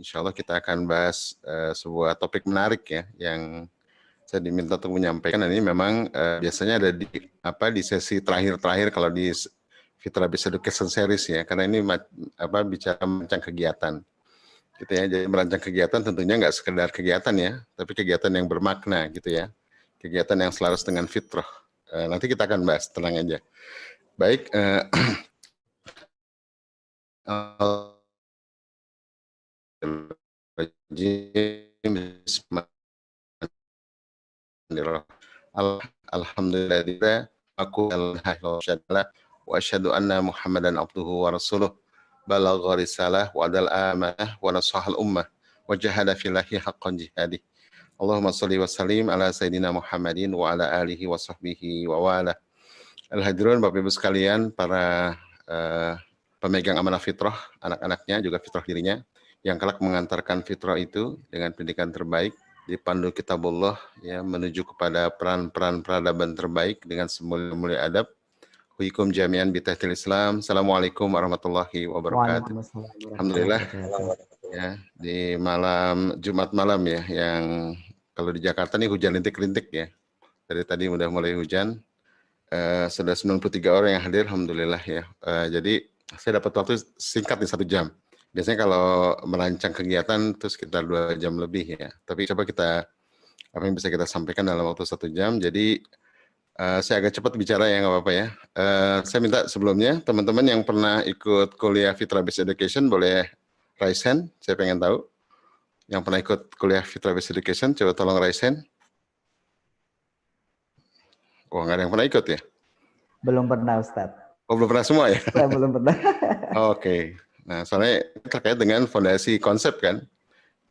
insya Allah kita akan bahas sebuah topik menarik ya, yang saya diminta untuk menyampaikan. Dan ini memang biasanya ada di sesi terakhir kalau di Fitra Based Education Series ya, karena ini bicara merancang kegiatan. Gitu ya, jadi merancang kegiatan tentunya nggak sekedar kegiatan ya, tapi kegiatan yang bermakna gitu ya, kegiatan yang selaras dengan fitrah. Nanti kita akan bahas, tenang aja. Baik, Alhamdulillah, aku wa asyhadu anna Muhammadan abduhu wa rasuluh, balagha risalah wa adal amanah wa nasahal ummah wa jahada fillahi haqqan jihadih. Allahumma sholli wa sallim ala sayyidina Muhammadin wa ala alihi wa sahbihi wa wala. Al-hadirun Bapak Ibu sekalian, para pemegang amanah fitrah, anak-anaknya juga fitrah dirinya, yang kelak mengantarkan fitrah itu dengan pendidikan terbaik, dipandu kitabullah ya, menuju kepada peran-peran peradaban terbaik dengan semulia-mulia adab. Huikum jami'an bitahtil Islam. Assalamualaikum warahmatullahi wabarakatuh. Alhamdulillah ya, di malam Jumat malam ya, yang kalau di Jakarta nih hujan rintik-rintik ya. Dari tadi udah mulai hujan. Sudah 93 orang yang hadir, alhamdulillah ya. Jadi saya dapat waktu singkat nih 1 jam. Biasanya kalau merancang kegiatan itu sekitar 2 jam lebih ya. Tapi coba apa yang bisa kita sampaikan dalam waktu 1 jam. Jadi saya agak cepat bicara ya, nggak apa-apa ya. Saya minta sebelumnya teman-teman yang pernah ikut kuliah Fitra Based Education boleh raise hand. Saya pengen tahu yang pernah ikut kuliah Fitra Based Education, coba tolong raise hand. Oh, nggak ada yang pernah ikut ya? Belum pernah, Ustadz. Oh, belum pernah semua ya? Saya belum pernah. Oke. Nah, soalnya terkait dengan fondasi konsep kan,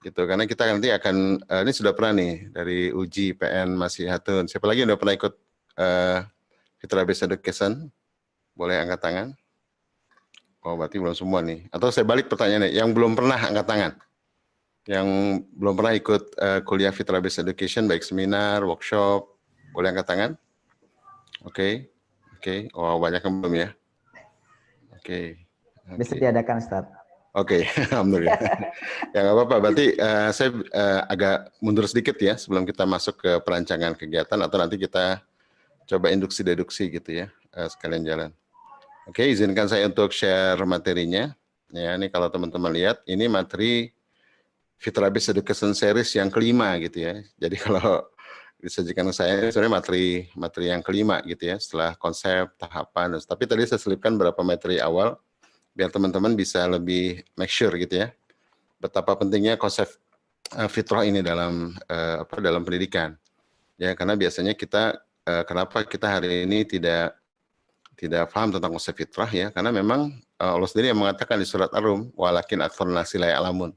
gitu. Karena kita nanti akan, ini sudah pernah nih, dari Uji, PN, Masih Hatun. Siapa lagi yang udah pernah ikut Fitra Based Education? Boleh angkat tangan? Oh, berarti belum semua nih. Atau saya balik pertanyaannya, yang belum pernah angkat tangan? Yang belum pernah ikut kuliah Fitra Based Education, baik seminar, workshop, boleh angkat tangan? Oke. Oh, banyak yang belum ya? Oke. Bisa diadakan, Ustaz. Oke, alhamdulillah. Ya nggak apa-apa, berarti saya agak mundur sedikit ya sebelum kita masuk ke perancangan kegiatan, atau nanti kita coba induksi-deduksi gitu ya, sekalian jalan. Oke, izinkan saya untuk share materinya. Ya, ini kalau teman-teman lihat, ini materi Fitra Based Education Series yang kelima gitu ya. Jadi kalau disajikan ke saya, sebenarnya materi yang kelima gitu ya, setelah konsep, tahapan. Tapi tadi saya selipkan beberapa materi awal, biar teman-teman bisa lebih make sure gitu ya, betapa pentingnya konsep fitrah ini dalam pendidikan. Ya, karena biasanya kita kenapa kita hari ini tidak paham tentang konsep fitrah ya, karena memang Allah sendiri yang mengatakan di surat Ar-Rum, walakin aktsarun nasi la ya'lamun.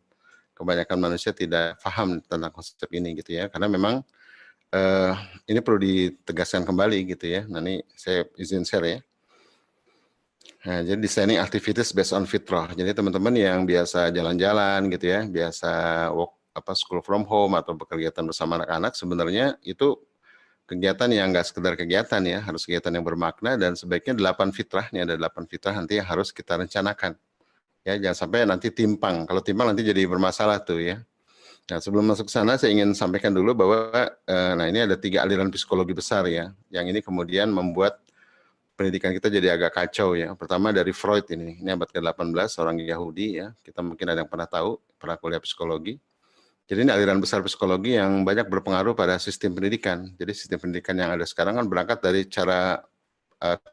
Kebanyakan manusia tidak paham tentang konsep ini gitu ya, karena memang ini perlu ditegaskan kembali gitu ya. Nah, ini saya izin share ya. Nah, jadi designing activities based on fitrah. Jadi teman-teman yang biasa jalan-jalan gitu ya, biasa school from home atau berkegiatan bersama anak-anak, sebenarnya itu kegiatan yang nggak sekedar kegiatan ya, harus kegiatan yang bermakna, dan sebaiknya 8 fitrah, ini ada 8 fitrah nanti yang harus kita rencanakan. Ya, jangan sampai nanti timpang. Kalau timpang nanti jadi bermasalah tuh ya. Nah, sebelum masuk ke sana saya ingin sampaikan dulu bahwa nah ini ada 3 aliran psikologi besar ya, yang ini kemudian membuat pendidikan kita jadi agak kacau ya. Pertama dari Freud ini abad ke-18, orang Yahudi ya. Kita mungkin ada yang pernah tahu, pernah kuliah psikologi. Jadi ini aliran besar psikologi yang banyak berpengaruh pada sistem pendidikan. Jadi sistem pendidikan yang ada sekarang kan berangkat dari cara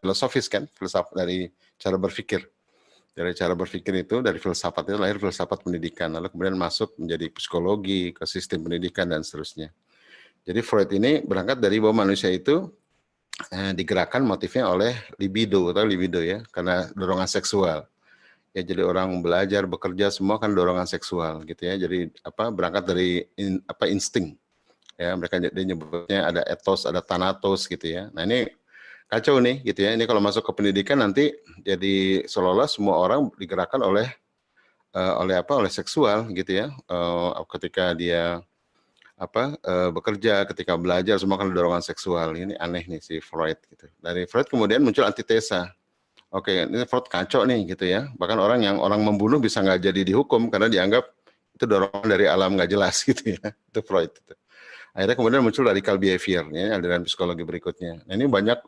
filosofis kan, filsafat, dari cara berpikir. Dari cara berpikir itu, dari filsafat itu lahir filsafat pendidikan. Lalu kemudian masuk menjadi psikologi, ke sistem pendidikan dan seterusnya. Jadi Freud ini berangkat dari bahwa manusia itu digerakkan motifnya oleh libido ya, karena dorongan seksual. Ya, jadi orang belajar, bekerja semua kan dorongan seksual gitu ya. Jadi berangkat dari insting. Ya, mereka jadi nyebutnya ada etos, ada thanatos gitu ya. Nah, ini kacau nih gitu ya. Ini kalau masuk ke pendidikan nanti jadi seolah-olah semua orang digerakkan oleh seksual gitu ya. Ketika dia bekerja, ketika belajar, semua kan dorongan seksual. Ini aneh nih si Freud gitu. Dari Freud kemudian muncul antitesa. Oke, ini Freud kacau nih gitu ya. Bahkan orang membunuh bisa nggak jadi dihukum karena dianggap itu itu dorongan dari alam nggak jelas gitu ya, itu Freud itu. Akhirnya kemudian muncul radikal behavior, ya, aliran psikologi berikutnya. Nah ini banyak,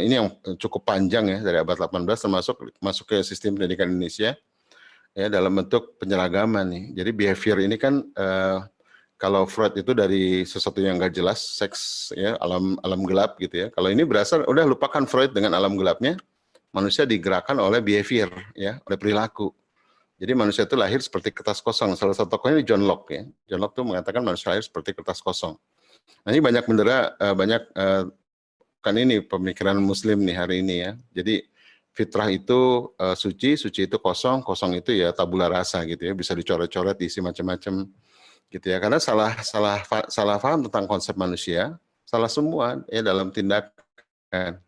ini yang cukup panjang ya, dari abad 18 termasuk masuk ke sistem pendidikan Indonesia, ya, dalam bentuk penyeragaman nih. Jadi behavior ini kan, kalau Freud itu dari sesuatu yang nggak jelas, seks, ya, alam gelap gitu ya. Kalau ini berasal, udah lupakan Freud dengan alam gelapnya, manusia digerakkan oleh behavior, ya, oleh perilaku. Jadi manusia itu lahir seperti kertas kosong. Salah satu tokohnya John Locke ya. John Locke itu mengatakan manusia lahir seperti kertas kosong. Nah ini banyak kan ini pemikiran Muslim nih hari ini ya. Jadi fitrah itu suci, suci itu kosong, kosong itu ya tabula rasa gitu ya. Bisa dicoret-coret, diisi macam-macam gitu ya. Karena salah paham tentang konsep manusia, salah semua ya dalam tindakan.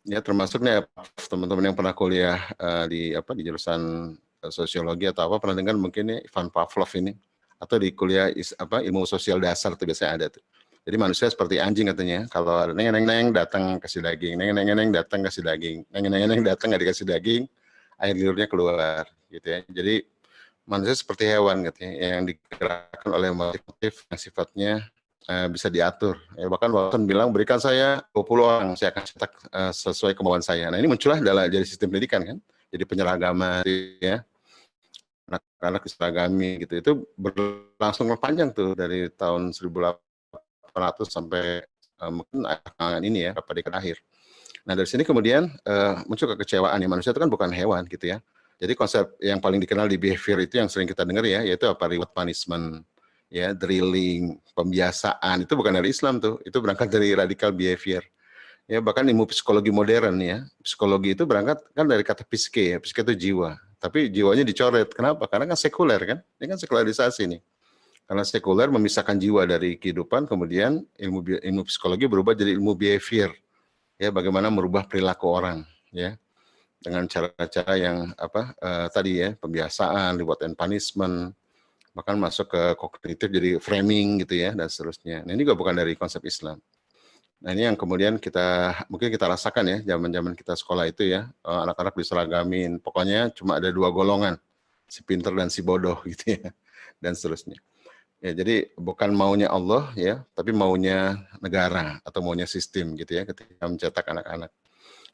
Ya termasuknya teman-teman yang pernah kuliah di jurusan sosiologi atau apa, pernah dengar mungkin ya Ivan Pavlov ini, atau di kuliah ilmu sosial dasar itu biasanya ada tuh. Jadi manusia seperti anjing katanya, kalau ada neng datang kasih daging, neng datang kasih daging, neng datang nggak dikasih daging, air liurnya keluar gitu ya. Jadi manusia seperti hewan katanya, yang digerakkan oleh motif yang sifatnya bisa diatur. Ya, bahkan Watson bilang, berikan saya 20 orang, saya akan cetak sesuai kemauan saya. Nah ini muncullah dari sistem pendidikan kan, jadi penyeragaman ya, anak-anak diseragami gitu. Itu berlangsung panjang tuh dari tahun 1800 sampai mungkin akhir ini ya, pada dekade akhir. Nah dari sini kemudian muncul kekecewaan ya, manusia itu kan bukan hewan gitu ya. Jadi konsep yang paling dikenal di behavior itu yang sering kita dengar ya, yaitu apa, reward punishment, ya, drilling, pembiasaan, itu bukan dari Islam tuh, itu berangkat dari radikal behavior. Ya, bahkan ilmu psikologi modern ya, psikologi itu berangkat kan dari kata psike ya, psike itu jiwa, tapi jiwanya dicoret. Kenapa? Karena kan sekuler kan, ini kan sekularisasi nih. Karena sekuler memisahkan jiwa dari kehidupan, kemudian ilmu psikologi berubah jadi ilmu behavior, ya, bagaimana merubah perilaku orang, ya, dengan cara-cara yang tadi ya, pembiasaan, reward and punishment, bahkan masuk ke kognitif jadi framing gitu ya, dan seterusnya. Nah ini juga bukan dari konsep Islam. Nah ini yang kemudian mungkin kita rasakan ya, zaman-zaman kita sekolah itu ya, anak-anak diseragamin, pokoknya cuma ada 2 golongan, si pinter dan si bodoh gitu ya, dan seterusnya. Ya jadi bukan maunya Allah ya, tapi maunya negara atau maunya sistem gitu ya, ketika mencetak anak-anak.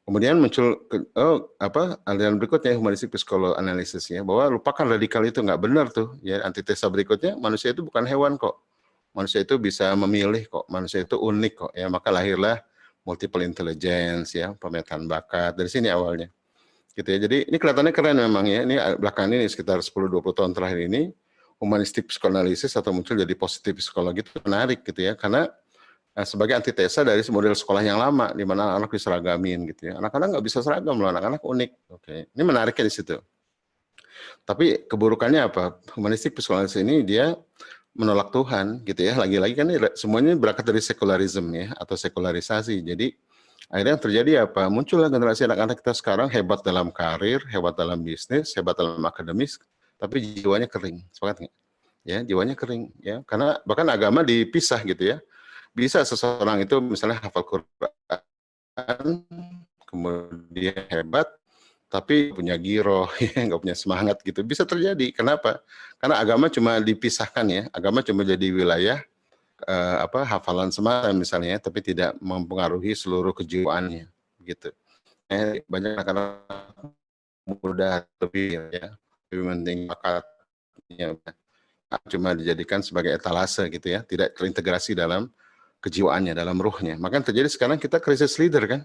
Kemudian muncul aliran berikutnya, humanistik psikoanalisis ya, bahwa lupakan radikal itu, nggak benar tuh ya. Antitesa berikutnya, manusia itu bukan hewan kok, manusia itu bisa memilih kok, manusia itu unik kok ya. Maka lahirlah multiple intelligence ya, pemetaan bakat, dari sini awalnya gitu ya. Jadi ini kelihatannya keren memang ya, ini belakangan ini sekitar 10-20 tahun terakhir ini humanistik psikoanalisis atau muncul jadi positif psikologi itu menarik gitu ya, karena sebagai antitesa dari model sekolah yang lama di mana anak diseragamin gitu ya. Anak-anak nggak bisa seragam loh, anak-anak unik. Oke, ini menariknya di situ. Tapi keburukannya apa? Humanistik psikologis ini dia menolak Tuhan gitu ya. Lagi-lagi kan semuanya berangkat dari sekularisme ya, atau sekularisasi. Jadi akhirnya yang terjadi apa? Muncullah generasi anak-anak kita sekarang hebat dalam karir, hebat dalam bisnis, hebat dalam akademis, tapi jiwanya kering. Sepakat nggak? Ya, jiwanya kering ya. Karena bahkan agama dipisah gitu ya. Bisa seseorang itu misalnya hafal Quran, kemudian hebat, tapi punya giroh, ya, nggak punya semangat gitu. Bisa terjadi. Kenapa? Karena agama cuma dipisahkan ya. Agama cuma jadi wilayah hafalan semata misalnya, tapi tidak mempengaruhi seluruh kejiwaannya gitu. Banyak anak-anak muda lebih penting bakatnya, cuma dijadikan sebagai etalase gitu ya, tidak terintegrasi dalam kejiwaannya, dalam ruhnya. Maka terjadi sekarang kita krisis leader kan,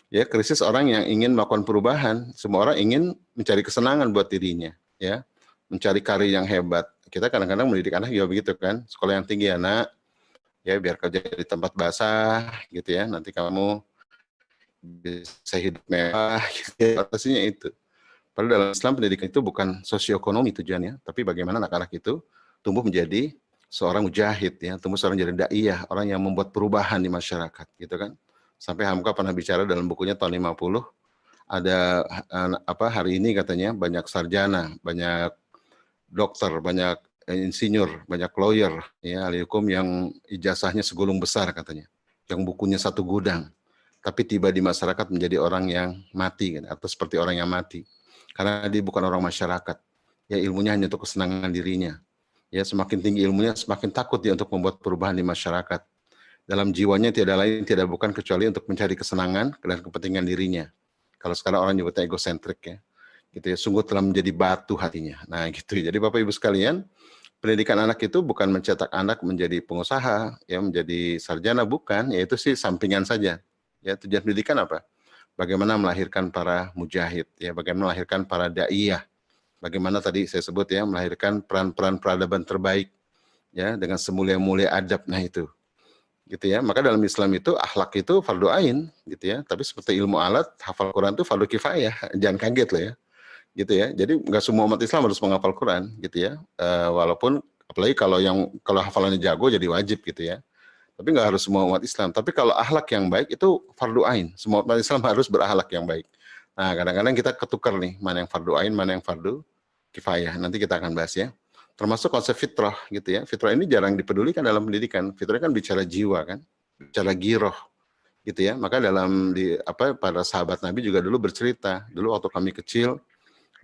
ya, krisis orang yang ingin melakukan perubahan. Semua orang ingin mencari kesenangan buat dirinya, ya, mencari karir yang hebat. Kita kadang-kadang mendidik anak juga begitu kan, sekolah yang tinggi anak, ya, biar kerja di tempat basah gitu ya, nanti kamu bisa hidup mewah, gitu ya, pastinya itu. Padahal dalam Islam pendidikan itu bukan sosioekonomi tujuannya, tapi bagaimana anak-anak itu tumbuh menjadi seorang mujahid ya, tumbuh seorang jadi daiyah, orang yang membuat perubahan di masyarakat gitu kan. Sampai Hamka pernah bicara dalam bukunya tahun 50, ada hari ini katanya banyak sarjana, banyak dokter, banyak insinyur, banyak lawyer ya, ahli hukum yang ijazahnya segulung besar katanya, yang bukunya satu gudang, tapi tiba di masyarakat menjadi orang yang mati kan, atau seperti orang yang mati. Karena dia bukan orang masyarakat, ya ilmunya hanya untuk kesenangan dirinya. Ya, semakin tinggi ilmunya, semakin takut dia untuk membuat perubahan di masyarakat. Dalam jiwanya tiada lain, tidak bukan kecuali untuk mencari kesenangan dan kepentingan dirinya. Kalau sekarang orang nyebutnya egosentrik ya. Gitu ya, sungguh telah menjadi batu hatinya. Nah, gitu. Jadi Bapak Ibu sekalian, pendidikan anak itu bukan mencetak anak menjadi pengusaha, ya menjadi sarjana, bukan, yaitu sih sampingan saja. Ya, tujuan pendidikan apa? Bagaimana melahirkan para mujahid, ya, bagaimana melahirkan para daiyah, bagaimana tadi saya sebut ya, melahirkan peran-peran peradaban terbaik, ya, dengan semulia-mulia adab. Nah itu, gitu ya. Maka dalam Islam itu akhlak itu fardu ain, gitu ya. Tapi seperti ilmu alat, hafal Quran itu fardu kifayah. Jangan kaget loh ya, gitu ya. Jadi nggak semua umat Islam harus menghafal Quran, gitu ya. Walaupun apalagi kalau hafalannya jago jadi wajib, gitu ya. Tapi nggak harus semua umat Islam. Tapi kalau akhlak yang baik itu fardu ain. Semua umat Islam harus berakhlak yang baik. Nah, kadang-kadang kita ketukar nih, mana yang fardu ain, mana yang fardu kifayah. Nanti kita akan bahas ya. Termasuk konsep fitrah gitu ya. Fitrah ini jarang dipedulikan dalam pendidikan. Fitrah kan bicara jiwa kan, bicara giroh gitu ya. Maka dalam para sahabat Nabi juga dulu bercerita, dulu waktu kami kecil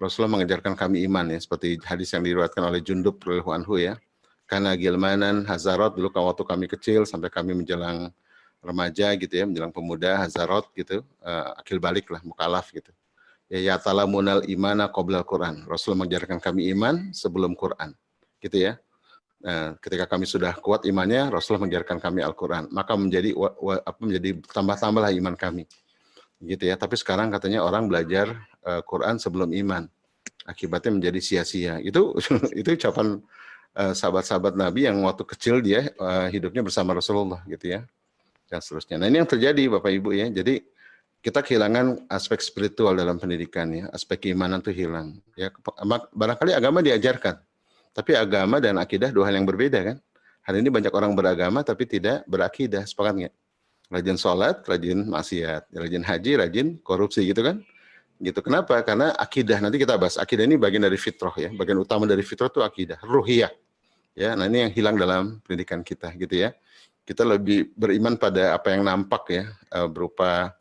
Rasulullah mengajarkan kami iman ya, seperti hadis yang diriwayatkan oleh Jundub radhiyallahu anhu ya. Karena gilmanan Hazarot dulu waktu kami kecil sampai kami menjelang remaja gitu ya, menjelang pemuda Hazarot gitu, akil balik lah, mukalaf gitu. Ya talamunal imana qoblal Quran. Rasulullah mengajarkan kami iman sebelum Quran. Gitu ya. Nah, ketika kami sudah kuat imannya, Rasulullah mengajarkan kami Al-Quran. Maka menjadi tambah-tambahlah iman kami. Gitu ya. Tapi sekarang katanya orang belajar Quran sebelum iman. Akibatnya menjadi sia-sia. Itu itu ucapan sahabat-sahabat Nabi yang waktu kecil dia hidupnya bersama Rasulullah gitu ya. Dan seterusnya. Nah, ini yang terjadi Bapak Ibu ya. Jadi kita kehilangan aspek spiritual dalam pendidikan ya, aspek keimanan itu hilang. Ya, barangkali agama diajarkan, tapi agama dan akidah dua hal yang berbeda kan. Hari ini banyak orang beragama tapi tidak berakidah, sepakat nggak? Rajin sholat, rajin maksiat, rajin haji, rajin korupsi gitu kan? Gitu. Kenapa? Karena akidah, nanti kita bahas. Akidah ini bagian dari fitrah ya, bagian utama dari fitrah itu akidah, ruhiyah. Ya, nah ini yang hilang dalam pendidikan kita gitu ya. Kita lebih beriman pada apa yang nampak ya, berupa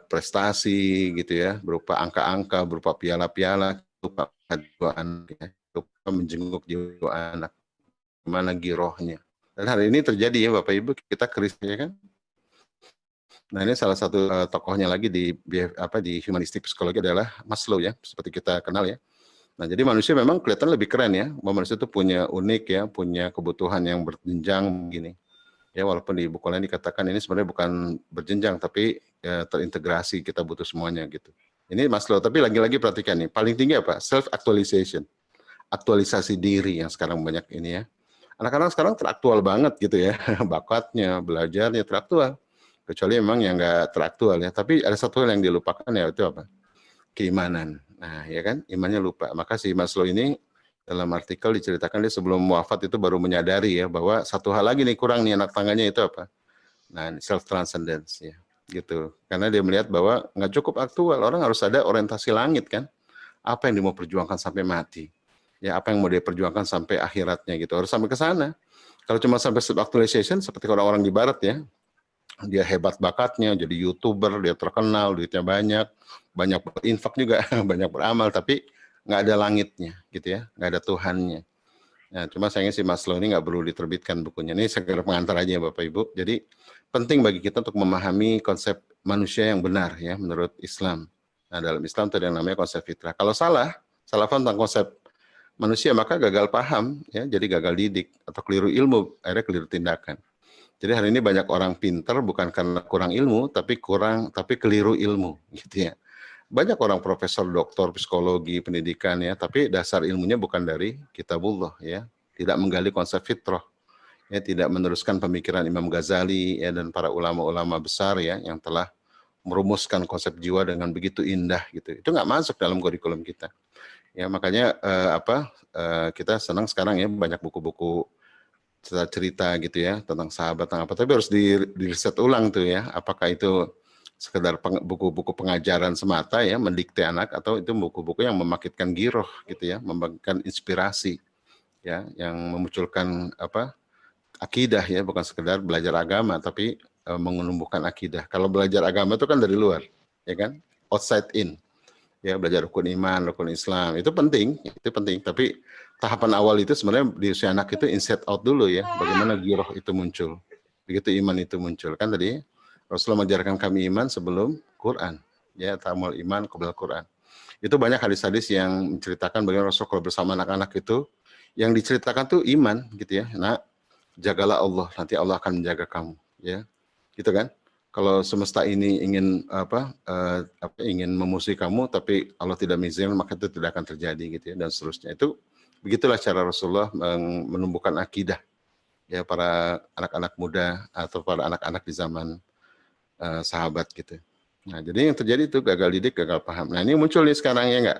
prestasi gitu ya, berupa angka-angka, berupa piala-piala, berupa anak, ya, berupa menjenguk jiwa anak, mana girohnya. Dan hari ini terjadi ya Bapak Ibu, kita keris ya kan. Nah ini salah satu tokohnya lagi di humanistik psikologi adalah Maslow ya, seperti kita kenal ya. Nah jadi manusia memang kelihatan lebih keren ya, bahwa manusia itu punya unik ya, punya kebutuhan yang berjenjang begini. Ya walaupun di buku lain dikatakan ini sebenarnya bukan berjenjang tapi ya, terintegrasi, kita butuh semuanya gitu. Ini Maslow, tapi lagi-lagi perhatikan nih, paling tinggi apa? Self actualization, aktualisasi diri yang sekarang banyak ini ya. Anak-anak sekarang teraktual banget gitu ya, bakatnya, belajarnya teraktual. Kecuali memang yang nggak teraktual ya. Tapi ada satu hal yang dilupakan ya, itu apa? Keimanan. Nah ya kan, imannya lupa. Maka si Maslow ini dalam artikel diceritakan dia sebelum wafat itu baru menyadari ya bahwa satu hal lagi nih kurang nih anak tangganya itu apa? Nah, self transcendence ya, gitu. Karena dia melihat bahwa nggak cukup aktual, orang harus ada orientasi langit kan. Apa yang dia mau perjuangkan sampai mati? Ya, apa yang mau dia perjuangkan sampai akhiratnya gitu. Harus sampai ke sana. Kalau cuma sampai self actualization seperti orang-orang di barat ya, dia hebat bakatnya, jadi YouTuber, dia terkenal, duitnya banyak, banyak berinfak juga, banyak beramal, tapi nggak ada langitnya gitu ya, nggak ada Tuhannya. Nah, cuma sayangnya si Maslow ini nggak perlu diterbitkan bukunya. Ini sekedar pengantar aja ya Bapak Ibu. Jadi penting bagi kita untuk memahami konsep manusia yang benar ya menurut Islam. Nah dalam Islam itu ada yang namanya konsep fitrah. Kalau salah paham tentang konsep manusia maka gagal paham ya, jadi gagal didik atau keliru ilmu, akhirnya keliru tindakan. Jadi hari ini banyak orang pintar bukan karena kurang ilmu, tapi keliru ilmu gitu ya. Banyak orang profesor, doktor, psikologi, pendidikan ya, tapi dasar ilmunya bukan dari kitabullah ya, tidak menggali konsep fitrah, ya, tidak meneruskan pemikiran Imam Ghazali ya dan para ulama-ulama besar ya yang telah merumuskan konsep jiwa dengan begitu indah gitu. Itu nggak masuk dalam kurikulum kita. Ya makanya kita senang sekarang ya banyak buku-buku cerita gitu ya tentang sahabat tentang apa, tapi harus di riset ulang tuh ya, apakah itu sekedar buku-buku pengajaran semata ya mendikte anak atau itu buku-buku yang memakitkan giroh gitu ya, memberikan inspirasi ya yang memunculkan akidah ya, bukan sekedar belajar agama tapi menumbuhkan akidah. Kalau belajar agama itu kan dari luar ya kan, outside in. ya belajar rukun iman, rukun Islam, itu penting, tapi tahapan awal itu sebenarnya di usia anak itu inside out dulu ya, bagaimana giroh itu muncul, begitu iman itu muncul. Kan tadi Rasulullah mengajarkan kami iman sebelum Quran, ya ta'amul iman qabla Quran. Itu banyak hadis-hadis yang menceritakan bagaimana Rasul kalau bersama anak-anak itu, yang diceritakan tuh iman gitu ya. Nah, jagalah Allah, nanti Allah akan menjaga kamu, ya, gitu kan? Kalau semesta ini ingin ingin memusuhi kamu, tapi Allah tidak mengizinkan, maka itu tidak akan terjadi gitu ya, dan seterusnya. Itu begitulah cara Rasulullah menumbuhkan akidah ya para anak-anak muda atau para anak-anak di zaman sahabat gitu. Nah, jadi yang terjadi itu gagal didik, gagal paham. Nah, ini muncul nih sekarang ya enggak?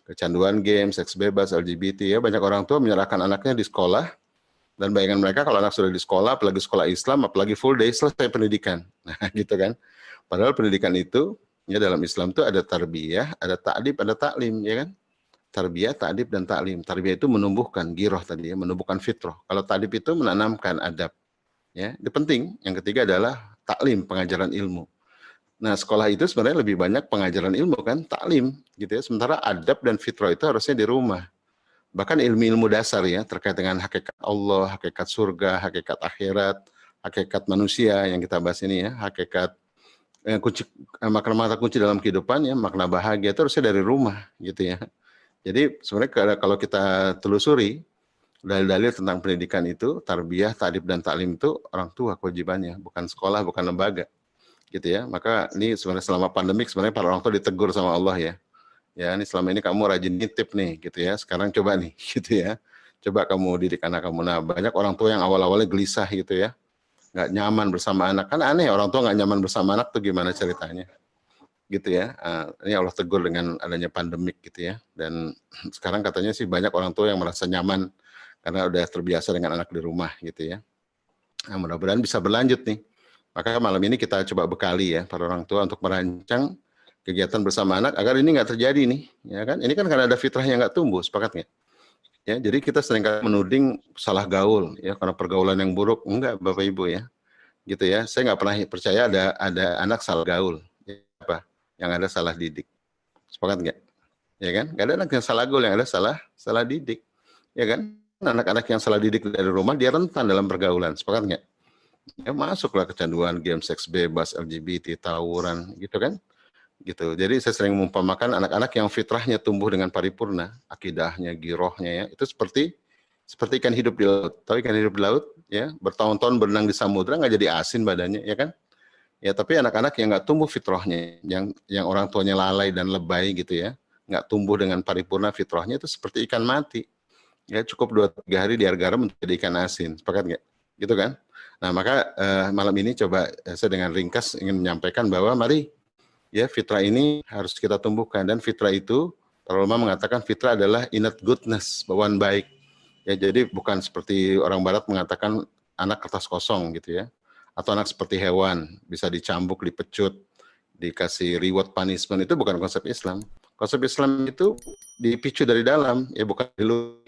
Kecanduan game, seks bebas, LGBT ya, banyak orang tua menyerahkan anaknya di sekolah, dan bayangan mereka kalau anak sudah di sekolah, apalagi sekolah Islam, apalagi full day, selesai pendidikan. Nah, gitu kan. Padahal pendidikan itu, ya dalam Islam itu ada tarbiyah, ada ta'dib, ada taklim, ya kan. Tarbiyah, ta'dib, dan taklim. Tarbiyah itu menumbuhkan giroh tadi ya, menumbuhkan fitrah. Kalau ta'dib itu menanamkan adab. Ya, itu penting. Yang ketiga adalah taklim, pengajaran ilmu. Nah, sekolah itu sebenarnya lebih banyak pengajaran ilmu kan, taklim gitu ya. Sementara adab dan fitrah itu harusnya di rumah. Bahkan ilmu-ilmu dasar ya, terkait dengan hakikat Allah, hakikat surga, hakikat akhirat, hakikat manusia yang kita bahas ini ya, hakikat makna kunci dalam kehidupan ya, makna bahagia itu harusnya dari rumah gitu ya. Jadi sebenarnya kalau kita telusuri dalil-dalil tentang pendidikan itu, tarbiyah, ta'dib, dan taklim itu orang tua kewajibannya, bukan sekolah, bukan lembaga. Gitu ya. Maka ini sebenarnya selama pandemik sebenarnya para orang tua ditegur sama Allah ya. Ya, ini selama ini kamu rajin nitip nih gitu ya. Sekarang coba nih gitu ya. Coba kamu didik anak kamu. Nah, banyak orang tua yang awal-awalnya gelisah gitu ya. Nggak nyaman bersama anak. Kan aneh orang tua nggak nyaman bersama anak tuh gimana ceritanya. Gitu ya. Ini Allah tegur dengan adanya pandemik gitu ya. Dan sekarang katanya sih banyak orang tua yang merasa nyaman karena udah terbiasa dengan anak di rumah gitu ya. Nah, mudah-mudahan bisa berlanjut nih. Maka malam ini kita coba bekali ya para orang tua untuk merancang kegiatan bersama anak agar ini nggak terjadi nih, ya kan? Ini kan karena ada fitrah yang nggak tumbuh, sepakat nggak? Ya, jadi kita seringkali menuding salah gaul, ya karena pergaulan yang buruk, enggak Bapak Ibu ya, gitu ya. Saya nggak pernah percaya ada anak salah gaul, ya, apa? Yang ada salah didik, sepakat nggak? Ya kan? Nggak ada anak yang salah gaul, yang ada salah didik, ya kan? Anak-anak yang salah didik dari rumah dia rentan dalam pergaulan, sepakat nggak? Ya masuklah kecanduan game, seks bebas, LGBT, tawuran, gitu kan? Gitu. Jadi saya sering mengumpamakan anak-anak yang fitrahnya tumbuh dengan paripurna, akidahnya, girohnya ya, itu seperti ikan hidup di laut. Tahu ikan hidup di laut ya, bertahun-tahun berenang di samudra nggak jadi asin badannya, ya kan? Ya tapi anak-anak yang nggak tumbuh fitrahnya, yang orang tuanya lalai dan lebay gitu ya, nggak tumbuh dengan paripurna fitrahnya itu seperti ikan mati. Ya cukup 2-3 hari dia garam menjadi ikan asin, sepakat nggak? Gitu kan? Nah maka malam ini coba saya dengan ringkas ingin menyampaikan bahwa mari ya fitrah ini harus kita tumbuhkan, dan fitrah itu para ulama mengatakan fitrah adalah innate goodness, bawaan baik. Ya jadi bukan seperti orang barat mengatakan anak kertas kosong gitu ya, atau anak seperti hewan bisa dicambuk, dipecut, dikasih reward punishment, itu bukan konsep Islam. Konsep Islam itu dipicu dari dalam, ya bukan di luar.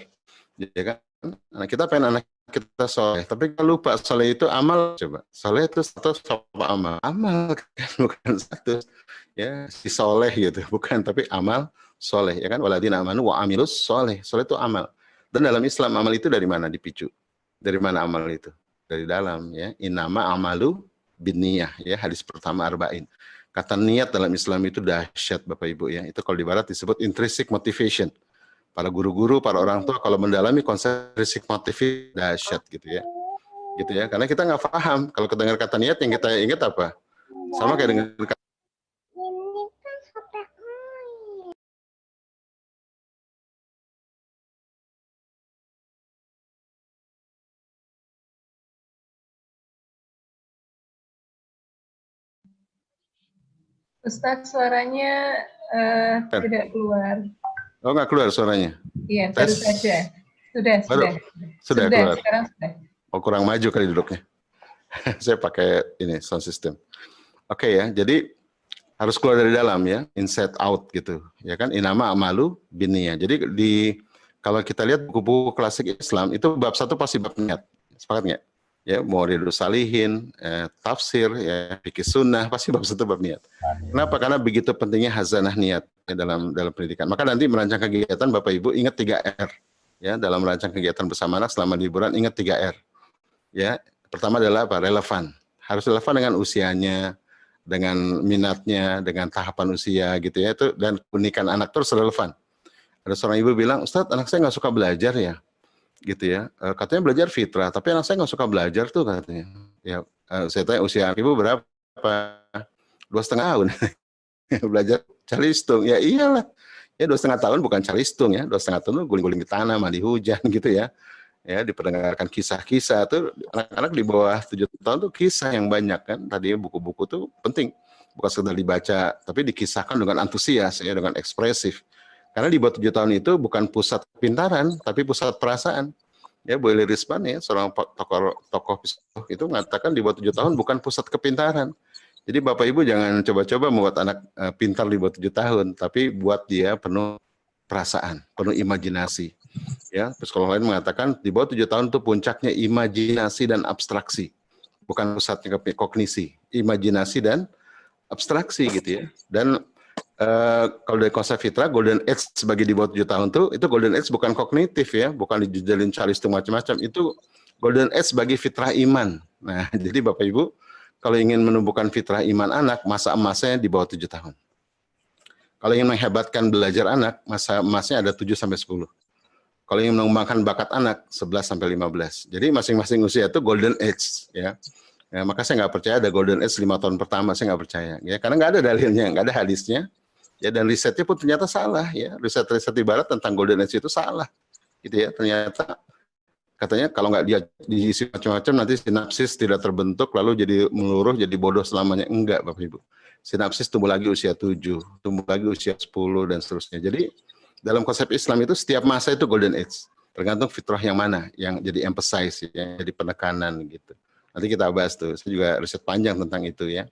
Ya kan? Nah, kita pengen anak kita soleh, tapi kalau lupa soleh itu amal. Coba soleh itu status apa amal kan, bukan status ya si soleh gitu, bukan, tapi amal soleh ya kan, waladina amanu wa amilus soleh. Soleh itu amal, dan dalam Islam amal itu dari mana dipicu, dari mana amal itu, dari dalam ya. Innama amalu binniyah ya, hadis pertama arba'in. Kata niat dalam Islam itu dahsyat Bapak Ibu ya, itu kalau di barat disebut intrinsic motivation. Para guru-guru, para orang tua kalau mendalami konsep intrinsic motivation dahsyat gitu ya, karena kita nggak paham. Kalau kita dengar kata niat yang kita ingat apa, sama kayak dengan Ustadz, suaranya tidak keluar. Oh, nggak keluar suaranya? Iya, baru saja. Sudah keluar. Sekarang sudah. Oh, kurang maju kali duduknya. Saya pakai ini sound system. Oke ya, jadi harus keluar dari dalam ya, inside out gitu. Ya kan, inama amalu binniyah. Jadi kalau kita lihat buku-buku klasik Islam itu bab 1 pasti bab niat. Sepakat nggak? Ya, Mauridus Salihin, tafsir, ya, fikih sunnah, pasti bab 1 bab niat. Kenapa? Karena begitu pentingnya hazanah niat. ya dalam pendidikan. Maka nanti merancang kegiatan Bapak Ibu ingat 3R ya, dalam merancang kegiatan bersama anak selama liburan ingat 3R. Ya, pertama adalah apa? Relevan. Harus relevan dengan usianya, dengan minatnya, dengan tahapan usia gitu ya, itu dan keunikan anak terus relevan. Ada seorang ibu bilang, "Ustadz, anak saya nggak suka belajar ya." Gitu ya. Katanya belajar fitrah, tapi anak saya nggak suka belajar tuh katanya. Ya, saya tanya usia ibu berapa? 2,5 tahun. Belajar calistung. Ya iyalah. Ya 2,5 tahun bukan calistung ya. 2,5 tahun tuh guling-guling di tanah, mandi hujan gitu ya. Ya diperdengarkan kisah-kisah tuh anak-anak di bawah 7 tahun tuh kisah yang banyak kan. Tadi buku-buku tuh penting. Bukan sekedar dibaca, tapi dikisahkan dengan antusias ya, dengan ekspresif. Karena di bawah 7 tahun itu bukan pusat kepintaran, tapi pusat perasaan. Ya, Bu Eli Risman ya, seorang tokoh psikolog itu mengatakan di bawah 7 tahun bukan pusat kepintaran. Jadi Bapak Ibu jangan coba-coba membuat anak pintar di bawah 7 tahun, tapi buat dia penuh perasaan, penuh imajinasi. Ya, psikolog lain mengatakan di bawah 7 tahun itu puncaknya imajinasi dan abstraksi. Bukan pusatnya kognisi, imajinasi dan abstraksi gitu ya. Dan kalau dari konsep fitrah, golden age sebagai di bawah 7 tahun tuh, itu golden age bukan kognitif ya, bukan dijalin calistung macam-macam, itu golden age sebagai fitrah iman. Nah, jadi Bapak Ibu, kalau ingin menumbuhkan fitrah iman anak, masa emasnya di bawah 7 tahun. Kalau ingin menghebatkan belajar anak, masa emasnya ada 7-10. Kalau ingin mengembangkan bakat anak, 11-15. Jadi masing-masing usia itu golden age ya. Ya, maka saya nggak percaya ada golden age 5 tahun pertama, saya nggak percaya. Ya, karena nggak ada dalilnya, nggak ada hadisnya. Ya, dan risetnya pun ternyata salah. Ya, riset-riset di barat tentang golden age itu salah. Gitu ya, ternyata katanya kalau nggak diisi macam-macam nanti sinapsis tidak terbentuk, lalu jadi meluruh, jadi bodoh selamanya. Enggak, Bapak Ibu. Sinapsis tumbuh lagi usia 7, tumbuh lagi usia 10, dan seterusnya. Jadi, dalam konsep Islam itu setiap masa itu golden age. Tergantung fitrah yang mana, yang jadi emphasize, yang jadi penekanan gitu. Nanti kita bahas tuh, saya juga riset panjang tentang itu ya.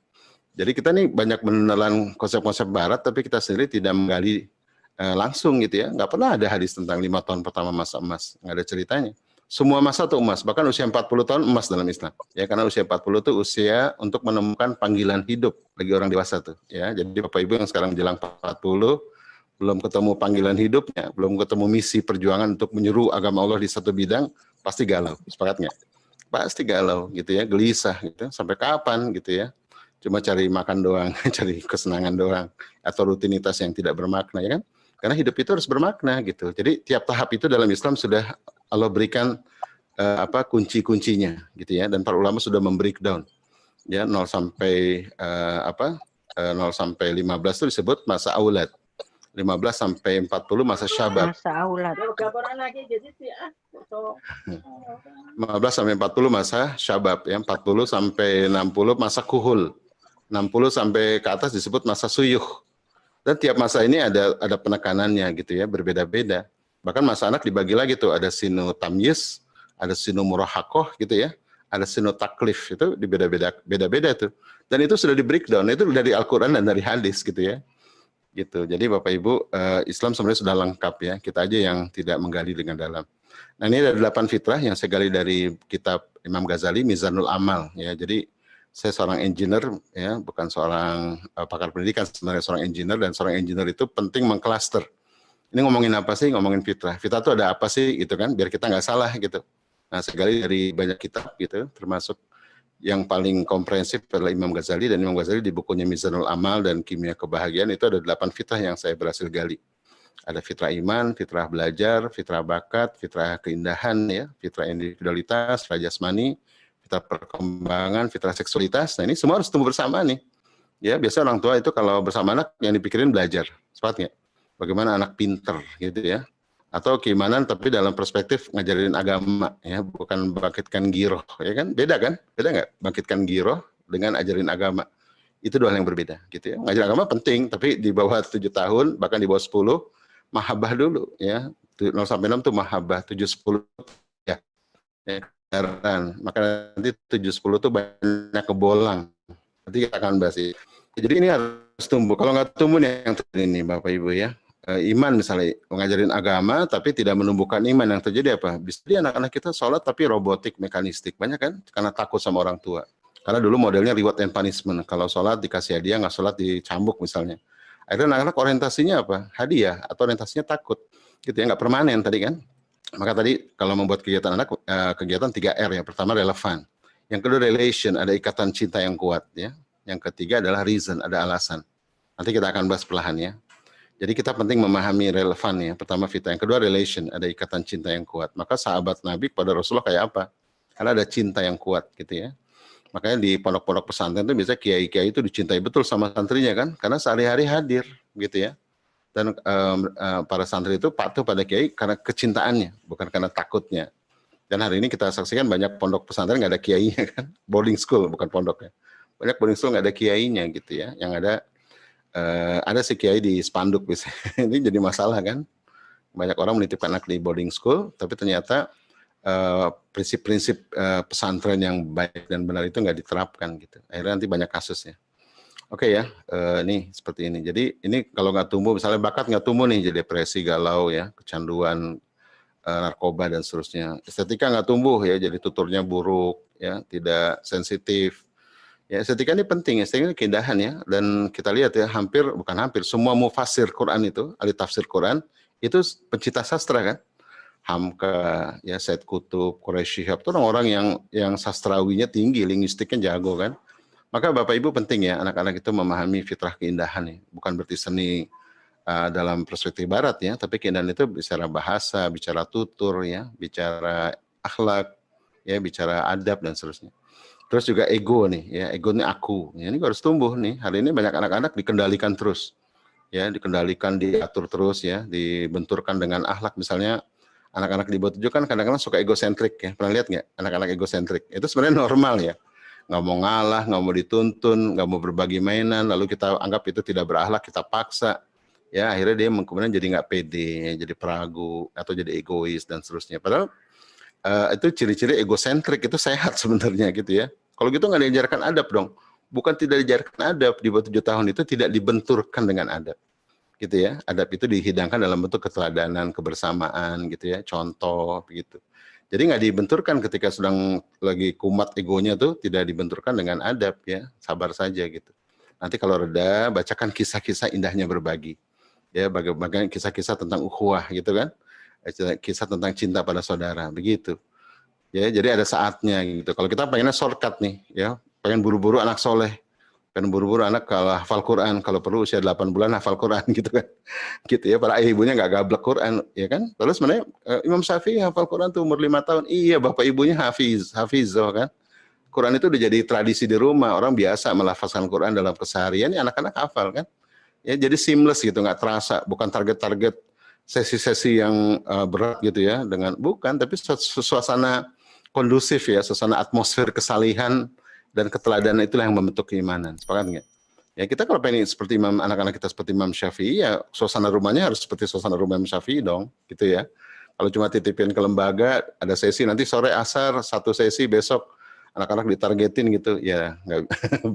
Jadi kita nih banyak menelan konsep-konsep barat, tapi kita sendiri tidak menggali langsung gitu ya. Nggak pernah ada hadis tentang 5 tahun pertama masa emas, nggak ada ceritanya. Semua masa tuh emas, bahkan usia 40 tahun emas dalam Islam. Ya, karena usia 40 itu usia untuk menemukan panggilan hidup bagi orang dewasa tuh. Ya, jadi Bapak Ibu yang sekarang menjelang 40, belum ketemu panggilan hidupnya, belum ketemu misi perjuangan untuk menyeru agama Allah di satu bidang, pasti galau. Sepakat nggak? Pasti galau gitu ya, gelisah gitu. Sampai kapan gitu ya? Cuma cari makan doang, cari kesenangan doang, atau rutinitas yang tidak bermakna ya kan? Karena hidup itu harus bermakna gitu. Jadi tiap tahap itu dalam Islam sudah Allah berikan kunci-kuncinya gitu ya, dan para ulama sudah membreakdown ya 0 sampai 15 itu disebut masa aulad, 15 sampai 40 masa syabab, masa aulad, 15 sampai 40 masa syabab ya, 40 sampai 60 masa kuhul, 60 sampai ke atas disebut masa suyuh. Dan tiap masa ini ada penekanannya gitu ya, berbeda-beda. Bahkan masa anak dibagi lagi tuh, ada sinu tamyiz, ada sinu murahakoh gitu ya, ada sinu taklif, itu beda-beda tuh. Dan itu sudah di breakdown, itu dari Al-Quran dan dari hadis gitu ya. Gitu. Jadi Bapak Ibu, Islam sebenarnya sudah lengkap ya, kita aja yang tidak menggali dengan dalam. Nah, ini ada 8 fitrah yang saya gali dari kitab Imam Ghazali, Mizanul Amal ya. Jadi saya seorang engineer ya, bukan seorang pakar pendidikan, sebenarnya seorang engineer, dan seorang engineer itu penting mengklaster. Ini ngomongin apa sih? Ngomongin fitrah. Fitrah itu ada apa sih gitu kan, biar kita nggak salah gitu. Nah, sekali dari banyak kitab gitu, termasuk yang paling komprehensif adalah Imam Ghazali, dan Imam Ghazali di bukunya Mizanul Amal dan Kimia Kebahagiaan itu ada 8 fitrah yang saya berhasil gali. Ada fitrah iman, fitrah belajar, fitrah bakat, fitrah keindahan ya, fitrah individualitas, fitrah jasmani, fitrah perkembangan, fitrah seksualitas. Nah, ini semua harus tumbuh bersama nih. Ya, biasa orang tua itu kalau bersama anak yang dipikirin belajar. Sepakat nggak? Bagaimana anak pinter gitu ya. Atau keimanan tapi dalam perspektif ngajarin agama ya, bukan bangkitkan giroh ya kan? Beda kan? Beda nggak? Bangkitkan giroh dengan ajarin agama. Itu dua hal yang berbeda gitu ya. Ngajarin agama penting, tapi di bawah 7 tahun, bahkan di bawah 10, mahabbah dulu ya. 0 sampai 6 tuh mahabbah, 7-10 ya. Maka nanti 7-10 tuh banyak kebolang. Nanti kita akan bahas ini. Jadi ini harus tumbuh. Kalau nggak tumbuh nih yang terjadi ini Bapak Ibu ya. Iman misalnya, mengajarin agama tapi tidak menumbuhkan iman, yang terjadi apa? Bisa jadi anak-anak kita sholat tapi robotik, mekanistik. Banyak kan? Karena takut sama orang tua. Karena dulu modelnya reward and punishment. Kalau sholat dikasih hadiah, nggak sholat dicambuk misalnya. Akhirnya anak-anak orientasinya apa? Hadiah atau orientasinya takut, gitu ya, nggak permanen tadi kan. Maka tadi kalau membuat kegiatan anak, kegiatan 3R ya. Pertama relevan, yang kedua relation, ada ikatan cinta yang kuat ya. Yang ketiga adalah reason, ada alasan. Nanti kita akan bahas perlahan ya. Jadi kita penting memahami relevan ya. Pertama vita, yang kedua relation, ada ikatan cinta yang kuat. Maka sahabat Nabi kepada Rasulullah kayak apa? Karena ada cinta yang kuat gitu ya. Makanya di pondok-pondok pesantren itu biasanya kiai-kiai itu dicintai betul sama santrinya kan, karena sehari-hari hadir gitu ya. Dan para santri itu patuh pada kiai karena kecintaannya, bukan karena takutnya. Dan hari ini kita saksikan banyak pondok pesantren nggak ada kiainya kan, boarding school bukan pondoknya. Banyak boarding school nggak ada kiainya gitu ya, yang ada si kiai di spanduk biasanya. Ini jadi masalah kan. Banyak orang menitipkan anak di boarding school, tapi ternyata prinsip-prinsip pesantren yang baik dan benar itu nggak diterapkan gitu. Akhirnya nanti banyak kasusnya. Oke ya, nih seperti ini. Jadi ini kalau nggak tumbuh, misalnya bakat nggak tumbuh nih, jadi depresi, galau ya, kecanduan, narkoba dan seterusnya. Estetika nggak tumbuh ya, jadi tuturnya buruk ya, tidak sensitif. Ya, estetika ini penting, estetika ini keindahan ya. Dan kita lihat ya, bukan hampir, semua mufasir Quran itu, ahli tafsir Quran, itu pencipta sastra kan. Hamka, ya Said Kutub, Quraisy Shihab, itu orang-orang yang sastrawinya tinggi, linguistiknya jago kan. Maka Bapak Ibu penting ya, anak-anak itu memahami fitrah keindahan ya. Bukan berarti seni dalam perspektif barat ya, tapi keindahan itu bicara bahasa, bicara tutur ya, bicara akhlak, ya bicara adab dan seterusnya. Terus juga ego nih, ya ego ini aku, ya, ini harus tumbuh nih. Hari ini banyak anak-anak dikendalikan terus, ya dikendalikan, diatur terus ya, dibenturkan dengan akhlak. Misalnya anak-anak di bawah 7 kan kadang-kadang suka egosentrik ya, pernah lihat nggak anak-anak egosentrik? Itu sebenarnya normal ya, nggak mau ngalah, nggak mau dituntun, nggak mau berbagi mainan, lalu kita anggap itu tidak berakhlak, kita paksa. Ya akhirnya dia kemudian jadi nggak pede, jadi peragu atau jadi egois dan seterusnya. Padahal itu ciri-ciri egosentrik itu sehat sebenarnya gitu ya. Kalau gitu nggak diajarkan adab dong. Bukan tidak diajarkan adab, di bawah 7 tahun itu tidak dibenturkan dengan adab. Gitu ya. Adab itu dihidangkan dalam bentuk keteladanan, kebersamaan gitu ya, contoh begitu. Jadi nggak dibenturkan ketika sedang lagi kumat egonya tuh, tidak dibenturkan dengan adab ya, sabar saja gitu. Nanti kalau reda, bacakan kisah-kisah indahnya berbagi. Ya, bagaimana kisah-kisah tentang ukhuwah gitu kan, kisah tentang cinta pada saudara begitu ya. Jadi ada saatnya gitu. Kalau kita pengennya shortcut nih ya, pengen buru-buru anak soleh, pengen buru-buru anak kalau hafal Quran, kalau perlu usia 8 bulan hafal Quran gitu kan, gitu ya. Para ibunya nggak gablek Quran ya kan. Terus sebenarnya Imam Syafi'i hafal Quran tuh umur 5 tahun, iya bapak ibunya hafizoh kan. Quran itu udah jadi tradisi di rumah, orang biasa melafazkan Quran dalam keseharian, ya anak-anak hafal kan. Ya jadi seamless gitu, nggak terasa, bukan target-target sesi-sesi yang berat gitu ya, bukan, tapi suasana kondusif ya, suasana atmosfer kesalihan dan keteladanan itulah yang membentuk keimanan. Sepakat nggak? Ya kita kalau pengen seperti anak-anak kita seperti Imam Syafi'i, ya suasana rumahnya harus seperti suasana rumah Imam Syafi'i dong, gitu ya. Kalau cuma titipin ke lembaga, ada sesi nanti sore asar, satu sesi besok anak-anak ditargetin gitu, ya nggak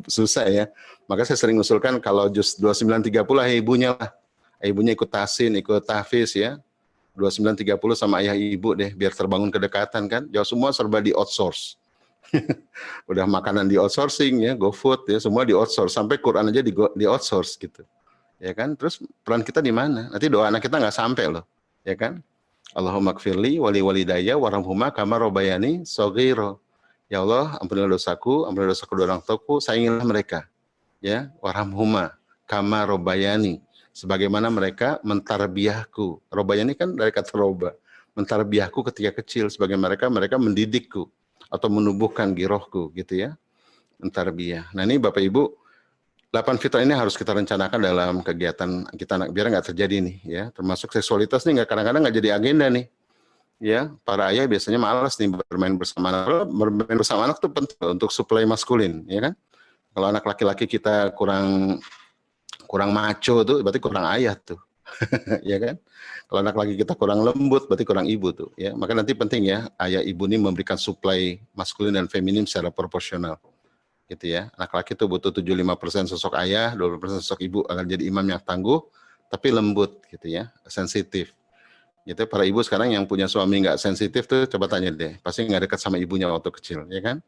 susah ya. Maka saya sering usulkan kalau juz 2930 ibunya lah. Ibunya ikut tahsin, ikut tahfiz ya. 2930 sama ayah ibu deh, biar terbangun kedekatan kan. Jauh semua serba di outsource. Udah makanan di outsourcing ya, GoFood ya, semua di outsource. Sampai Quran aja di outsource gitu. Ya kan? Terus peran kita di mana? Nanti doa anak kita nggak sampai loh. Ya kan? Allahumma gfirli wali walidayya warhamhuma kama rabbayani shaghira. Ya Allah, ampunilah dosaku, ampunilah dosa kedua orang tuaku, sayangilah mereka. Ya, warhamhuma kama rabbayani, sebagaimana mereka mentarbiyahku. Rabbayani kan dari kata roba. Mentarbiyahku ketika kecil, sebagaimana mereka mendidikku atau menumbuhkan girohku gitu ya. Mentarbiyah. Nah, ini Bapak Ibu, 8 fitrah ini harus kita rencanakan dalam kegiatan kita biar nggak terjadi nih ya. Termasuk seksualitas nih kadang-kadang nggak jadi agenda nih. Ya, para ayah biasanya malas nih bermain bersama anak. Bermain bersama anak itu penting untuk suplai maskulin, ya kan? Kalau anak laki-laki kita kurang macho tuh, berarti kurang ayah tuh, ya kan? Kalau anak laki kita kurang lembut, berarti kurang ibu tuh, ya. Maka nanti penting ya, ayah ibu ini memberikan suplai maskulin dan feminim secara proporsional, gitu ya. Anak laki itu butuh 75% sosok ayah, 20% sosok ibu agar jadi imam yang tangguh, tapi lembut, gitu ya, sensitif. Gitu, para ibu sekarang yang punya suami nggak sensitif tuh coba tanya deh, pasti nggak dekat sama ibunya waktu kecil, ya kan?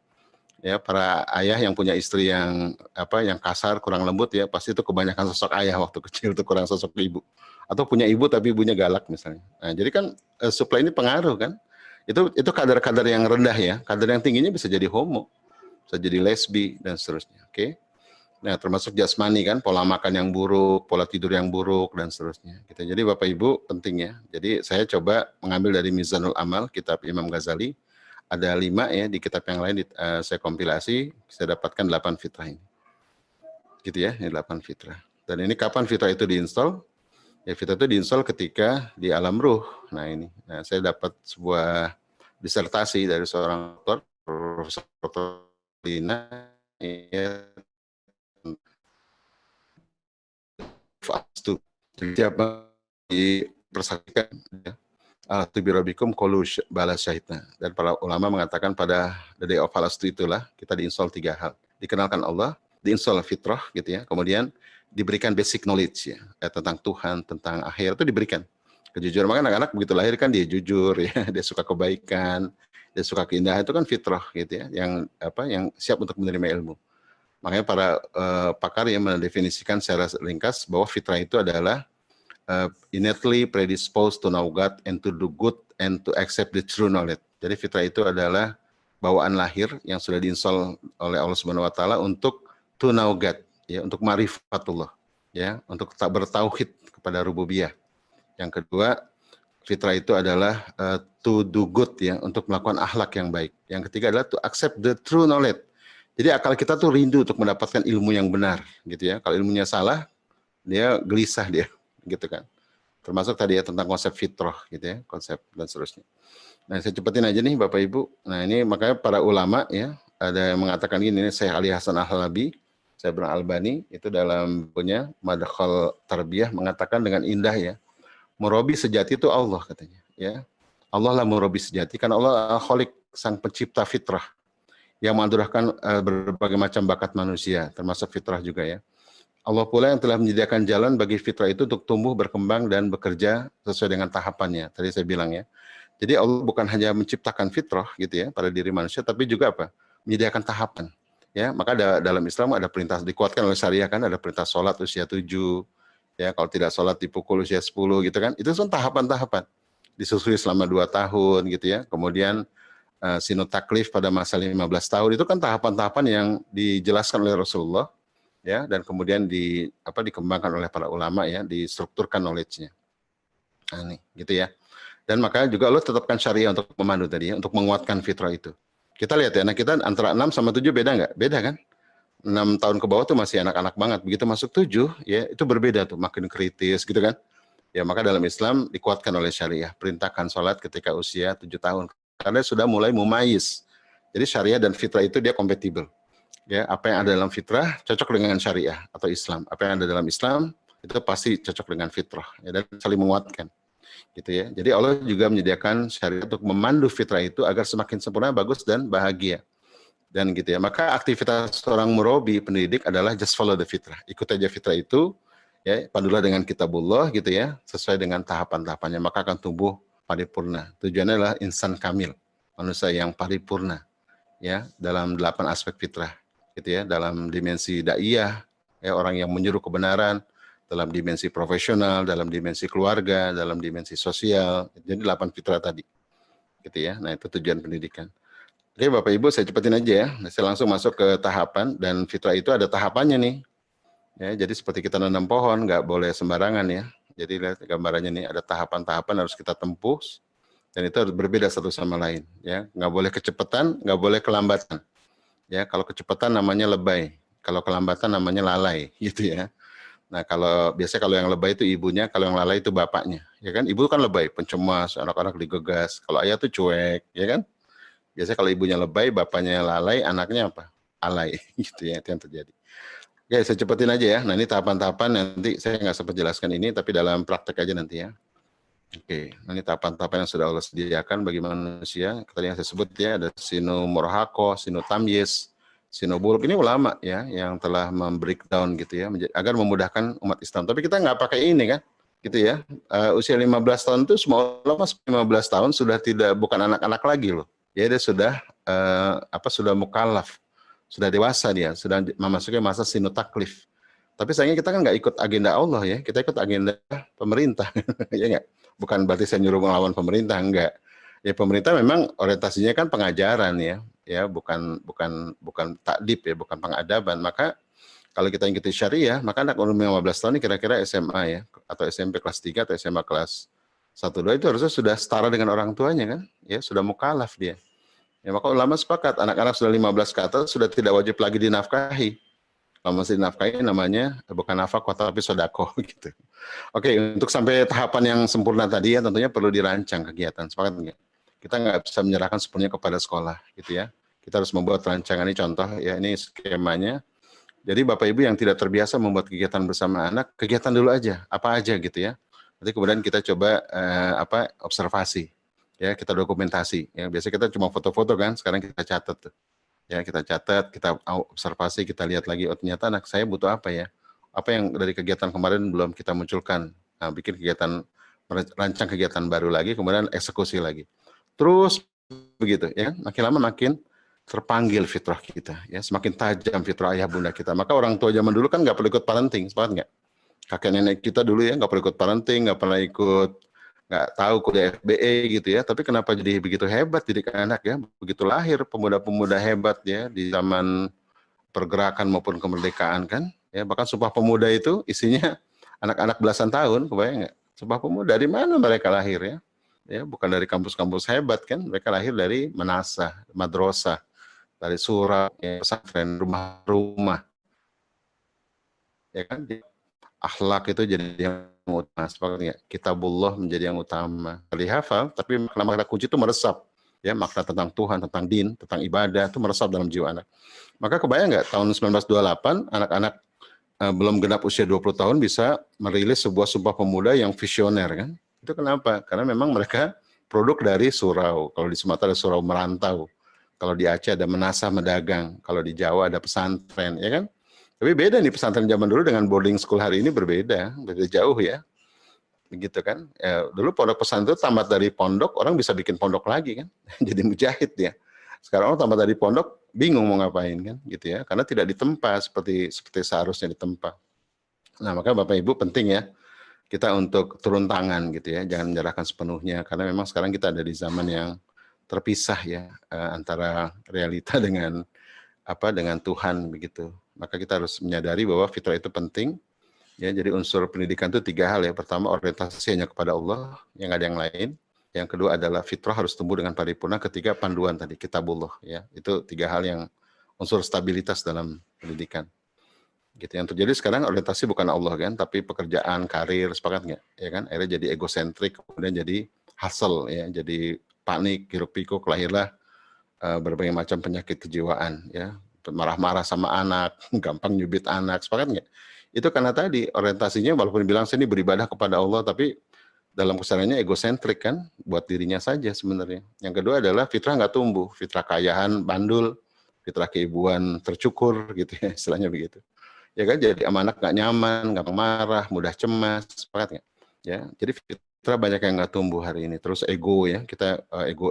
Ya, para ayah yang punya istri yang yang kasar, kurang lembut ya, pasti itu kebanyakan sosok ayah waktu kecil itu kurang sosok ibu. Atau punya ibu tapi ibunya galak misalnya. Nah, jadi kan supply ini pengaruh kan. Itu kadar-kadar yang rendah ya. Kadar yang tingginya bisa jadi homo, bisa jadi lesbi dan seterusnya. Oke. Nah, termasuk jasmani kan, pola makan yang buruk, pola tidur yang buruk dan seterusnya. Gitu. Jadi Bapak Ibu penting ya. Jadi saya coba mengambil dari Mizanul Amal, kitab Imam Ghazali. Ada 5 ya, di kitab yang lain saya kompilasi, saya dapatkan 8 fitrah ini. Gitu ya, ini 8 fitrah. Dan ini kapan fitrah itu diinstal? Ya, fitrah itu diinstal ketika di alam ruh. Nah ini, saya dapat sebuah disertasi dari seorang dokter, Profesor Lina, ya, siapa dipersaksikan ya. Tubirabikum kolu balas syahidna. Dan para ulama mengatakan pada the day of Falastu itulah kita diinstal 3 hal. Dikenalkan Allah, diinstal fitrah gitu ya. Kemudian diberikan basic knowledge ya, tentang Tuhan, tentang akhir itu diberikan. Kejujuran, maka anak-anak begitu lahir kan dia jujur ya, dia suka kebaikan, dia suka keindahan, itu kan fitrah gitu ya, yang siap untuk menerima ilmu. Makanya para pakar yang mendefinisikan secara ringkas bahwa fitrah itu adalah innately predisposed to know God and to do good and to accept the true knowledge. Jadi fitrah itu adalah bawaan lahir yang sudah diinstal oleh Allah Subhanahu wa taala untuk to know God, ya, untuk ma'rifatullah, ya, untuk tak bertauhid kepada rububiyah. Yang kedua, fitrah itu adalah to do good ya, untuk melakukan akhlak yang baik. Yang ketiga adalah to accept the true knowledge. Jadi akal kita tuh rindu untuk mendapatkan ilmu yang benar, gitu ya. Kalau ilmunya salah, dia gelisah dia. Gitu kan, termasuk tadi ya tentang konsep fitrah gitu ya, konsep dan seterusnya. Nah, saya cepetin aja nih Bapak Ibu. Nah, ini makanya para ulama ya, ada yang mengatakan ini Syekh Ali Hasan Al-Halabi, Syekh Ibnu Albani itu dalam punya Madkhal Tarbiyah mengatakan dengan indah ya, murabi sejati itu Allah katanya ya. Allah lah murabi sejati karena Allah Al-Khaliq, sang pencipta fitrah yang menganugerahkan berbagai macam bakat manusia, termasuk fitrah juga ya. Allah pula yang telah menyediakan jalan bagi fitrah itu untuk tumbuh, berkembang, dan bekerja sesuai dengan tahapannya. Tadi saya bilang ya. Jadi Allah bukan hanya menciptakan fitrah gitu ya pada diri manusia, tapi juga apa? Menyediakan tahapan. Ya, maka dalam Islam ada perintah, dikuatkan oleh syariah kan, ada perintah sholat usia 7, ya, kalau tidak sholat dipukul usia 10 gitu kan. Itu kan tahapan-tahapan. Disusui selama 2 tahun gitu ya. Kemudian sinut taklif pada masa 15 tahun, itu kan tahapan-tahapan yang dijelaskan oleh Rasulullah. Ya, dan kemudian dikembangkan oleh para ulama ya, distrukturkan knowledge-nya. Nah, ini gitu ya. Dan makanya juga Allah tetapkan syariah untuk memandu tadi ya, untuk menguatkan fitrah itu. Kita lihat ya, nah kita antara 6 sama 7 beda nggak? Beda kan? 6 tahun ke bawah tuh masih anak-anak banget. Begitu masuk 7 ya, itu berbeda tuh, makin kritis gitu kan. Ya, maka dalam Islam dikuatkan oleh syariah, perintahkan sholat ketika usia 7 tahun. Karena sudah mulai mumayyiz. Jadi syariah dan fitrah itu dia kompatibel. Ya, apa yang ada dalam fitrah cocok dengan syariah atau Islam. Apa yang ada dalam Islam itu pasti cocok dengan fitrah ya, dan saling menguatkan. Gitu ya. Jadi Allah juga menyediakan syariat untuk memandu fitrah itu agar semakin sempurna, bagus dan bahagia. Dan gitu ya. Maka aktivitas seorang murabi pendidik adalah just follow the fitrah. Ikut aja fitrah itu ya, pandulah dengan kitabullah gitu ya, sesuai dengan tahapan-tahapannya, maka akan tumbuh paripurna. Tujuannya adalah insan kamil, manusia yang paripurna ya, dalam 8 aspek fitrah. Gitu ya, dalam dimensi daiyah ya, orang yang menyuruh kebenaran, dalam dimensi profesional, dalam dimensi keluarga, dalam dimensi sosial. Jadi 8 fitrah tadi gitu ya. Nah, itu tujuan pendidikan. Oke Bapak Ibu, saya cepetin aja ya. Saya langsung masuk ke tahapan, dan fitrah itu ada tahapannya nih ya. Jadi seperti kita nanam pohon, nggak boleh sembarangan ya. Jadi lihat gambarannya nih, ada tahapan-tahapan harus kita tempuh, dan itu harus berbeda satu sama lain ya. Nggak boleh kecepatan, nggak boleh kelambatan. Ya, kalau kecepatan namanya lebay, kalau kelambatan namanya lalai, gitu ya. Nah, biasanya kalau yang lebay itu ibunya, kalau yang lalai itu bapaknya, ya kan? Ibu kan lebay, pencemas, anak-anak digegas. Kalau ayah tuh cuek, ya kan? Biasanya kalau ibunya lebay, bapaknya lalai, anaknya apa? Alay, gitu ya, itu yang terjadi. Oke, saya cepetin aja ya. Nah, ini tahapan-tahapan, nanti saya nggak sempat jelaskan ini, tapi dalam praktek aja nanti ya. Oke, ini tahapan-tahapan yang sudah Allah sediakan bagi manusia. Tadi yang saya sebut ya, ada sinu murhaqo, sinu tamyiz, sinu buluk. Ini ulama ya, yang telah membreakdown gitu ya, agar memudahkan umat Islam. Tapi kita nggak pakai ini kan, gitu ya. Usia 15 tahun itu semua ulama 15 tahun sudah bukan anak-anak lagi loh. Ya, dia sudah sudah mukallaf, sudah dewasa dia, sudah memasuki masa sinu taklif. Tapi sayangnya kita kan nggak ikut agenda Allah ya, kita ikut agenda pemerintah, ya nggak? Bukan berarti saya nyuruh melawan pemerintah, enggak. Ya pemerintah memang orientasinya kan pengajaran ya bukan takdib ya, bukan pengadaban. Maka kalau kita ikuti syariah, maka anak umur 15 tahun ini kira-kira SMA ya, atau SMP kelas 3 atau SMA kelas 1-2 itu harusnya sudah setara dengan orang tuanya kan, ya sudah mukallaf dia. Ya, maka ulama sepakat anak-anak sudah 15 ke atas sudah tidak wajib lagi dinafkahi. Kalau masih dinafkahi namanya bukan nafkah tapi sodako gitu. Oke, untuk sampai tahapan yang sempurna tadi ya tentunya perlu dirancang kegiatan. Sepakat nggak? Kita nggak bisa menyerahkan sepenuhnya kepada sekolah gitu ya. Kita harus membuat rancangan ini contoh ya, ini skemanya. Jadi Bapak Ibu yang tidak terbiasa membuat kegiatan bersama anak, kegiatan dulu aja, apa aja gitu ya. Nanti kemudian kita coba observasi. Ya, kita dokumentasi. Ya, biasanya kita cuma foto-foto kan, sekarang kita catat tuh. Ya, kita catat, kita observasi, kita lihat lagi, oh ternyata anak saya butuh apa ya? Apa yang dari kegiatan kemarin belum kita munculkan? Nah, bikin kegiatan, rancang kegiatan baru lagi, kemudian eksekusi lagi. Terus begitu, ya, makin lama makin terpanggil fitrah kita, ya, semakin tajam fitrah ayah bunda kita. Maka orang tua zaman dulu kan nggak perlu ikut parenting, sepakat nggak? Kakek nenek kita dulu ya nggak perlu ikut parenting, nggak pernah ikut, nggak tahu kuliah FBE gitu ya, tapi kenapa jadi begitu hebat didik anak ya, begitu lahir pemuda-pemuda hebat ya di zaman pergerakan maupun kemerdekaan kan, ya bahkan Sumpah Pemuda itu isinya anak-anak belasan tahun, kebayang nggak? Sumpah Pemuda dari mana mereka lahir ya? Ya bukan dari kampus-kampus hebat kan, mereka lahir dari manasah, madrasah, dari surau, ya, pesantren, rumah-rumah, ya kan? Akhlak itu jadi yang utama, sepertinya kitabullah menjadi yang utama. Dihafal, tapi makna-makna kunci itu meresap. Ya, makna tentang Tuhan, tentang din, tentang ibadah itu meresap dalam jiwa anak. Maka kebayang nggak tahun 1928 anak-anak belum genap usia 20 tahun bisa merilis sebuah Sumpah Pemuda yang visioner kan? Itu kenapa? Karena memang mereka produk dari surau. Kalau di Sumatera ada surau merantau. Kalau di Aceh ada menasah medagang. Kalau di Jawa ada pesantren, ya kan? Tapi beda nih pesantren zaman dulu dengan boarding school hari ini berbeda jauh ya. Begitu kan. Ya, dulu pondok pesantren tamat dari pondok, orang bisa bikin pondok lagi kan. Jadi mujahid ya. Sekarang orang tamat dari pondok bingung mau ngapain kan gitu ya. Karena tidak ditempa seperti seharusnya ditempa. Nah, maka Bapak Ibu penting ya kita untuk turun tangan gitu ya. Jangan menyerahkan sepenuhnya karena memang sekarang kita ada di zaman yang terpisah ya antara realita dengan Tuhan begitu. Maka kita harus menyadari bahwa fitrah itu penting. Ya, jadi unsur pendidikan itu 3 hal ya. Pertama, orientasi hanya kepada Allah, yang ada yang lain. Yang kedua adalah fitrah harus tumbuh dengan paripurna. Ketiga, panduan tadi, kitabullah ya. Itu 3 hal yang unsur stabilitas dalam pendidikan. Gitu. Yang terjadi sekarang orientasi bukan Allah kan, tapi pekerjaan, karir, sepakat nggak? Ya kan? Akhirnya jadi egosentrik, kemudian jadi hustle ya, jadi panik, hiruk-pikuk, lahirlah berbagai macam penyakit kejiwaan ya, marah-marah sama anak, gampang nyubit anak, sepakat nggak? Itu karena tadi orientasinya walaupun bilang saya ini beribadah kepada Allah, tapi dalam kesadarannya egosentrik kan, buat dirinya saja sebenarnya. Yang kedua adalah fitrah nggak tumbuh, fitrah kayahan bandul, fitrah keibuan tercukur gitu ya, istilahnya begitu. Ya kan, jadi sama anak nggak nyaman, gampang marah, mudah cemas, sepakat nggak? Ya, jadi fitrah banyak yang nggak tumbuh hari ini. Terus ego ya, kita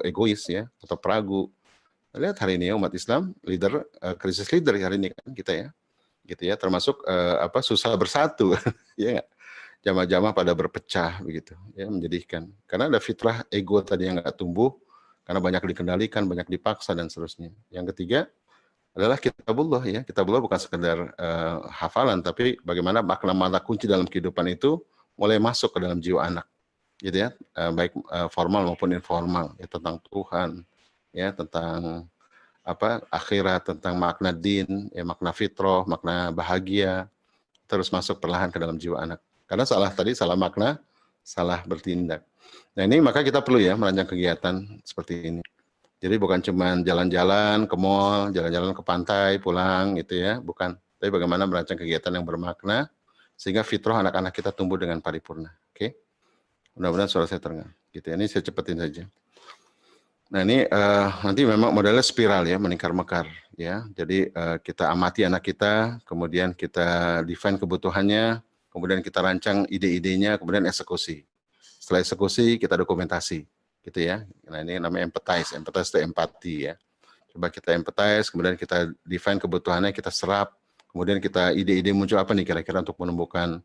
egois ya, atau peragu. Lihat hari ini ya umat Islam leader krisis leader hari ini kan kita ya, gitu ya, termasuk susah bersatu, ya nggak, jamaah-jamaah pada berpecah begitu, ya menjadikan karena ada fitrah ego tadi yang nggak tumbuh, karena banyak dikendalikan, banyak dipaksa dan seterusnya. Yang ketiga adalah kitabullah ya, kitabullah bukan sekedar hafalan, tapi bagaimana makna-makna kunci dalam kehidupan itu mulai masuk ke dalam jiwa anak, gitu ya, baik formal maupun informal ya, tentang Tuhan. Ya, tentang akhirat, tentang makna din, ya, makna fitrah, makna bahagia, terus masuk perlahan ke dalam jiwa anak. Karena salah makna, salah bertindak. Nah ini maka kita perlu ya merancang kegiatan seperti ini. Jadi bukan cuma jalan-jalan ke mall, jalan-jalan ke pantai, pulang gitu ya, bukan. Tapi bagaimana merancang kegiatan yang bermakna, sehingga fitrah anak-anak kita tumbuh dengan paripurna. Oke? Mudah-mudahan suara saya terdengar. Gitu ya, ini saya cepetin saja. Nah ini nanti memang modelnya spiral ya, meningkar-mekar ya. Jadi kita amati anak kita, kemudian kita define kebutuhannya, kemudian kita rancang ide-idenya, kemudian eksekusi. Setelah eksekusi kita dokumentasi, gitu ya. Nah ini namanya empathize itu empati ya. Coba kita empathize, kemudian kita define kebutuhannya, kita serap, kemudian kita ide-ide muncul apa nih kira-kira untuk menumbuhkan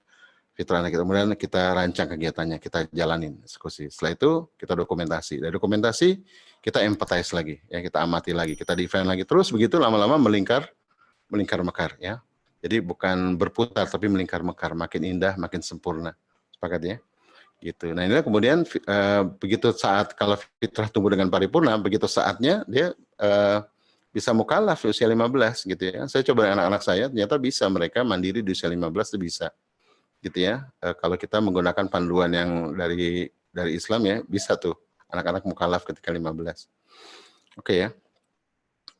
fitrah anak kita. Kemudian kita rancang kegiatannya, kita jalanin eksekusi. Setelah itu kita dokumentasi. Dari dokumentasi kita empathize lagi, ya kita amati lagi, kita define lagi. Terus begitu lama-lama melingkar mekar ya. Jadi bukan berputar tapi melingkar mekar, makin indah, makin sempurna. Sepakat ya? Gitu. Nah inilah kemudian begitu saat kalau fitrah tumbuh dengan paripurna, begitu saatnya dia bisa mukallaf di usia 15 gitu ya. Saya coba dengan anak-anak saya, ternyata bisa mereka mandiri di usia 15 itu bisa. Gitu ya. Kalau kita menggunakan panduan yang dari Islam ya, bisa tuh anak-anak mukallaf ketika 15. Oke ya.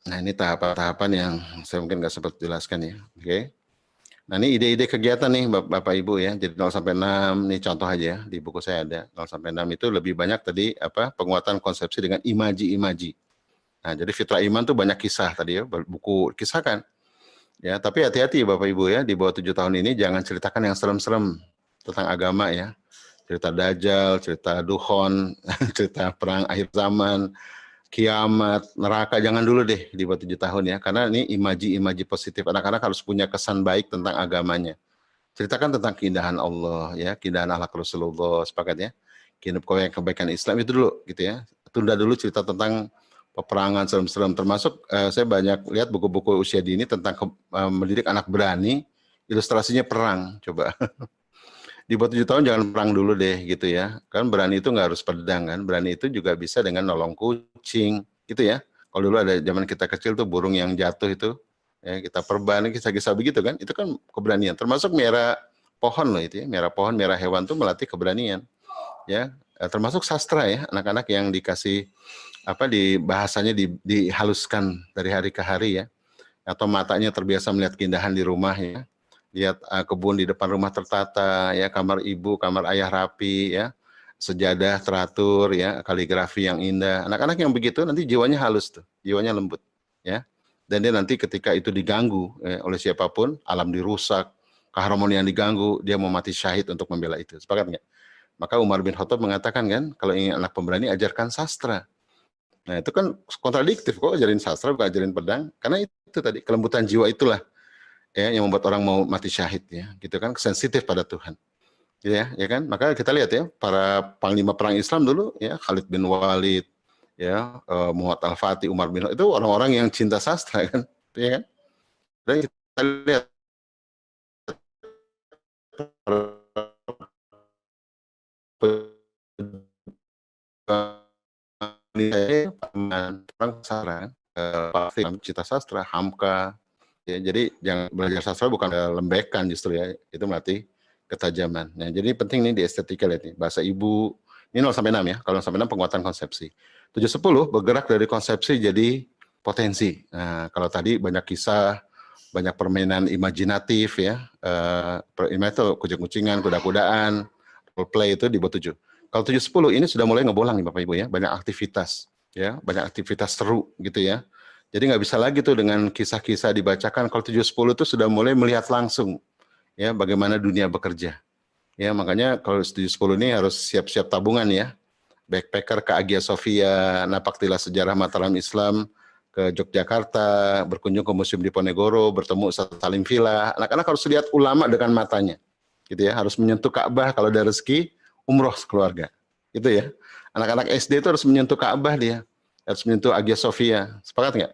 Nah ini tahapan-tahapan yang saya mungkin nggak sempat jelaskan ya. Oke. Nah ini ide-ide kegiatan nih Bapak Ibu ya. Jadi 0 sampai 6 nih contoh aja ya, di buku saya ada 0 sampai 6 itu lebih banyak tadi penguatan konsepsi dengan imaji-imaji. Nah jadi fitrah iman tuh banyak kisah tadi ya, buku kisah kan. Ya, tapi hati-hati Bapak Ibu ya, di bawah 7 tahun ini jangan ceritakan yang serem-serem tentang agama ya. Cerita Dajjal, cerita Dukhon, cerita perang akhir zaman, kiamat, neraka, jangan dulu deh di bawah 7 tahun ya. Karena ini imaji-imaji positif. Anak-anak harus punya kesan baik tentang agamanya. Ceritakan tentang keindahan Allah ya, keindahan akhlak Rasulullah, sepakat ya. Kebaikan Islam itu dulu gitu ya. Tunda dulu cerita tentang peperangan serem-serem, termasuk saya banyak lihat buku-buku usia dini tentang mendidik anak berani, ilustrasinya perang, coba. Di bawah 7 tahun jangan perang dulu deh gitu ya, kan berani itu nggak harus pedang kan, berani itu juga bisa dengan nolong kucing gitu ya. Kalau dulu ada zaman kita kecil tuh burung yang jatuh itu, ya kita perban, kisah-kisah begitu kan, itu kan keberanian, termasuk miara pohon loh itu ya, miara pohon, miara hewan tuh melatih keberanian, ya. Termasuk sastra ya, anak-anak yang dikasih di bahasanya dihaluskan dari hari ke hari ya, atau matanya terbiasa melihat keindahan di rumah ya, lihat kebun di depan rumah tertata ya, kamar ibu, kamar ayah rapi ya, sejadah teratur ya, kaligrafi yang indah. Anak-anak yang begitu nanti jiwanya halus tuh, jiwanya lembut ya, dan dia nanti ketika itu diganggu oleh siapapun, alam dirusak, keharmonian diganggu, dia mau mati syahid untuk membela itu. Sepakat nggak? Maka Umar bin Khattab mengatakan kan, kalau ingin anak pemberani ajarkan sastra. Nah itu kan kontradiktif, kok ajarin sastra bukan ajarin pedang, karena itu tadi kelembutan jiwa itulah ya yang membuat orang mau mati syahid ya, gitu kan, sensitif pada Tuhan. Ya kan? Maka kita lihat ya, para panglima perang Islam dulu ya, Khalid bin Walid ya, Muhammad Al-Fatih, Umar bin Khattab, itu orang-orang yang cinta sastra kan, ya kan? Dan kita lihat perang sastra, cita sastra, Hamka, ya, jadi jangan belajar sastra bukan lembekan justru ya, itu melatih ketajaman. Nah, jadi penting nih di estetika lihat nih, bahasa ibu, ini 0 sampai 6 ya, kalau 0 sampai 6 penguatan konsepsi. 7-10 bergerak dari konsepsi jadi potensi. Nah, kalau tadi banyak kisah, banyak permainan imajinatif ya, itu kucing-kucingan, kuda-kudaan, role play itu di bawah 7. Kalau 7-10 ini sudah mulai ngebolang nih Bapak Ibu ya, banyak aktivitas ya, banyak aktivitas seru gitu ya. Jadi nggak bisa lagi tuh dengan kisah-kisah dibacakan. Kalau 7-10 itu sudah mulai melihat langsung ya bagaimana dunia bekerja. Ya makanya kalau 7-10 ini harus siap-siap tabungan ya. Backpacker ke Hagia Sophia, napaktilah sejarah Mataram Islam, ke Yogyakarta, berkunjung ke Museum Diponegoro, bertemu Ustaz Salim Villa. Anak-anak harus lihat ulama dengan matanya. Gitu ya, harus menyentuh Ka'bah kalau ada rezeki, umroh keluarga. Itu ya. Anak-anak SD itu harus menyentuh Ka'bah dia. Harus menyentuh Hagia Sophia. Sepakat nggak?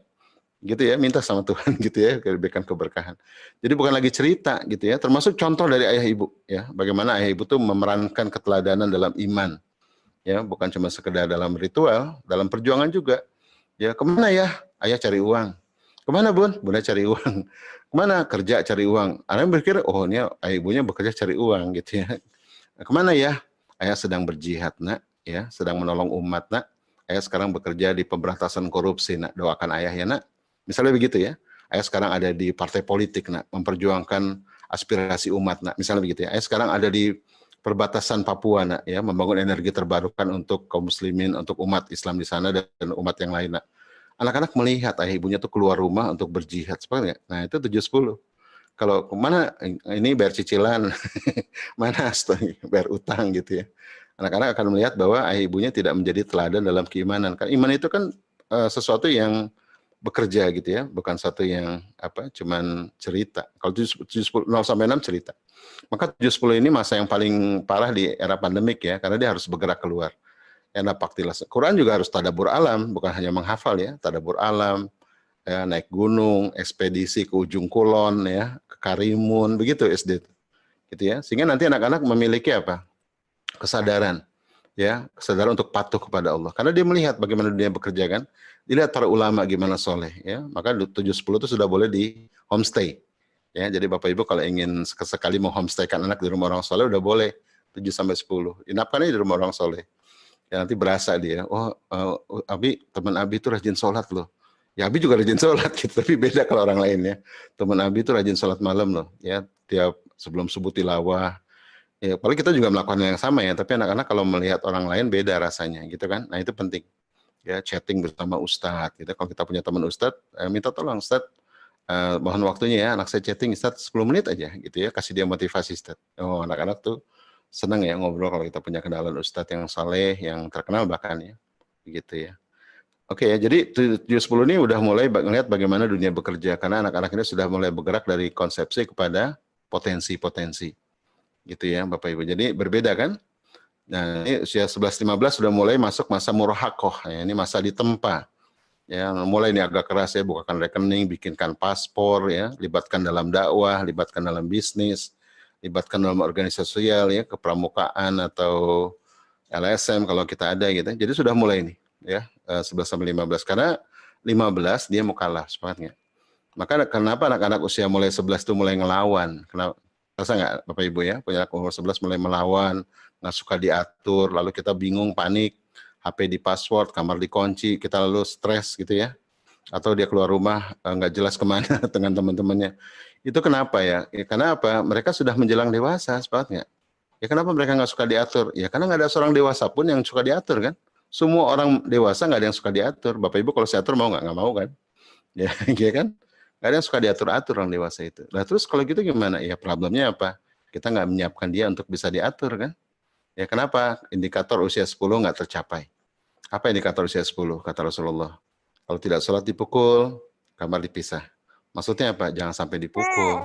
Gitu ya, minta sama Tuhan gitu ya, diberikan keberkahan. Jadi bukan lagi cerita gitu ya, termasuk contoh dari ayah ibu ya, bagaimana ayah ibu tuh memerankan keteladanan dalam iman. Ya, bukan cuma sekedar dalam ritual, dalam perjuangan juga. Ya, kemana ya? Ayah cari uang. Kemana Bun? Bunda cari uang. Kemana? Kerja cari uang. Anak berpikir, oh ini ayah ibunya bekerja cari uang gitu ya. Kemana ya? Ayah sedang berjihad nak, ya, sedang menolong umat nak. Ayah sekarang bekerja di pemberantasan korupsi nak. Doakan ayah ya nak. Misalnya begitu ya. Ayah sekarang ada di partai politik nak, memperjuangkan aspirasi umat nak. Misalnya begitu ya. Ayah sekarang ada di perbatasan Papua nak, ya, membangun energi terbarukan untuk kaum muslimin, untuk umat Islam di sana dan umat yang lain nak. Anak-anak melihat ayah ibunya tuh keluar rumah untuk berjihad, seperti nggak? Nah itu 7-10. Kalau mana ini bayar cicilan, mana bayar utang gitu ya. Anak-anak akan melihat bahwa ayah ibunya tidak menjadi teladan dalam keimanan. Kan iman itu kan sesuatu yang bekerja gitu ya, bukan satu yang cuman cerita. Kalau 7, 10, 0 sampai 6 cerita. Maka 7, 10 ini masa yang paling parah di era pandemik ya, karena dia harus bergerak keluar. Ya, napaktilas. Quran juga harus tadabbur alam, bukan hanya menghafal ya, tadabbur alam, ya, naik gunung, ekspedisi ke ujung kulon ya, ke Karimun, begitu SD. Gitu ya. Sehingga nanti anak-anak memiliki apa? Kesadaran. Ya, kesadaran untuk patuh kepada Allah. Karena dia melihat bagaimana dunia bekerja kan. Dilihat para ulama gimana soleh ya. Maka 7, 10 itu sudah boleh di homestay. Ya, jadi Bapak Ibu kalau ingin sekali mau homestaykan anak di rumah orang soleh udah boleh 7 sampai 10. Inapkannya di rumah orang soleh. Ya, nanti berasa dia, teman Abi itu rajin sholat loh. Ya Abi juga rajin sholat gitu, tapi beda kalau orang lain ya. Teman Abi itu rajin sholat malam loh, ya tiap sebelum subuh tilawah. Ya, paling kita juga melakukan yang sama ya, tapi anak-anak kalau melihat orang lain beda rasanya gitu kan. Nah itu penting. Ya chatting bersama Ustadz. Gitu. Kalau kita punya teman Ustadz, minta tolong Ustadz, mohon waktunya ya, anak saya chatting Ustadz 10 menit aja gitu ya, kasih dia motivasi Ustadz. Oh anak-anak tuh senang ya ngobrol kalau kita punya kenalan Ustadz yang saleh, yang terkenal bahkan ya, gitu ya. Oke ya, jadi 7, 10 ini udah mulai melihat bagaimana dunia bekerja, karena anak-anak ini sudah mulai bergerak dari konsepsi kepada potensi-potensi. Gitu ya Bapak Ibu. Jadi berbeda kan? Nah, ini usia 11-15 sudah mulai masuk masa murahaqoh, ya, ini masa ditempa. Ya, mulai ini agak keras ya, bukakan rekening, bikinkan paspor ya, libatkan dalam dakwah, libatkan dalam bisnis, libatkan dalam organisasi sosial ya, kepramukaan atau LSM kalau kita ada gitu. Jadi sudah mulai ini ya, 11-15 karena 15 dia mukallaf, sepakat nggak? Maka kenapa anak-anak usia mulai 11 itu mulai ngelawan? Kenapa? Rasa nggak Bapak Ibu ya, punya anak umur 11 mulai melawan, nggak suka diatur, lalu kita bingung, panik, HP di password, kamar dikunci, kita lalu stres gitu ya. Atau dia keluar rumah nggak jelas kemana dengan teman-temannya. Itu kenapa ya? Ya karena apa? Mereka sudah menjelang dewasa, sepakat nggak? Ya kenapa mereka nggak suka diatur? Ya karena nggak ada seorang dewasa pun yang suka diatur kan? Semua orang dewasa nggak ada yang suka diatur. Bapak Ibu kalau saya atur mau nggak? Nggak mau kan? Ya, ya kan? Nggak ada yang suka diatur-atur orang dewasa itu. Nah terus kalau gitu gimana? Ya problemnya apa? Kita nggak menyiapkan dia untuk bisa diatur kan? Ya kenapa? Indikator usia 10 nggak tercapai. Apa indikator usia 10? Kata Rasulullah. Kalau tidak sholat dipukul, kamar dipisah. Maksudnya apa? Jangan sampai dipukul.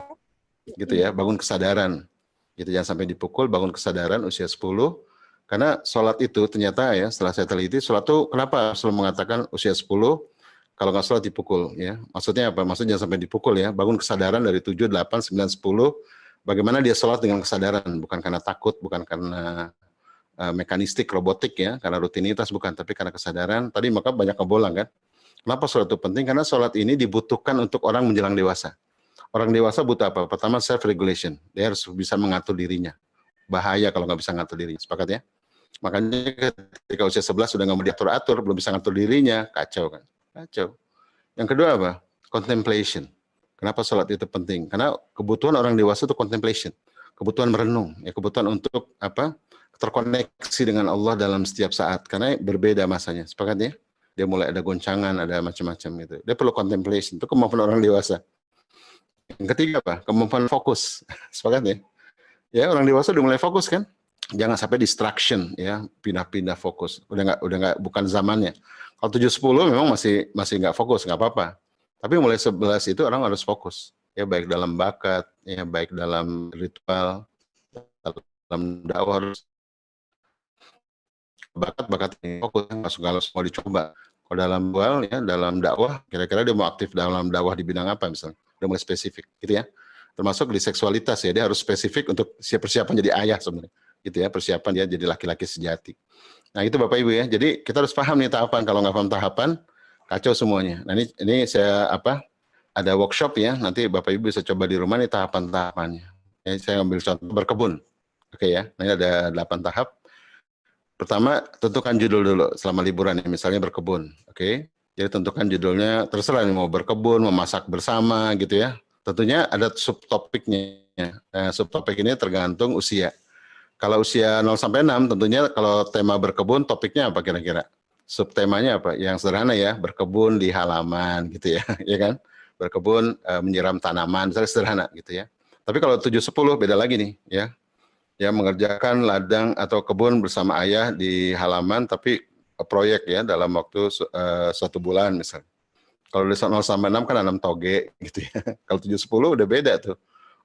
Gitu ya, bangun kesadaran. Gitu, jangan sampai dipukul, bangun kesadaran usia 10. Karena sholat itu ternyata ya, setelah saya teliti, sholat itu kenapa Rasul mengatakan usia 10, kalau nggak sholat dipukul ya. Maksudnya apa? Maksudnya jangan sampai dipukul ya. Bangun kesadaran dari 7, 8, 9, 10. Bagaimana dia sholat dengan kesadaran. Bukan karena takut, bukan karena mekanistik, robotik ya. Karena rutinitas bukan, tapi karena kesadaran. Tadi maka banyak kebolang kan. Kenapa sholat itu penting? Karena sholat ini dibutuhkan untuk orang menjelang dewasa. Orang dewasa butuh apa? Pertama self-regulation. Dia harus bisa mengatur dirinya. Bahaya kalau nggak bisa ngatur dirinya. Sepakat ya? Makanya ketika usia 11 sudah nggak mau diatur-atur, belum bisa ngatur dirinya, kacau kan. Kacau. Yang kedua apa? Contemplation. Kenapa sholat itu penting? Karena kebutuhan orang dewasa itu contemplation. Kebutuhan merenung. Ya, kebutuhan untuk apa? Terkoneksi dengan Allah dalam setiap saat. Karena berbeda masanya. Sepakat ya? Dia mulai ada goncangan, ada macam-macam gitu. Dia perlu contemplation. Itu kemampuan orang dewasa. Yang ketiga apa? Kemampuan fokus. Sepakat ya? Ya, orang dewasa udah mulai fokus kan? Jangan sampai distraction ya, pindah-pindah fokus. Udah nggak bukan zamannya. Kalau 7-10 memang masih nggak fokus, nggak apa-apa. Tapi mulai 11 itu orang harus fokus. Ya baik dalam bakat, ya baik dalam ritual, dalam dakwah harus bakat ini fokus, nggak semua dicoba. Kalau dalam ritual ya, dalam dakwah, kira-kira dia mau aktif dalam dakwah di bidang apa misalnya? Udah mulai spesifik, gitu ya. Termasuk di seksualitas ya, dia harus spesifik untuk persiapan jadi ayah sebenarnya. Gitu ya, persiapan dia jadi laki-laki sejati. Nah itu Bapak Ibu ya, jadi kita harus paham nih tahapan, kalau nggak paham tahapan, kacau semuanya. Nah ini saya ada workshop ya, nanti Bapak Ibu bisa coba di rumah nih tahapan-tahapannya. Ya, saya ambil contoh berkebun. Oke ya, nah ini ada 8 tahap. Pertama, tentukan judul dulu selama liburan ya, misalnya berkebun. Oke, jadi tentukan judulnya, terserah nih mau berkebun, mau masak bersama gitu ya. Tentunya ada subtopiknya. Subtopik ini tergantung usia. Kalau usia 0 sampai 6 tentunya kalau tema berkebun topiknya apa kira-kira? Subtemanya apa? Yang sederhana ya, berkebun di halaman gitu ya, ya kan? Berkebun menyiram tanaman, misalnya sederhana gitu ya. Tapi kalau 7-10 beda lagi nih ya. Ya mengerjakan ladang atau kebun bersama ayah di halaman tapi proyek ya dalam waktu 1 bulan misalnya. Kalau dari 0 sampai 6 kan nanam toge gitu ya. Kalau 7-10 udah beda tuh.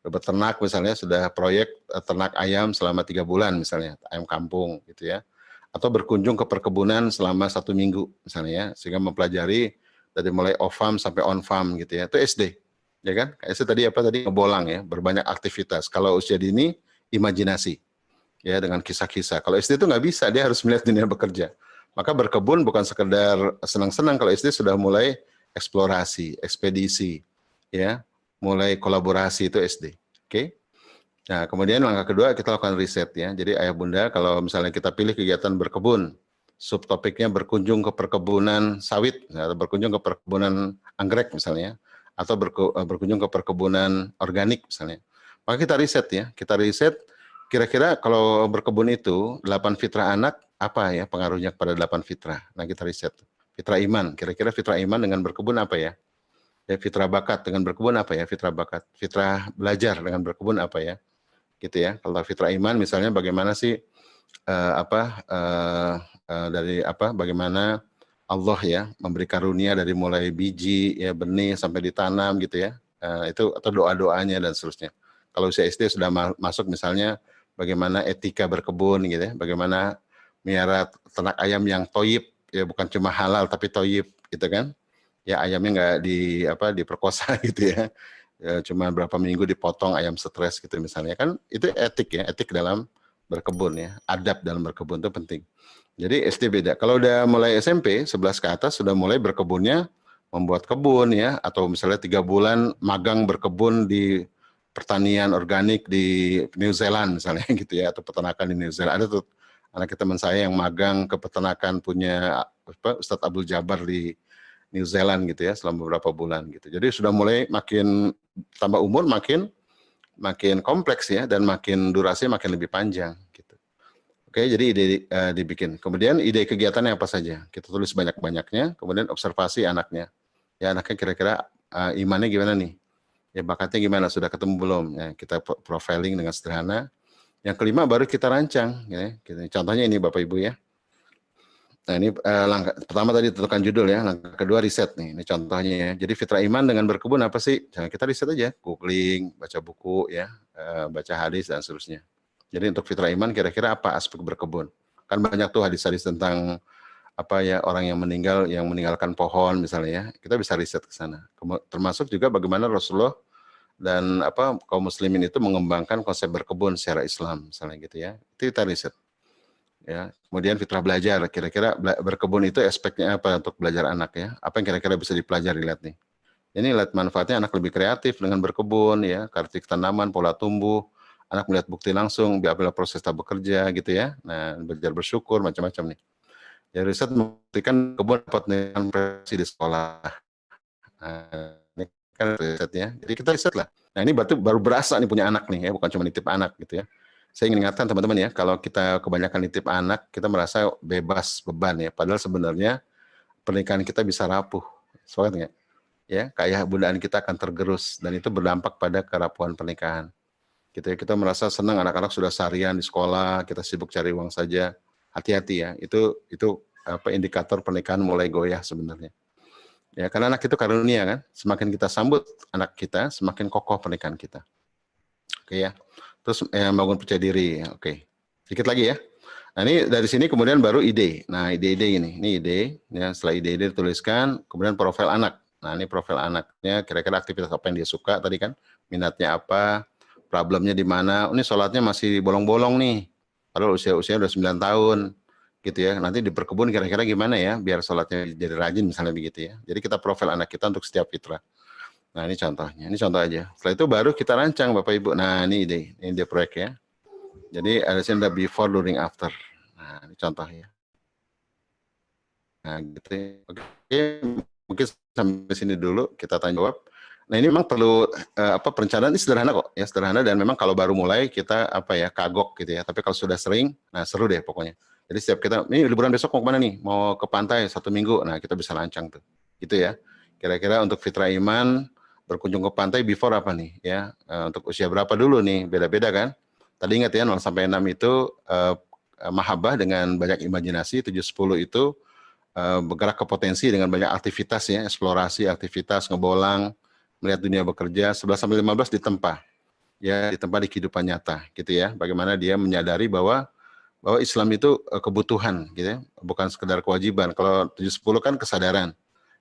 Udah beternak misalnya, sudah proyek ternak ayam selama 3 bulan misalnya, ayam kampung gitu ya. Atau berkunjung ke perkebunan selama 1 minggu misalnya ya, sehingga mempelajari dari mulai off farm sampai on farm gitu ya. Itu SD. Ya kan? SD tadi apa tadi? Ngebolang ya, berbanyak aktivitas. Kalau usia dini, imajinasi. Ya, dengan kisah-kisah. Kalau SD itu nggak bisa, dia harus melihat dunia bekerja. Maka berkebun bukan sekedar senang-senang, kalau SD sudah mulai eksplorasi, ekspedisi, ya, mulai kolaborasi itu SD. Oke. Nah, kemudian langkah kedua kita lakukan riset ya. Jadi ayah bunda kalau misalnya kita pilih kegiatan berkebun, subtopiknya berkunjung ke perkebunan sawit, atau berkunjung ke perkebunan anggrek misalnya, atau berkunjung ke perkebunan organik misalnya. Maka kita riset ya, kita riset kira-kira kalau berkebun itu 8 fitrah anak apa ya pengaruhnya kepada 8 fitrah. Nah, kita riset. Fitrah iman, kira-kira fitrah iman dengan berkebun apa ya? Ya, fitrah bakat dengan berkebun apa ya? Fitrah bakat. Fitrah belajar dengan berkebun apa ya? Gitu ya. Kalau fitrah iman misalnya bagaimana sih dari bagaimana Allah ya memberi karunia dari mulai biji ya benih sampai ditanam gitu ya. Itu atau doa-doanya dan seterusnya. Kalau usia SD sudah masuk misalnya bagaimana etika berkebun gitu ya, bagaimana miara ternak ayam yang toyib ya, bukan cuma halal tapi toyib gitu kan. Ya ayamnya nggak diperkosa gitu ya. Ya, cuma berapa minggu dipotong ayam stres gitu misalnya kan, itu etik ya, etik dalam berkebun ya, adab dalam berkebun itu penting. Jadi SD beda. Kalau udah mulai SMP 11 ke atas sudah mulai berkebunnya membuat kebun ya, atau misalnya 3 bulan magang berkebun di pertanian organik di New Zealand misalnya gitu ya, atau peternakan di New Zealand. Ada tuh anak teman saya yang magang ke peternakan punya Ustadz Abdul Jabar di New Zealand gitu ya selama beberapa bulan gitu. Jadi sudah mulai makin tambah umur makin kompleks ya, dan makin durasi makin lebih panjang gitu. Oke, jadi ide dibikin. Kemudian ide kegiatannya apa saja? Kita tulis banyak-banyaknya, kemudian observasi anaknya. Ya anaknya kira-kira imannya gimana nih? Ya bakatnya gimana? Sudah ketemu belum? Ya, kita profiling dengan sederhana. Yang kelima baru kita rancang. Ya. Contohnya ini Bapak Ibu ya. Nah ini langkah pertama tadi tentukan judul ya, langkah kedua riset nih, ini contohnya ya. Jadi fitrah iman dengan berkebun apa sih? Jangan kita riset aja, googling, baca buku ya, baca hadis dan seterusnya. Jadi untuk fitrah iman kira-kira apa aspek berkebun? Kan banyak tuh hadis-hadis tentang apa ya, orang yang meninggal yang meninggalkan pohon misalnya ya, kita bisa riset ke sana. Termasuk juga bagaimana Rasulullah dan kaum muslimin itu mengembangkan konsep berkebun secara Islam misalnya gitu ya. Itu kita riset. Ya, kemudian fitrah belajar, kira-kira berkebun itu aspeknya apa untuk belajar anak ya? Apa yang kira-kira bisa dipelajari, lihat nih. Ini lihat manfaatnya anak lebih kreatif dengan berkebun ya, karakteristik tanaman, pola tumbuh, anak melihat bukti langsung, apabila proses tak bekerja gitu ya. Nah, belajar bersyukur macam-macam nih. Ya, riset membuktikan kebun dapat nilai prestasi di sekolah. Nah, ini kan risetnya. Jadi kita riset lah. Nah, ini baru berasa nih punya anak nih ya, bukan cuma nitip anak gitu ya. Saya ingin ingatkan teman-teman ya, kalau kita kebanyakan nitip anak, kita merasa bebas beban ya. Padahal sebenarnya pernikahan kita bisa rapuh. Soalnya nggak? Ya, kayak bundaan kita akan tergerus dan itu berdampak pada kerapuhan pernikahan. Gitu ya, kita merasa senang anak-anak sudah seharian di sekolah, kita sibuk cari uang saja. Hati-hati ya, itu indikator pernikahan mulai goyah sebenarnya. Ya, karena anak itu karunia kan. Semakin kita sambut anak kita, semakin kokoh pernikahan kita. Oke ya. Terus bangun percaya diri. Oke. Sedikit lagi ya. Nah, ini dari sini kemudian baru ide. Nah, ide-ide ini. Ini ide. Ya, setelah ide-ide dituliskan, kemudian profil anak. Nah, ini profil anaknya, kira-kira aktivitas apa yang dia suka tadi kan. Minatnya apa, problemnya di mana. Ini sholatnya masih bolong-bolong nih. Padahal usia udah 9 tahun. Gitu ya. Nanti di perkebun kira-kira gimana ya, biar sholatnya jadi rajin misalnya begitu ya. Jadi kita profil anak kita untuk setiap fitrah. Nah, ini contohnya, ini contoh aja. Setelah itu baru kita rancang Bapak Ibu. Nah, ini ide proyek ya. Jadi ada before, during, after. Nah, ini contohnya. Nah, gitu ya. Oke, mungkin sampai sini dulu kita tanya jawab. Nah, ini memang perlu perencanaan ini sederhana kok, ya sederhana, dan memang kalau baru mulai kita kagok gitu ya. Tapi kalau sudah sering, nah seru deh pokoknya. Jadi setiap kita, ini liburan besok mau kemana nih? Mau ke pantai 1 minggu. Nah, kita bisa lancang tuh. Gitu ya. Kira-kira untuk fitrah iman, berkunjung ke pantai before apa nih ya, untuk usia berapa dulu nih, beda-beda kan. Tadi ingat ya 0 sampai 6 itu mahabbah dengan banyak imajinasi, 7-10 itu bergerak ke potensi dengan banyak aktivitas ya, eksplorasi, aktivitas, ngebolang, melihat dunia bekerja. 11 sampai 15 ditempa. Ya, ditempa di kehidupan nyata gitu ya. Bagaimana dia menyadari bahwa Islam itu kebutuhan gitu ya, bukan sekedar kewajiban. Kalau 7-10 kan kesadaran.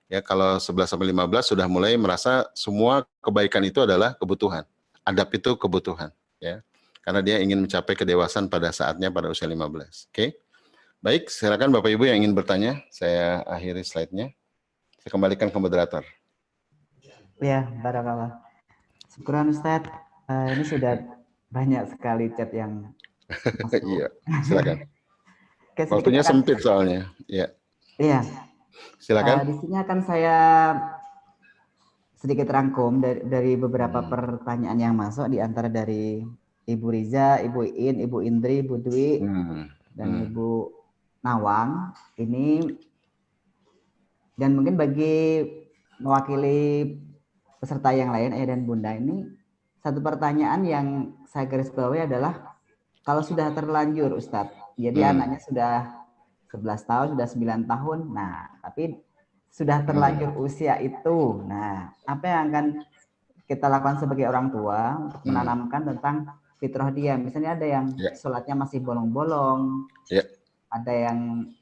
Ya, kalau 11 sampai 15 sudah mulai merasa semua kebaikan itu adalah kebutuhan. Adab itu kebutuhan ya. Karena dia ingin mencapai kedewasaan pada saatnya pada usia 15. Oke. Baik, silakan Bapak Ibu yang ingin bertanya. Saya akhiri slide-nya. Saya kembalikan ke moderator. Ya, barakallah. Syukuran Ustadz. Ini sudah banyak sekali chat yang masuk. Iya, silakan. Oke, Waktunya sempit soalnya. Ya. Iya. Silakan. Di sini akan saya sedikit rangkum dari beberapa pertanyaan yang masuk, di antara dari Ibu Riza, Ibu In, Ibu Indri, Ibu Dwi, dan Ibu Nawang. Ini, dan mungkin bagi mewakili peserta yang lain, Ayah dan Bunda, ini satu pertanyaan yang saya garis bawahi adalah, kalau sudah terlanjur Ustadz, jadi anaknya sudah 11 tahun, sudah 9 tahun, nah tapi sudah terlanjur usia itu, nah apa yang akan kita lakukan sebagai orang tua untuk menanamkan tentang fitrah dia? Misalnya ada yang sholatnya masih bolong-bolong, ada yang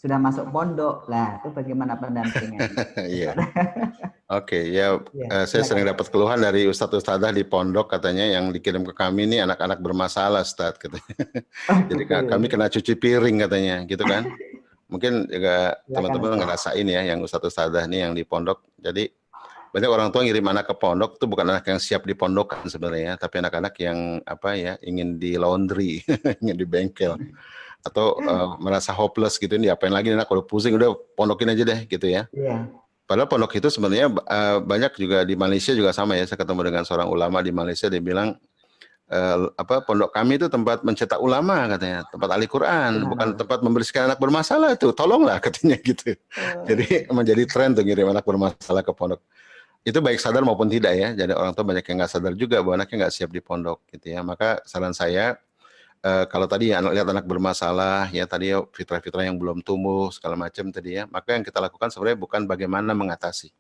sudah masuk pondok, lah itu bagaimana pendampingan? Iya. Oke, ya, saya sering dapat keluhan dari Ustadz-Ustadzah di pondok, katanya yang dikirim ke kami ini anak-anak bermasalah, Ustadz, katanya. Jadi kami kena cuci piring katanya, gitu kan? Mungkin juga teman-teman ngerasain ya, yang Ustadz-Ustadzah ini yang di pondok. Jadi banyak orang tua ngirim anak ke pondok itu bukan anak yang siap di pondokan sebenarnya, tapi anak-anak yang apa ya, ingin di laundry, ingin di bengkel, atau merasa hopeless gitu, ini apain lagi anak, kalau pusing udah pondokin aja deh gitu ya. Padahal pondok itu sebenarnya banyak juga di Malaysia juga sama ya. Saya ketemu dengan seorang ulama di Malaysia, dia bilang pondok kami itu tempat mencetak ulama katanya, tempat ahli Quran, bukan tempat membersihkan anak bermasalah itu. Tolonglah katanya gitu. Jadi menjadi tren tuh ngirim anak bermasalah ke pondok. Itu baik sadar maupun tidak ya. Jadi orang tua banyak yang nggak sadar juga bahwa anaknya nggak siap di pondok gitu ya. Maka saran saya, kalau tadi ya lihat anak bermasalah ya, tadi ya fitrah-fitrah yang belum tumbuh segala macam tadi ya, maka yang kita lakukan sebenarnya bukan bagaimana mengatasi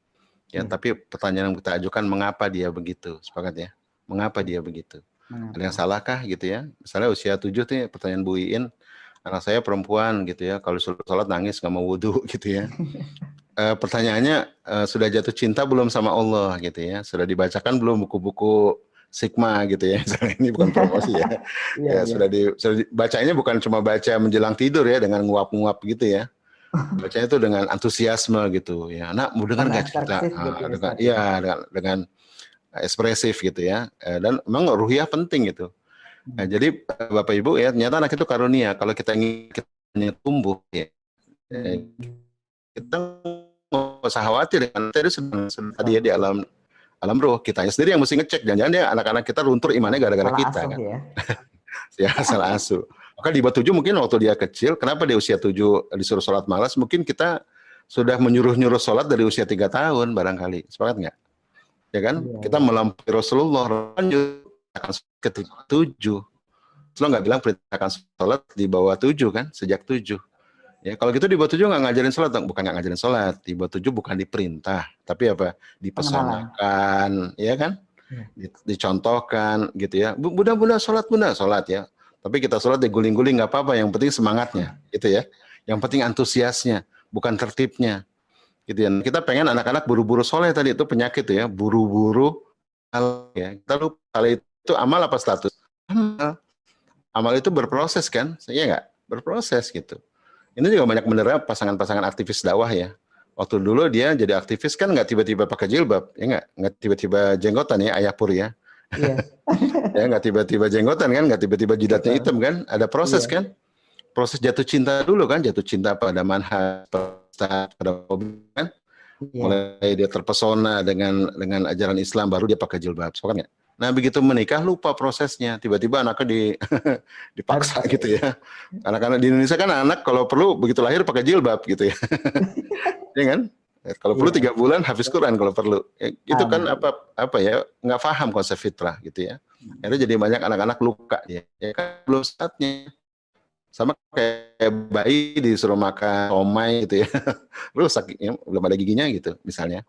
ya, tapi pertanyaan yang kita ajukan, mengapa dia begitu, sepakat ya, mengapa dia begitu, ada yang salahkah gitu ya. Misalnya usia 7 tuh pertanyaan Bu Iin, anak saya perempuan gitu ya, kalau suruh sholat nangis nggak mau wudhu gitu ya. Pertanyaannya, sudah jatuh cinta belum sama Allah gitu ya, sudah dibacakan belum buku-buku Sigma gitu ya, misalnya, ini bukan promosi ya. Sudah bacanya bukan cuma baca menjelang tidur ya dengan nguap-nguap gitu ya. Bacanya itu dengan antusiasme gitu ya. Nak, mau dengar nggak cerita? Dengan ekspresif gitu ya. Dan memang ruhiyah penting gitu. Nah, jadi Bapak Ibu ya, ternyata anak itu karunia. Kalau kita ingin kita tumbuh ya, kita nggak usah khawatir dengan tadi ya di alam roh, kitanya sendiri yang mesti ngecek, jangan-jangan dia anak-anak kita luntur imannya gara-gara kita kan. Ya, salah asuh. Maka di bawah 7 mungkin waktu dia kecil, kenapa di usia 7 disuruh sholat malas, mungkin kita sudah menyuruh-nyuruh sholat dari usia 3 tahun barangkali, sepakat nggak? Ya kan? Kita melampaui Rasulullah, akan ke 7. Rasulullah nggak bilang perintahkan sholat di bawah 7 kan, sejak 7. Ya, kalau gitu di bawah 7 nggak ngajarin sholat, bukan nggak ngajarin sholat, di bawah 7 bukan diperintah, tapi apa? Dipersanakan, ya kan? Dicontohkan gitu ya. Bunda sholat ya. Tapi kita sholat diguling-guling nggak apa-apa, yang penting semangatnya, gitu ya. Yang penting antusiasnya, bukan tertibnya, gitu ya. Kita pengen anak-anak buru-buru sholat tadi, itu penyakit ya, buru-buru. Ya, kita lupa hal itu amal apa status? Amal itu berproses kan, ya nggak? Berproses gitu. Ini juga banyak benernya pasangan-pasangan aktivis dakwah ya. Waktu dulu dia jadi aktivis kan nggak tiba-tiba pakai jilbab, ya nggak tiba-tiba jenggotan ya, Ayah Pur ya. Ya nggak tiba-tiba jenggotan kan, nggak tiba-tiba jidatnya hitam kan, ada proses kan. Proses jatuh cinta dulu kan, jatuh cinta pada manhaj, pada hobi kan. Mulai dia terpesona dengan ajaran Islam, baru dia pakai jilbab, kan? Nah begitu menikah lupa prosesnya, tiba-tiba anaknya dipaksa gitu ya. Anak-anak di Indonesia kan anak kalau perlu begitu lahir pakai jilbab gitu ya, ya kan? Kalau perlu 3 bulan hafiz Quran kalau perlu. Itu kan apa ya, nggak paham konsep fitrah gitu ya. Akhirnya jadi banyak anak-anak luka ya kan, belum saatnya. Sama kayak bayi disuruh makan somai gitu ya, rusak ya, belum ada giginya gitu misalnya,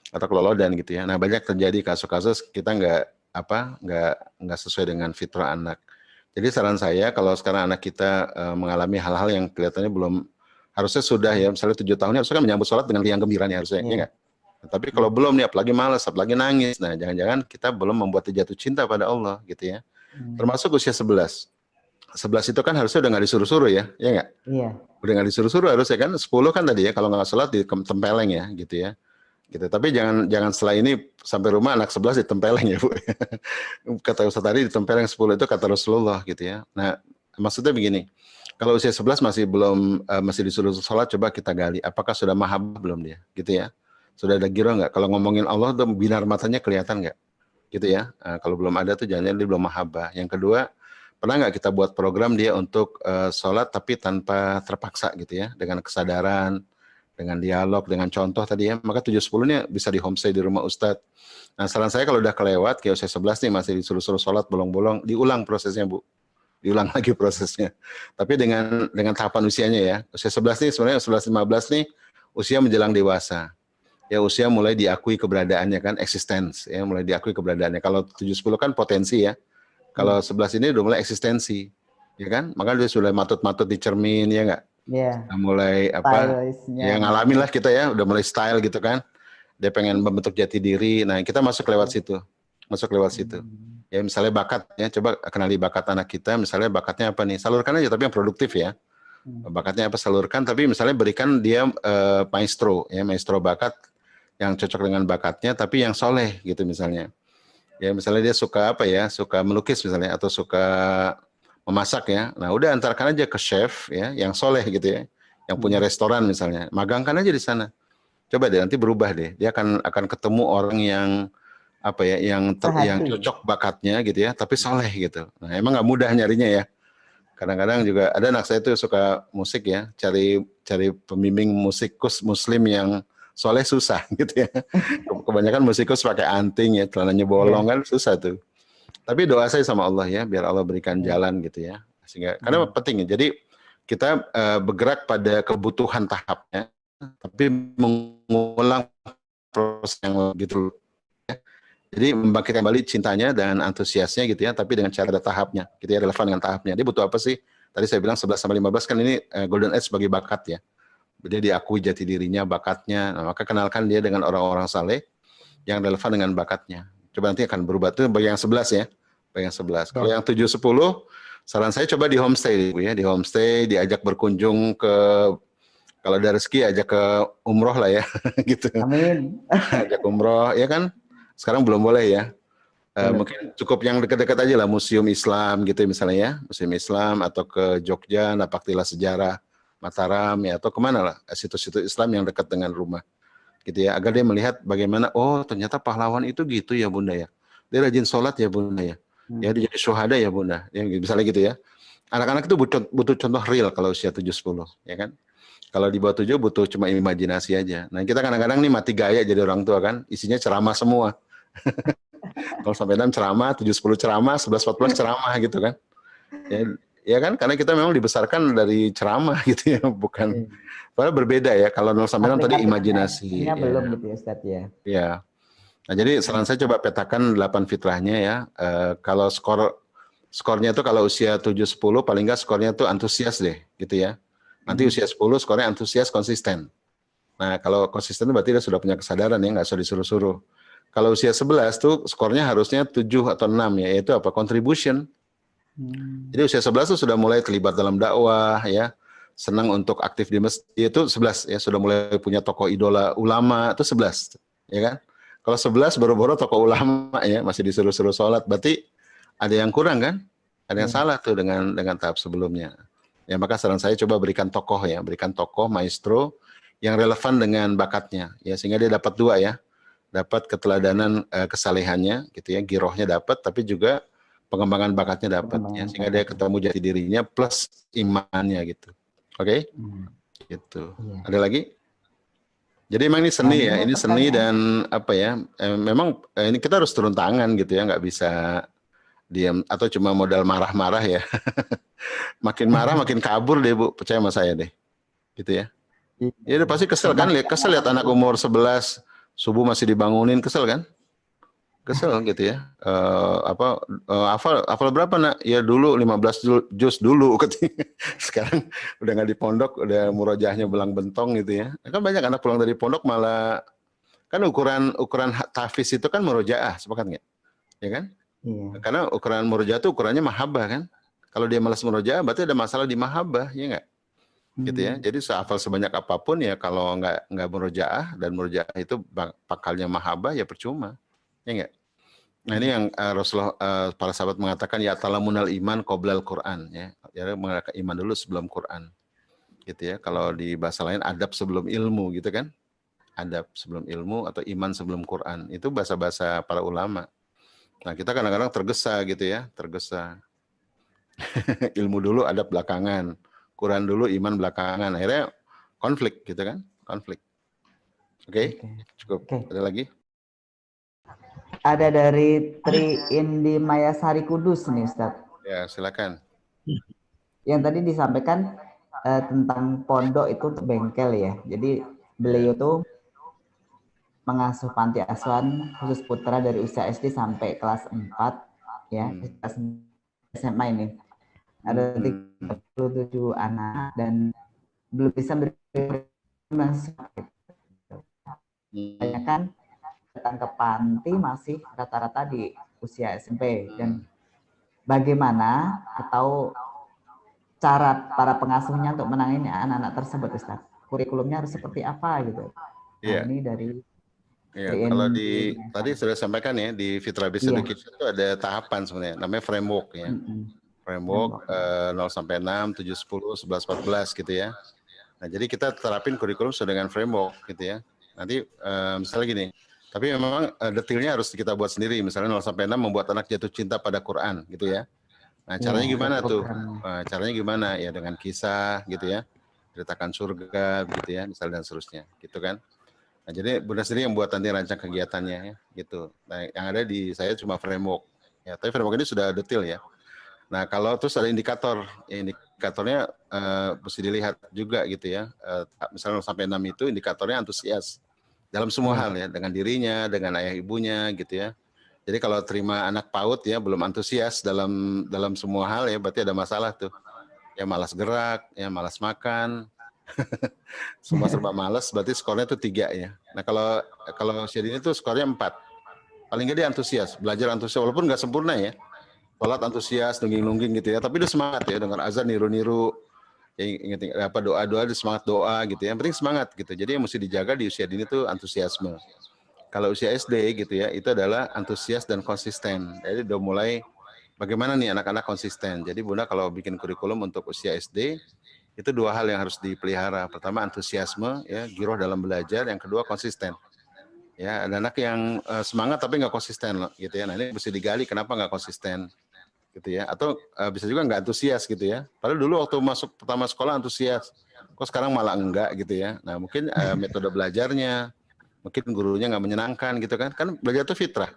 atau kelolodan gitu ya. Nah banyak terjadi kasus-kasus kita nggak sesuai dengan fitrah anak. Jadi saran saya kalau sekarang anak kita mengalami hal-hal yang kelihatannya belum, harusnya sudah ya, misalnya 7 tahun harusnya kan menyambut sholat dengan riang gembira nih harusnya, ya nggak? Nah, tapi kalau belum nih, apalagi malas, apalagi nangis, nah jangan-jangan kita belum membuat dia jatuh cinta pada Allah gitu ya. Termasuk usia 11. 11 itu kan harusnya udah nggak disuruh-suruh ya nggak? Iya. Udah nggak disuruh-suruh harusnya kan, 10 kan tadi ya, kalau nggak sholat ditempeleng ya gitu ya. Gitu. Tapi jangan setelah ini sampai rumah anak 11 ditempeleng ya Bu. Kata Ustaz tadi ditempeleng 10 itu kata Rasulullah gitu ya. Nah maksudnya begini, kalau usia 11 masih disuruh sholat, coba kita gali, apakah sudah mahabbah belum dia gitu ya. Sudah ada giro nggak? Kalau ngomongin Allah tuh binar matanya kelihatan nggak? Gitu ya. Nah, kalau belum ada tuh jangan dia belum mahabbah. Yang kedua, pernah nggak kita buat program dia untuk sholat tapi tanpa terpaksa gitu ya, dengan kesadaran, dengan dialog, dengan contoh tadi ya, maka 7-10-nya bisa di homestay di rumah Ustadz. Nah saran saya kalau udah kelewat, kayak usia 11 nih masih disuruh-suruh sholat bolong-bolong, diulang prosesnya Bu, diulang lagi prosesnya. Tapi dengan tahapan usianya ya, usia 11 nih sebenarnya 11-15 nih usia menjelang dewasa. Ya usia mulai diakui keberadaannya kan, existence ya, mulai diakui keberadaannya. Kalau 7-10 kan potensi ya. Kalau 11 ini udah mulai eksistensi, ya kan? Maka dia sudah matut-matut di cermin, ya nggak? Iya. Mulai ya ngalamin lah kita ya, udah mulai style gitu kan. Dia pengen membentuk jati diri. Nah kita masuk lewat situ, Ya misalnya bakat ya, coba kenali bakat anak kita. Misalnya bakatnya apa nih? Salurkan aja, tapi yang produktif ya. Bakatnya apa, salurkan. Tapi misalnya berikan dia maestro bakat yang cocok dengan bakatnya, tapi yang soleh gitu misalnya. Ya misalnya dia suka suka melukis misalnya, atau suka memasak ya. Nah udah antarkan aja ke chef ya, yang soleh gitu ya, yang punya restoran misalnya, magangkan aja di sana. Coba deh nanti berubah deh, dia akan ketemu orang yang yang cocok bakatnya gitu ya, tapi soleh gitu. Nah emang nggak mudah nyarinya ya. Kadang-kadang juga ada anak saya tuh suka musik ya, cari pembimbing musikus muslim yang soleh susah gitu ya. Kebanyakan musikus pakai anting ya, celananya bolong kan susah tuh. Tapi doa saya sama Allah ya, biar Allah berikan jalan gitu ya. Sehingga karena penting ya. Jadi kita bergerak pada kebutuhan tahapnya, tapi mengulang proses yang gitu. Ya. Jadi membangkitkan kembali cintanya dan antusiasnya gitu ya, tapi dengan cara ada tahapnya. Gitu ya, relevan dengan tahapnya. Dia butuh apa sih? Tadi saya bilang 11 sampai 15 kan ini golden age sebagai bakat ya. Dia diakui jati dirinya, bakatnya. Nah, maka kenalkan dia dengan orang-orang saleh yang relevan dengan bakatnya. Coba nanti akan berubah. Itu bagi yang 11 ya. Bagi yang 11. Kalau yang 7-10, saran saya coba di homestay ya. Di homestay, diajak berkunjung ke, kalau ada rezeki ajak ke umroh lah ya. gitu. Amin. Ajak umroh, ya kan? Sekarang belum boleh ya. Mungkin cukup yang dekat-dekat aja lah, museum Islam gitu misalnya ya. Museum Islam, atau ke Jogja, Napaktilas Sejarah Mataram ya, atau kemana lah situs-situs Islam yang dekat dengan rumah gitu ya, agar dia melihat bagaimana, oh ternyata pahlawan itu gitu ya Bunda ya, dia rajin sholat ya Bunda ya, ya dia jadi syuhada ya Bunda ya, misalnya gitu ya. Anak-anak itu butuh contoh real kalau usia 7-10 ya kan. Kalau di bawah 7 butuh cuma imajinasi aja. Nah kita kadang-kadang nih mati gaya jadi orang tua kan, isinya ceramah semua. Kalau sampai 6 ceramah, 7-10 ceramah, 11-14 ceramah gitu kan ya kan, karena kita memang dibesarkan dari ceramah gitu ya, bukan. Padahal berbeda ya, kalau 0-6 tadi imajinasi. Ya. Belum gitu ya Ustadz ya. Ya. Nah jadi saran saya coba petakan 8 fitrahnya ya. Kalau skornya itu kalau usia 7-10 paling nggak skornya tuh antusias deh gitu ya. Nanti usia 10 skornya antusias konsisten. Nah kalau konsisten berarti dia sudah punya kesadaran ya, nggak usah disuruh-suruh. Kalau usia 11 tuh skornya harusnya 7 atau 6 ya, yaitu apa? Contribution. Jadi usia 11 itu sudah mulai terlibat dalam dakwah ya, senang untuk aktif di masjid, itu 11 ya, sudah mulai punya tokoh idola ulama, itu 11 ya kan. Kalau 11 boro-boro tokoh ulama ya, masih disuruh-suruh sholat, berarti ada yang kurang kan, ada yang salah tuh dengan tahap sebelumnya ya. Maka saran saya coba berikan tokoh ya, berikan tokoh maestro yang relevan dengan bakatnya ya, sehingga dia dapat dua ya, dapat keteladanan kesalehannya gitu ya, girohnya dapat, tapi juga pengembangan bakatnya dapat ya, sehingga dia ketemu jati dirinya plus imannya gitu. Oke? Gitu. Ada lagi? Jadi memang ini seni ya, ini seni dan apa ya? Memang ini kita harus turun tangan gitu ya, nggak bisa diam atau cuma modal marah-marah ya. Makin marah makin kabur deh Bu, percaya sama saya deh. Gitu ya. Ya udah pasti kesel kan, kesel lihat anak umur 11 subuh masih dibangunin, kesel kan? Kesel gitu ya. Hafal berapa nak? Ya dulu 15 juz dulu katanya. Sekarang udah nggak di pondok, udah murojaahnya belang bentong gitu ya. Kan banyak anak pulang dari pondok malah kan ukuran tahfiz itu kan murojaah, sepakat nggak? Ya kan? Iya. Karena ukuran murojaah itu ukurannya mahabbah kan. Kalau dia malas murojaah berarti ada masalah di mahabbah, ya nggak? Gitu ya. Jadi sehafal sebanyak apapun ya kalau nggak murojaah, dan murojaah itu pakalnya mahabbah ya percuma. Ya enggak? Nah ini yang Rasulullah, para sahabat mengatakan ya talamunal iman qoblal Quran ya. Ya mengatakan iman dulu sebelum Quran. Gitu ya. Kalau di bahasa lain adab sebelum ilmu gitu kan. Adab sebelum ilmu atau iman sebelum Quran. Itu bahasa-bahasa para ulama. Nah, kita kadang-kadang tergesa gitu ya, tergesa. Ilmu dulu adab belakangan. Quran dulu iman belakangan. Akhirnya konflik gitu kan? Konflik. Oke. Cukup. Ada lagi? Ada dari Tri Indi Mayasari Kudus nih Ustaz. Ya, silakan. Yang tadi disampaikan tentang pondok itu untuk bengkel ya. Jadi beliau tuh mengasuh panti asuhan khusus putra dari usia SD sampai kelas 4 ya, kelas SMA ini. Ada 37 anak dan belum bisa kan datang ke panti masih rata-rata di usia SMP. Dan bagaimana atau cara para pengasuhnya untuk menangani anak-anak tersebut, Ustaz? Kurikulumnya harus seperti apa gitu? Nah, ini dari kalau tadi sudah sampaikan ya, di Fitra Basic Education itu ada tahapan sebenarnya, namanya framework ya. Framework 0 sampai 6, 7, 10, 11, 14 gitu ya. Nah, jadi kita terapin kurikulum sesuai dengan framework gitu ya. Nanti misalnya gini, tapi memang detailnya harus kita buat sendiri. Misalnya 0 sampai 6 membuat anak jatuh cinta pada Quran gitu ya. Nah, caranya gimana tuh? Caranya gimana? Ya dengan kisah gitu ya. Ceritakan surga gitu ya, misalnya dan seterusnya. Gitu kan. Nah, jadi Bunda sendiri yang buat nanti rancang kegiatannya ya, gitu. Nah, yang ada di saya cuma framework. Ya, tapi framework ini sudah detail ya. Nah, kalau terus ada indikator, ya indikatornya mesti dilihat juga gitu ya. Misalnya 0 sampai 6 itu indikatornya antusias dalam semua hal ya, dengan dirinya, dengan ayah ibunya gitu ya. Jadi kalau terima anak PAUD ya belum antusias dalam semua hal ya, berarti ada masalah tuh. Ya malas gerak, ya malas makan. Semua serba malas, berarti skornya tuh 3 ya. Nah, kalau Syedini tuh skornya 4. Paling nggak dia antusias, belajar antusias walaupun nggak sempurna ya. Sholat antusias, nungging-nungging gitu ya, tapi dia semangat ya, dengar azan niru-niru, ya, ingat apa doa-doa, semangat doa gitu ya, yang penting semangat gitu. Jadi yang mesti dijaga di usia dini itu antusiasme. Kalau usia SD gitu ya, itu adalah antusias dan konsisten. Jadi udah mulai bagaimana nih anak-anak konsisten. Jadi Bunda kalau bikin kurikulum untuk usia SD, itu 2 hal yang harus dipelihara. Pertama antusiasme, ya, giroh dalam belajar. Yang kedua konsisten. Ya, ada anak yang semangat tapi nggak konsisten loh, gitu ya. Nah ini mesti digali kenapa nggak konsisten, gitu ya. Atau bisa juga nggak antusias gitu ya. Padahal dulu waktu masuk pertama sekolah antusias, kok sekarang malah enggak gitu ya. Nah mungkin metode belajarnya, mungkin gurunya nggak menyenangkan gitu kan. Kan belajar itu fitrah.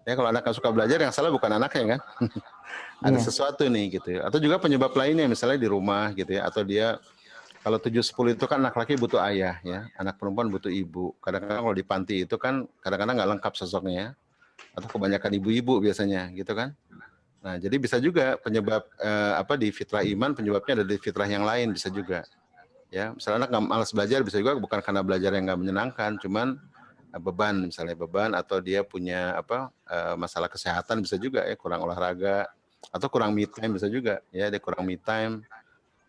Ya kalau anak nggak suka belajar yang salah bukan anaknya kan. Ada sesuatu nih gitu ya. Atau juga penyebab lainnya misalnya di rumah gitu ya. Atau dia kalau 7-10 itu kan anak laki butuh ayah ya, anak perempuan butuh ibu. Kadang-kadang kalau di panti itu kan kadang-kadang nggak lengkap sosoknya ya. Atau kebanyakan ibu-ibu biasanya gitu kan. Nah, jadi bisa juga penyebab di fitrah iman, penyebabnya ada di fitrah yang lain bisa juga. Ya, misalnya anak nggak malas belajar bisa juga bukan karena belajar yang nggak menyenangkan, cuman beban misalnya beban atau dia punya masalah kesehatan bisa juga ya, kurang olahraga atau kurang me time bisa juga ya, dia kurang me time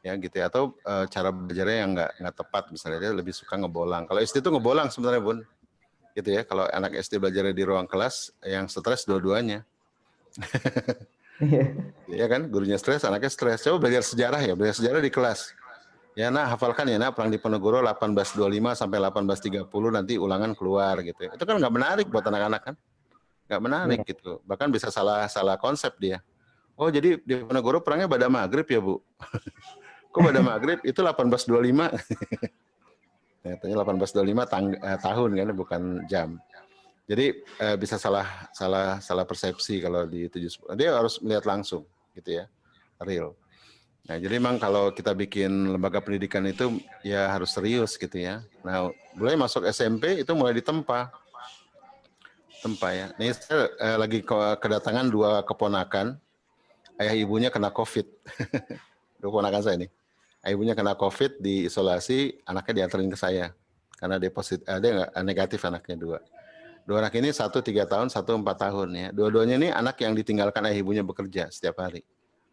ya gitu ya, atau cara belajarnya yang nggak tepat misalnya dia lebih suka ngebolang. Kalau SD itu ngebolang sebenarnya Bun, gitu ya. Kalau anak SD belajarnya di ruang kelas, yang stres dua-duanya. Ya kan, gurunya stres, anaknya stres. Coba belajar sejarah di kelas. Ya, nah hafalkan ya, nah Perang Diponegoro 1825 sampai 1830 nanti ulangan keluar gitu. Itu kan nggak menarik buat anak-anak kan, nggak menarik gitu. Bahkan bisa salah konsep dia. Oh jadi Diponegoro perangnya pada maghrib ya Bu? Kok pada maghrib itu 1825? Ternyata 1825 tahun kan, bukan jam. Jadi bisa salah persepsi kalau di 710. Dia harus melihat langsung gitu ya, real. Nah, jadi memang kalau kita bikin lembaga pendidikan itu ya harus serius gitu ya. Nah, mulai masuk SMP itu mulai ditempa ya. Nih saya lagi kedatangan 2 keponakan, ayah ibunya kena COVID. 2 keponakan saya nih. Ayah ibunya kena COVID, diisolasi, anaknya diantarin ke saya karena dia dia negatif anaknya 2. 2 anak ini 1 3 tahun, 1 4 tahun ya. Dua-duanya ini anak yang ditinggalkan ayah ibunya bekerja setiap hari.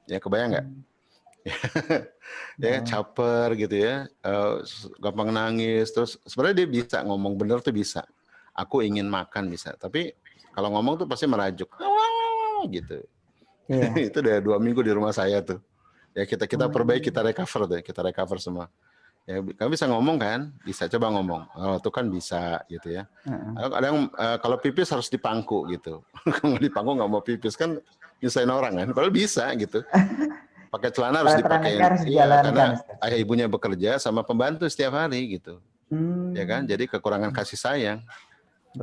Ya kebayang nggak? Ya caper gitu ya, gampang nangis. Terus sebenarnya dia bisa ngomong bener tuh bisa. Aku ingin makan bisa. Tapi kalau ngomong tuh pasti merajuk gitu. Itu udah 2 minggu di rumah saya tuh. Ya kita perbaiki, kita recover semua. Ya, kamu bisa ngomong kan? Bisa, coba ngomong. Oh, itu kan bisa gitu ya. Kadang kalau pipis harus dipangku gitu. Kalau dipangku nggak mau pipis kan nyusahin orang kan. Padahal bisa gitu. Pakai celana harus dipakai. Iya, karena ayah ibunya bekerja sama pembantu setiap hari gitu. Ya kan? Jadi kekurangan kasih sayang.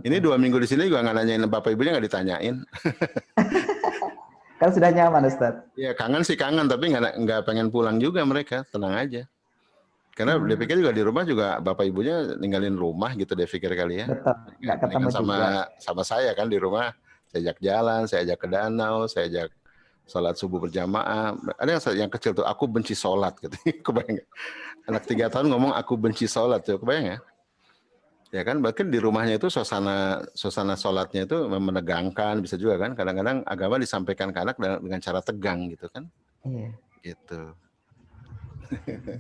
Ini 2 minggu di sini juga nggak nanyain bapak ibunya, nggak ditanyain. Kan sudah nyaman, Ustaz. Iya, kangen sih kangen, tapi nggak pengen pulang juga mereka. Tenang aja. Karena dia pikir juga di rumah juga bapak ibunya ninggalin rumah gitu, dia pikir kali ya. Betul, nggak ketemu sama saya kan di rumah, saya ajak jalan, saya ajak ke danau, saya ajak sholat subuh berjamaah. Ada yang kecil tuh, aku benci sholat gitu. Kebayang gak? Anak 3 tahun ngomong aku benci sholat tuh, kebayang ya? Ya kan, bahkan di rumahnya itu suasana sholatnya itu menegangkan, bisa juga kan. Kadang-kadang agama disampaikan ke anak dengan cara tegang gitu kan. Iya. Gitu.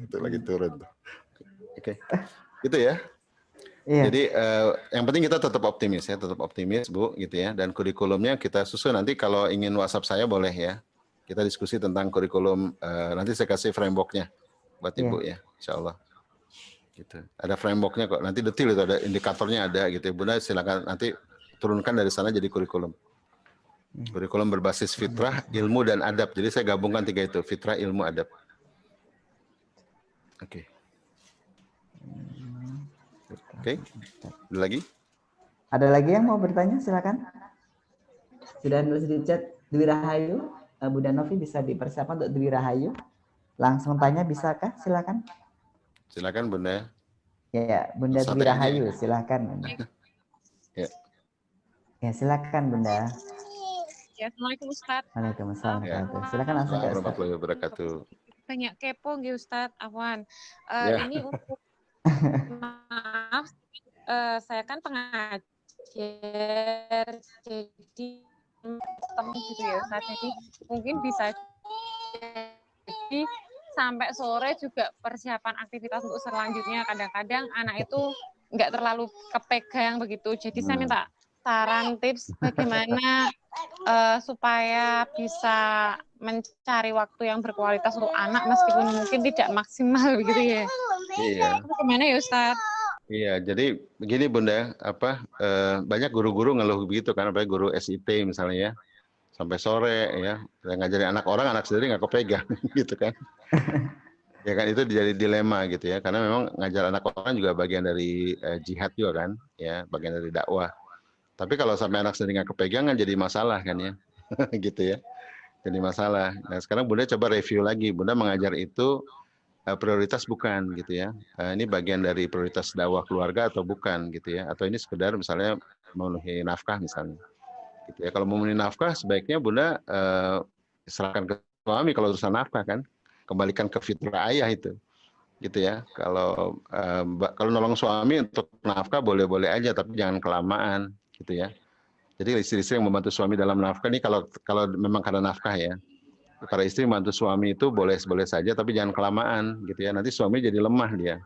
Itu lagi turun. Oke. Gitu ya. Iya. Jadi yang penting kita tetap optimis Bu gitu ya, dan kurikulumnya kita susun. Nanti kalau ingin WhatsApp saya boleh ya. Kita diskusi tentang kurikulum, nanti saya kasih frameworknya buat Ibu ya, insyaallah. Gitu. Ada frameworknya kok. Nanti detail itu, ada indikatornya ada gitu. Bunda silakan nanti turunkan dari sana jadi kurikulum. Kurikulum berbasis fitrah, ilmu dan adab. Jadi saya gabungkan 3 itu, fitrah, ilmu, adab. Oke. Oke. Ada lagi? Ada lagi yang mau bertanya? Silakan. Sudah nulis di chat Dwi Rahayu. Bunda Novi bisa dipersiapkan untuk Dwi Rahayu. Langsung tanya bisakah? Silakan. Silakan Bunda. Ya, Bunda Dwi Rahayu, silakan Bunda. Ya. Ya, silakan Bunda. Ya, Assalamualaikum Ustaz. Waalaikumsalam. Silakan langsung ke Ustaz. Warahmatullahi wabarakatuh. Banyak kepo nggih Ustaz, Afwan. Ini untuk maaf, saya kan pengajar, jadi ketemu gitu ya Ustaz. Jadi mungkin bisa jadi sampai sore juga persiapan aktivitas untuk selanjutnya. Kadang-kadang anak itu nggak terlalu kepegang begitu. Jadi saya minta saran, tips bagaimana supaya bisa mencari waktu yang berkualitas untuk anak meskipun mungkin tidak maksimal begitu ya. Iya. Bagaimana ya Ustaz? Iya, jadi begini Bunda, banyak guru-guru ngeluh begitu kan, apalagi guru SIT misalnya ya, sampai sore ya, ngajarin anak orang, anak sendiri nggak kepegang gitu kan. Ya kan, itu jadi dilema gitu ya, karena memang ngajar anak orang juga bagian dari jihad juga kan, ya bagian dari dakwah. Tapi kalau sampai anak sendiri nggak kepegang kan jadi masalah kan ya, gitu ya, jadi masalah. Nah sekarang Bunda coba review lagi, Bunda mengajar itu prioritas bukan gitu ya, ini bagian dari prioritas dakwah keluarga atau bukan gitu ya, atau ini sekedar misalnya memenuhi nafkah misalnya. Gitu ya. Kalau memenuhi nafkah sebaiknya Bunda serahkan ke suami kalau urusan nafkah kan, kembalikan ke fitrah ayah itu, gitu ya. Kalau nolong suami untuk nafkah boleh-boleh aja, tapi jangan kelamaan, gitu ya. Jadi istri-istri yang membantu suami dalam nafkah ini kalau memang karena nafkah ya, para istri membantu suami itu boleh-boleh saja, tapi jangan kelamaan, gitu ya. Nanti suami jadi lemah dia.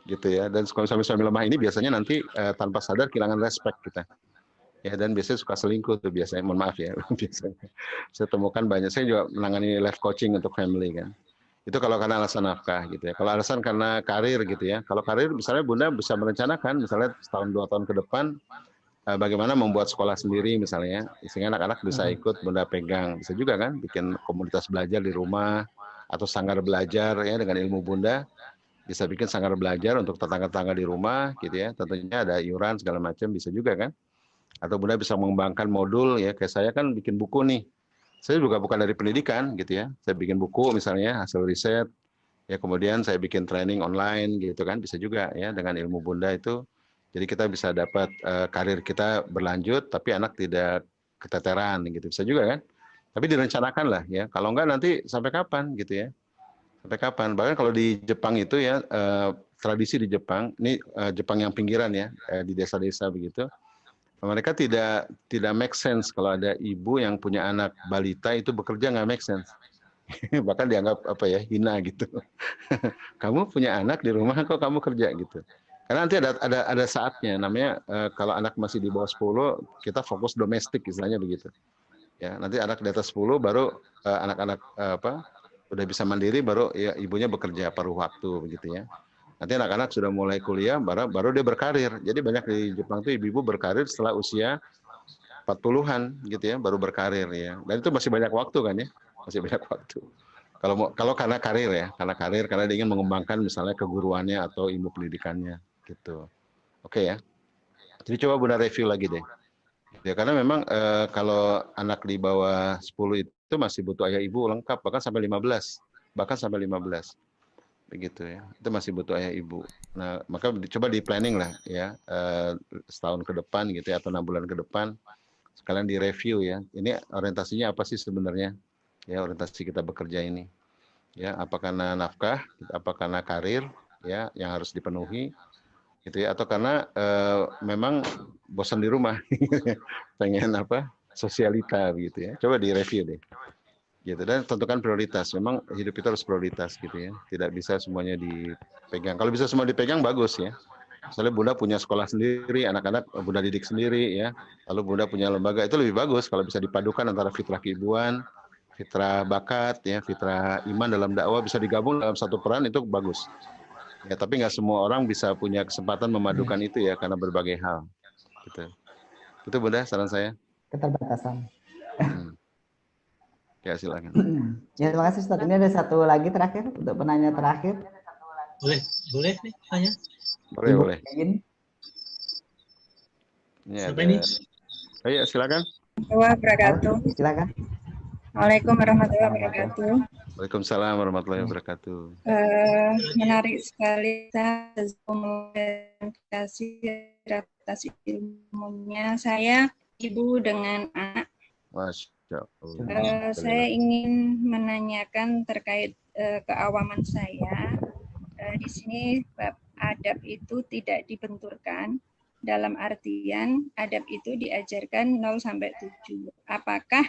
Gitu ya. Dan suami lemah ini biasanya nanti tanpa sadar kehilangan respect kita. Ya, dan biasanya suka selingkuh tuh biasanya, mohon maaf ya, biasanya. Saya temukan banyak, saya juga menangani life coaching untuk family kan. Itu kalau karena alasan nafkah gitu ya. Kalau alasan karena karir gitu ya. Kalau karir misalnya Bunda bisa merencanakan misalnya setahun 2 tahun ke depan bagaimana membuat sekolah sendiri misalnya, sehingga anak-anak bisa ikut Bunda pegang. Bisa juga kan bikin komunitas belajar di rumah atau sanggar belajar ya dengan ilmu Bunda. bisa bikin sanggar belajar untuk tetangga-tetangga di rumah gitu ya. Tentunya ada iuran segala macam bisa juga kan. Atau Bunda bisa mengembangkan modul ya, kayak saya kan bikin buku nih. Saya juga bukan dari pendidikan gitu ya. Saya bikin buku misalnya hasil riset, ya kemudian saya bikin training online gitu kan, bisa juga ya dengan ilmu Bunda itu. Jadi kita bisa dapat karir kita berlanjut, tapi anak tidak keteteran gitu, bisa juga kan. Tapi direncanakan lah ya. Kalau enggak nanti sampai kapan gitu ya. Sampai kapan? Bahkan kalau di Jepang itu ya, tradisi di Jepang, ini Jepang yang pinggiran ya, di desa-desa begitu. Mereka tidak make sense kalau ada ibu yang punya anak balita itu bekerja, nggak make sense. Bahkan dianggap apa ya, hina gitu. Kamu punya anak di rumah kok kamu kerja gitu. Karena nanti ada saatnya, namanya kalau anak masih di bawah 10 kita fokus domestik istilahnya begitu. Ya, nanti anak di atas 10 baru anak-anak udah bisa mandiri, baru ya ibunya bekerja paruh waktu begitu ya. Nanti anak-anak sudah mulai kuliah, baru dia berkarir. Jadi banyak di Jepang tuh ibu-ibu berkarir setelah usia 40-an gitu ya, baru berkarir ya. Dan itu masih banyak waktu kan ya, masih banyak waktu. Kalau karena karir ya, karena dia ingin mengembangkan misalnya keguruannya atau ilmu pendidikannya gitu. Oke ya. Jadi coba Bunda review lagi deh. Ya karena memang kalau anak di bawah 10 itu masih butuh ayah ibu lengkap, bahkan sampai 15. Begitu ya, itu masih butuh ayah ibu. Nah maka coba di planning lah ya, setahun ke depan gitu ya, atau 6 bulan ke depan sekalian di review ya, ini orientasinya apa sih sebenarnya ya, orientasi kita bekerja ini ya, apa karena nafkah, apa karena karir ya yang harus dipenuhi gitu ya, atau karena memang bosan di rumah pengen sosialita gitu ya. Coba di review deh gitu, dan tentukan prioritas. Memang hidup kita harus prioritas gitu ya, tidak bisa semuanya dipegang. Kalau bisa semua dipegang bagus ya. Misalnya Bunda punya sekolah sendiri, anak-anak Bunda didik sendiri ya, lalu Bunda punya lembaga, itu lebih bagus kalau bisa dipadukan antara fitrah keibuan, fitrah bakat ya, fitrah iman dalam dakwah bisa digabung dalam satu peran, itu bagus ya. Tapi nggak semua orang bisa punya kesempatan memadukan itu ya, karena berbagai hal gitu. Itu Bunda saran saya. Keterbatasan. Ya silakan. Ya terima kasih Ustaz. Ini ada satu lagi terakhir untuk penanya terakhir. Boleh nih tanya. Boleh. Siapa ini? Ayo silakan. Wabarakatuh. Silakan. Waalaikumsalam warahmatullahi wabarakatuh. Waalaikumsalam warahmatullahi wabarakatuh. Menarik sekali atas ilmunya. Saya ibu dengan anak. Masya Saya ingin menanyakan terkait keawaman saya. Di sini bab adab itu tidak dibenturkan, dalam artian adab itu diajarkan 0 sampai 7. Apakah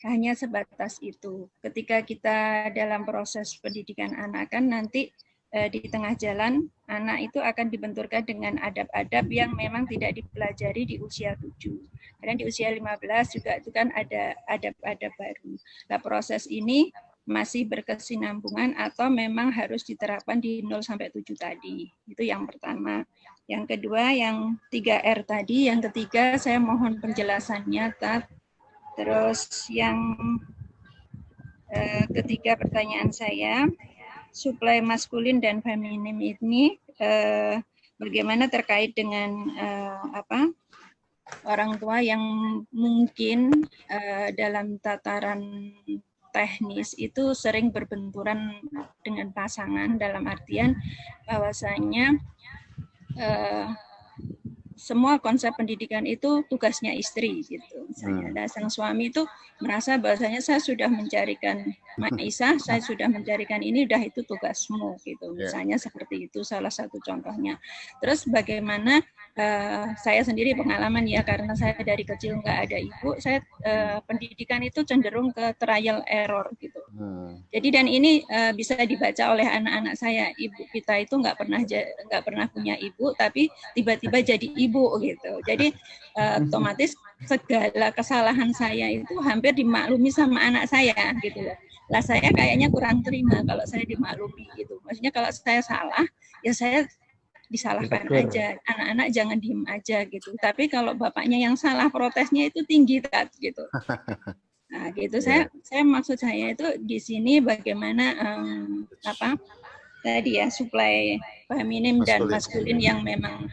hanya sebatas itu? Ketika kita dalam proses pendidikan anak kan nanti di tengah jalan anak itu akan dibenturkan dengan adab-adab yang memang tidak dipelajari di usia 7. Karena di usia 15 juga itu kan ada adab-adab baru. Nah, proses ini masih berkesinambungan atau memang harus diterapkan di 0 sampai 7 tadi. Itu yang pertama. Yang kedua, yang 3R tadi, yang ketiga saya mohon penjelasannya, Tat. Terus yang ketiga pertanyaan saya, suplai maskulin dan feminim ini bagaimana terkait dengan orang tua yang mungkin dalam tataran teknis itu sering berbenturan dengan pasangan, dalam artian bahwasanya semua konsep pendidikan itu tugasnya istri gitu. Misalnya ada sang suami itu merasa bahwasanya saya sudah mencarikan Maisah, saya sudah mencarikan ini, udah itu tugasmu gitu. Misalnya seperti itu salah satu contohnya. Terus bagaimana saya sendiri pengalaman ya, karena saya dari kecil nggak ada ibu, saya pendidikan itu cenderung ke trial error gitu. Jadi dan ini bisa dibaca oleh anak-anak saya, ibu kita itu nggak pernah punya ibu, tapi tiba-tiba jadi ibu gitu. Jadi otomatis segala kesalahan saya itu hampir dimaklumi sama anak saya gitu loh. Lah saya kayaknya kurang terima kalau saya dimaklumi gitu. Maksudnya kalau saya salah ya saya disalahkan aja. Anak-anak jangan diem aja gitu. Tapi kalau bapaknya yang salah, protesnya itu tinggi gitu. Nah, gitu. Saya maksud saya itu di sini bagaimana tadi ya, suplai feminim dan Maskulin. maskulin yang memang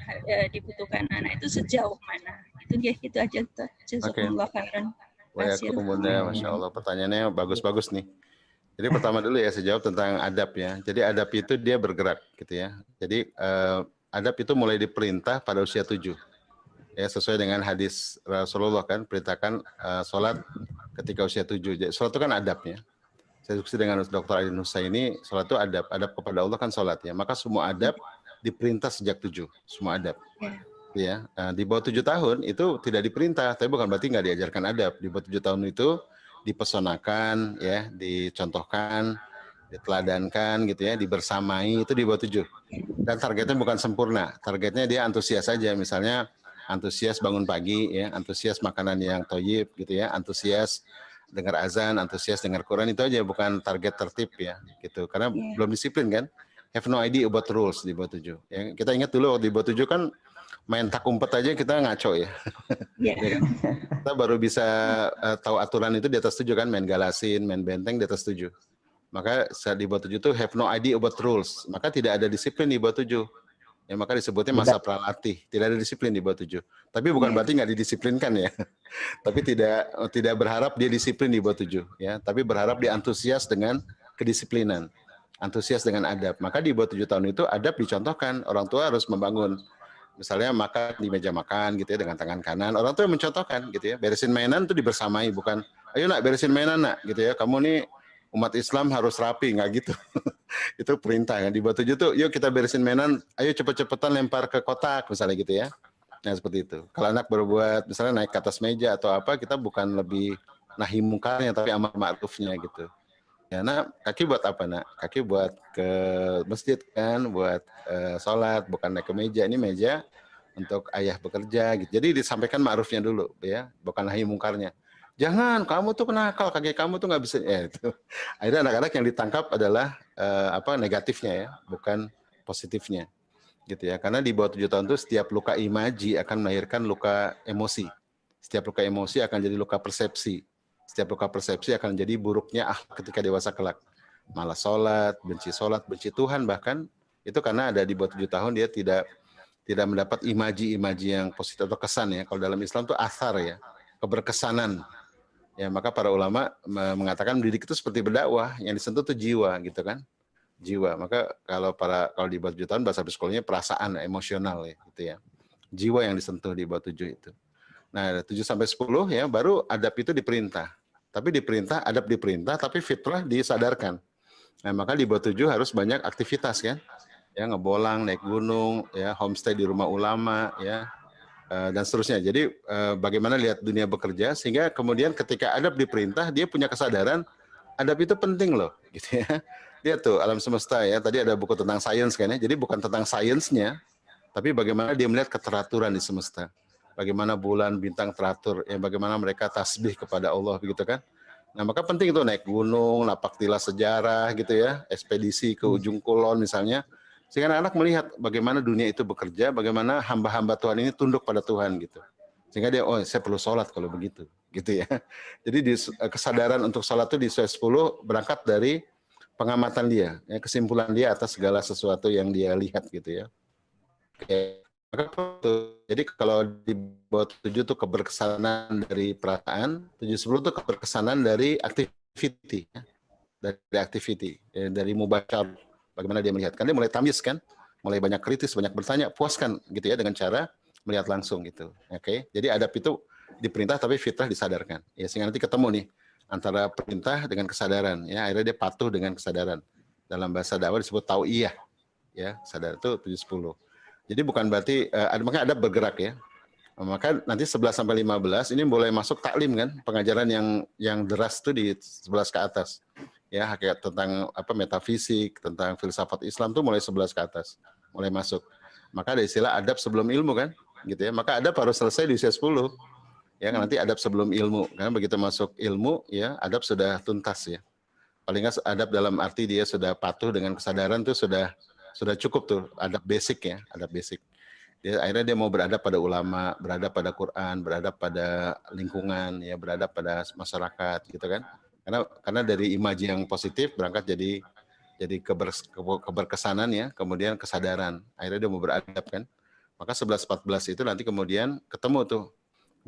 dibutuhkan anak itu sejauh mana. Itu gitu aja. Jazakumullah khairan. Waalaikumsalam, Masya Allah. Pertanyaannya bagus-bagus nih. Jadi pertama dulu ya saya jawab tentang adab ya. Jadi adab itu dia bergerak gitu ya. Jadi adab itu mulai diperintah pada usia 7. Ya, sesuai dengan hadis Rasulullah kan, perintahkan sholat ketika usia 7. Jadi sholat itu kan adabnya. Saya diskusi dengan Dr. Adi Nusa ini, sholat itu adab. Adab kepada Allah kan sholat ya. Maka semua adab diperintah sejak 7. Semua adab. Ya, di bawah 7 tahun itu tidak diperintah, tapi bukan berarti nggak diajarkan adab. Di bawah 7 tahun itu dipesonakan, ya, dicontohkan, diteladankan, gitu ya, dibersamai, itu di bawah 7. Dan targetnya bukan sempurna, targetnya dia antusias saja, misalnya antusias bangun pagi, ya, antusias makanan yang thayyib, gitu ya, antusias dengar azan, antusias dengar Quran, itu aja, bukan target tertib ya, gitu. Karena belum disiplin kan, have no idea about rules di bawah 7. Ya, kita ingat dulu di bawah 7 kan main tak umpet aja kita ngaco ya. Yeah. Kita baru bisa tahu aturan itu di atas 7 kan, main galasin, main benteng di atas 7. Maka saat di bawah 7 itu have no idea about rules. Maka tidak ada disiplin di bawah 7. Ya, maka disebutnya masa pralatih. Tidak ada disiplin di bawah 7. Tapi bukan berarti nggak didisiplinkan ya. Tapi tidak berharap dia disiplin di bawah 7 ya. Tapi berharap dia antusias dengan kedisiplinan. Antusias dengan adab. Maka di bawah 7 tahun itu adab dicontohkan. Orang tua harus membangun. Misalnya makan di meja makan gitu ya dengan tangan kanan, orang tua yang mencontohkan gitu ya, beresin mainan itu dibersamai, bukan ayo nak beresin mainan nak gitu ya, kamu nih umat Islam harus rapi, nggak gitu. Itu perintah kan. Di bawah 7 tuh yuk kita beresin mainan, ayo cepet-cepetan lempar ke kotak misalnya gitu ya. Nah seperti itu. Kalau anak berbuat misalnya naik ke atas meja atau apa, kita bukan lebih nahi mungkarnya tapi amar ma'rufnya gitu. Ya, nak, kaki buat apa nak? Kaki buat ke masjid kan, buat sholat, bukan naik ke meja. Ini meja untuk ayah bekerja gitu. Jadi disampaikan ma'rufnya dulu ya, bukan nahi mungkarnya. Jangan, kamu tuh kenakal, kaki kamu tuh nggak bisa. Ya, itu. Akhirnya anak-anak yang ditangkap adalah negatifnya ya, bukan positifnya. Gitu ya. Karena di bawah 7 tahun itu setiap luka imaji akan melahirkan luka emosi. Setiap luka emosi akan jadi luka persepsi. Setiap luka persepsi akan jadi buruknya ketika dewasa kelak. Malas sholat, benci Tuhan bahkan, itu karena ada di bawah 7 tahun dia tidak mendapat imaji-imaji yang positif atau kesan ya. Kalau dalam Islam itu athar ya, keberkesanan. Ya, maka para ulama mengatakan mendidik itu seperti berdakwah, yang disentuh itu jiwa gitu kan. Jiwa. Maka kalau di bawah 7 tahun bahasa psikologinya perasaan emosional ya gitu ya. Jiwa yang disentuh di bawah 7 itu. Nah, 7 sampai 10 ya baru adab itu diperintah. Tapi adab diperintah, tapi fitrah disadarkan. Nah, maka di bawah 7 harus banyak aktivitas kan. Ya, ngebolang, naik gunung, ya, homestay di rumah ulama, ya, dan seterusnya. Jadi bagaimana lihat dunia bekerja sehingga kemudian ketika adab diperintah dia punya kesadaran adab itu penting loh, gitu ya. Lihat tuh alam semesta ya. Tadi ada buku tentang sains kan ya. Jadi bukan tentang sainsnya, tapi bagaimana dia melihat keteraturan di semesta. Bagaimana bulan, bintang teratur, ya bagaimana mereka tasbih kepada Allah begitu kan. Nah, maka penting itu naik gunung, napak tilas sejarah gitu ya, ekspedisi ke ujung kulon misalnya. Sehingga anak-anak melihat bagaimana dunia itu bekerja, bagaimana hamba-hamba Tuhan ini tunduk pada Tuhan gitu. Sehingga dia, oh saya perlu sholat kalau begitu, gitu ya. Jadi kesadaran untuk sholat itu di usia 10 berangkat dari pengamatan dia, ya, kesimpulan dia atas segala sesuatu yang dia lihat gitu ya. Oke. Jadi kalau di bawah 7 itu keberkesanan dari perasaan, 7-10 itu keberkesanan dari activity, ya. Dari activity, ya, dari mubasyar, bagaimana dia melihat. Kan dia mulai tamyiz kan, mulai banyak kritis, banyak bertanya, puaskan gitu ya dengan cara melihat langsung gitu. Oke, jadi adab itu diperintah tapi fitrah disadarkan. Ya, sehingga nanti ketemu nih antara perintah dengan kesadaran. Ya, akhirnya dia patuh dengan kesadaran. Dalam bahasa dakwah disebut tau'iyah. Ya, sadar itu 7-10. Jadi bukan berarti makanya adab bergerak ya. Maka nanti 11 sampai 15 ini boleh masuk taklim kan, pengajaran yang deras itu di 11 ke atas. Ya, hakikat tentang metafisik, tentang filsafat Islam tuh mulai 11 ke atas, mulai masuk. Maka ada istilah adab sebelum ilmu kan, gitu ya. Maka adab harus selesai di usia 10. Ya, nanti adab sebelum ilmu. Karena begitu masuk ilmu ya, adab sudah tuntas ya. Paling nggak adab dalam arti dia sudah patuh dengan kesadaran tuh sudah cukup tuh, adab basic ya, adab basic. Akhirnya dia mau beradab pada ulama, beradab pada Quran, beradab pada lingkungan, ya, beradab pada masyarakat, gitu kan? Karena dari imaji yang positif berangkat jadi jadi keberkesanan ya, kemudian kesadaran. Akhirnya dia mau beradab kan. Maka 11-14 itu nanti kemudian ketemu tuh.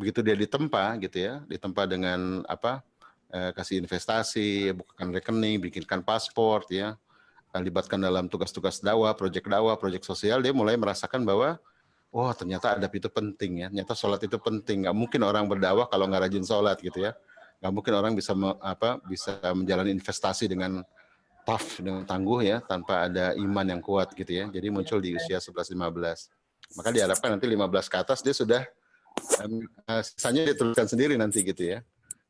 Begitu dia ditempa gitu ya, ditempa dengan apa? Kasih investasi, bukakan rekening, bikinkan paspor ya, libatkan dalam tugas-tugas dakwah, proyek sosial, dia mulai merasakan bahwa oh ternyata adab itu penting ya, ternyata sholat itu penting. Nggak mungkin orang berdakwah kalau nggak rajin sholat gitu ya. Nggak mungkin orang bisa bisa menjalani investasi dengan tough, dengan tangguh ya, tanpa ada iman yang kuat gitu ya. Jadi muncul di usia 11-15. Maka diharapkan nanti 15 ke atas dia sudah sisanya dituliskan sendiri nanti gitu ya.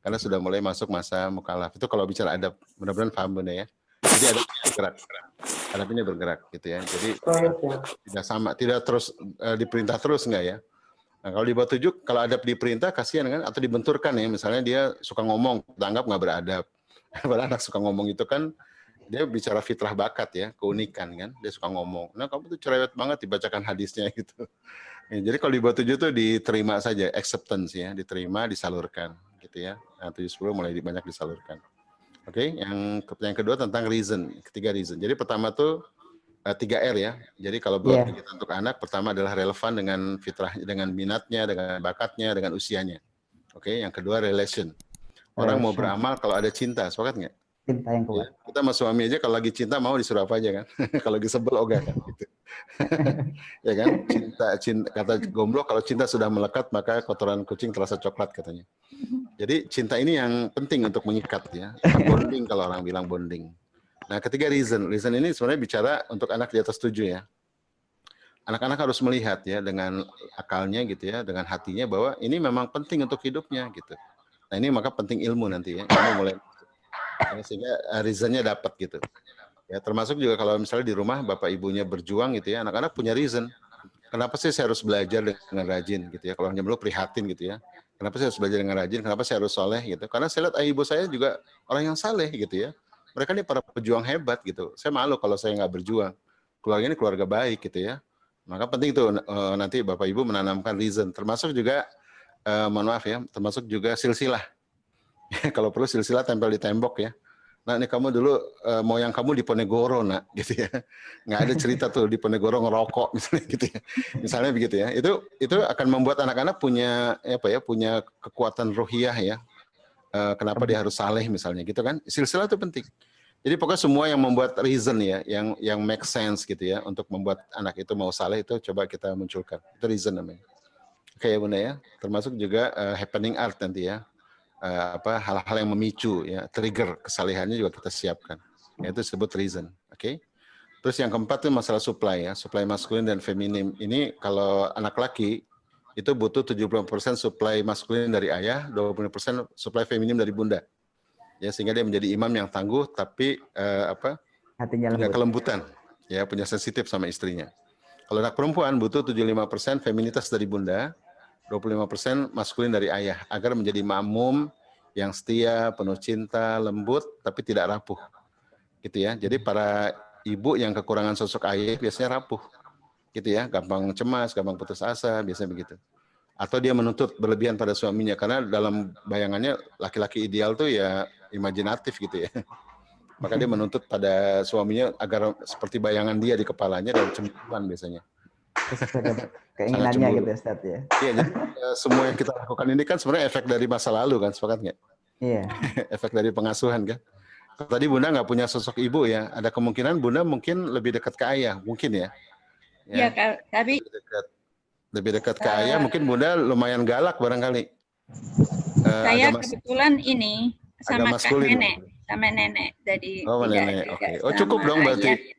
Karena sudah mulai masuk masa mukallaf. Itu kalau bicara adab, mudah-mudahan paham Bunda ya. Jadi adabnya bergerak. Adabnya bergerak gitu ya. Jadi tidak sama, tidak terus diperintah terus enggak ya. Nah, kalau di bawah 7, kalau adab diperintah kasihan kan, atau dibenturkan ya. Misalnya dia suka ngomong, kita anggap nggak beradab. Padahal anak suka ngomong itu kan, dia bicara fitrah bakat ya, keunikan kan. Dia suka ngomong. Nah kamu tuh cerewet banget dibacakan hadisnya gitu. Ya, jadi kalau di bawah 7 tuh diterima saja, acceptance ya, diterima, disalurkan gitu ya. Nah 7-10 mulai banyak disalurkan. Oke, yang kedua tentang reason, ketiga reason. Jadi pertama tuh 3R ya. Jadi kalau buat kita untuk anak, pertama adalah relevan dengan fitrah, dengan minatnya, dengan bakatnya, dengan usianya. Oke, yang kedua relation. Orang mau beramal kalau ada cinta, sepakat nggak? Cinta yang kuat. Ya, kita sama suami aja kalau lagi cinta mau disuruh apa aja kan? Kalau lagi sebel ogah kan gitu. Ya kan? Cinta kata Gomblo, kalau cinta sudah melekat maka kotoran kucing terasa coklat katanya. Jadi cinta ini yang penting untuk mengikat ya. Bonding kalau orang bilang bonding. Nah, ketiga reason. Reason ini sebenarnya bicara untuk anak di atas 7 ya. Anak-anak harus melihat ya dengan akalnya gitu ya, dengan hatinya bahwa ini memang penting untuk hidupnya gitu. Nah, ini maka penting ilmu nanti ya. Ilmu mulai sehingga reasonnya dapat gitu. Ya, termasuk juga kalau misalnya di rumah bapak ibunya berjuang gitu ya, anak-anak punya reason. Kenapa sih saya harus belajar dengan rajin gitu ya? Kalau hanya perlu prihatin gitu ya. Kenapa saya harus belajar dengan rajin? Kenapa saya harus soleh gitu? Karena saya lihat ayah ibu saya juga orang yang saleh gitu ya. Mereka ini para pejuang hebat gitu. Saya malu kalau saya nggak berjuang. Keluarga ini keluarga baik gitu ya. Maka penting tuh nanti bapak ibu menanamkan reason. Termasuk juga, mohon maaf ya, termasuk juga silsilah. Kalau perlu silsilah tempel di tembok ya. Nah ini kamu dulu moyang kamu di Ponegoro nak gitu ya. Nggak ada cerita tuh di Ponegoro ngerokok misalnya gitu ya. Misalnya begitu ya. Itu akan membuat anak-anak punya punya kekuatan ruhiyah ya. Kenapa dia harus saleh misalnya gitu kan. Silsilah itu penting. Jadi pokoknya semua yang membuat reason ya, yang make sense gitu ya untuk membuat anak itu mau saleh itu coba kita munculkan. Itu reason namanya. Oke ya Bunda ya. Termasuk juga happening art nanti ya. Hal-hal yang memicu ya, trigger kesalehannya juga kita siapkan. Itu disebut reason. Oke. Terus yang keempat itu masalah supply ya, supply maskulin dan feminim. Ini kalau anak laki itu butuh 70% supply maskulin dari ayah, 20% supply feminim dari bunda. Ya, sehingga dia menjadi imam yang tangguh tapi hatinya punya lembut. kelembutan, ya, punya sensitif sama istrinya. Kalau anak perempuan butuh 75% feminitas dari bunda, 25% maskulin dari ayah agar menjadi makmum yang setia, penuh cinta, lembut tapi tidak rapuh. Gitu ya. Jadi para ibu yang kekurangan sosok ayah biasanya rapuh. Gitu ya, gampang cemas, gampang putus asa, biasanya begitu. Atau dia menuntut berlebihan pada suaminya karena dalam bayangannya laki-laki ideal tuh ya imajinatif gitu ya. Maka dia menuntut pada suaminya agar seperti bayangan dia di kepalanya dan cemburuan biasanya. Keinginannya gitu Ustaz ya. Iya, jadi semua yang kita lakukan ini kan sebenarnya efek dari masa lalu kan, sepakat nggak? Iya. Efek dari pengasuhan kan. Tadi Bunda nggak punya sosok ibu ya, ada kemungkinan Bunda mungkin lebih dekat ke ayah, mungkin ya. Ya, tapi lebih dekat ke ayah, mungkin Bunda lumayan galak barangkali. Saya kebetulan ini sama nenek, sama nenek. Jadi nenek. Oke. Oh cukup dong berarti. Ayah.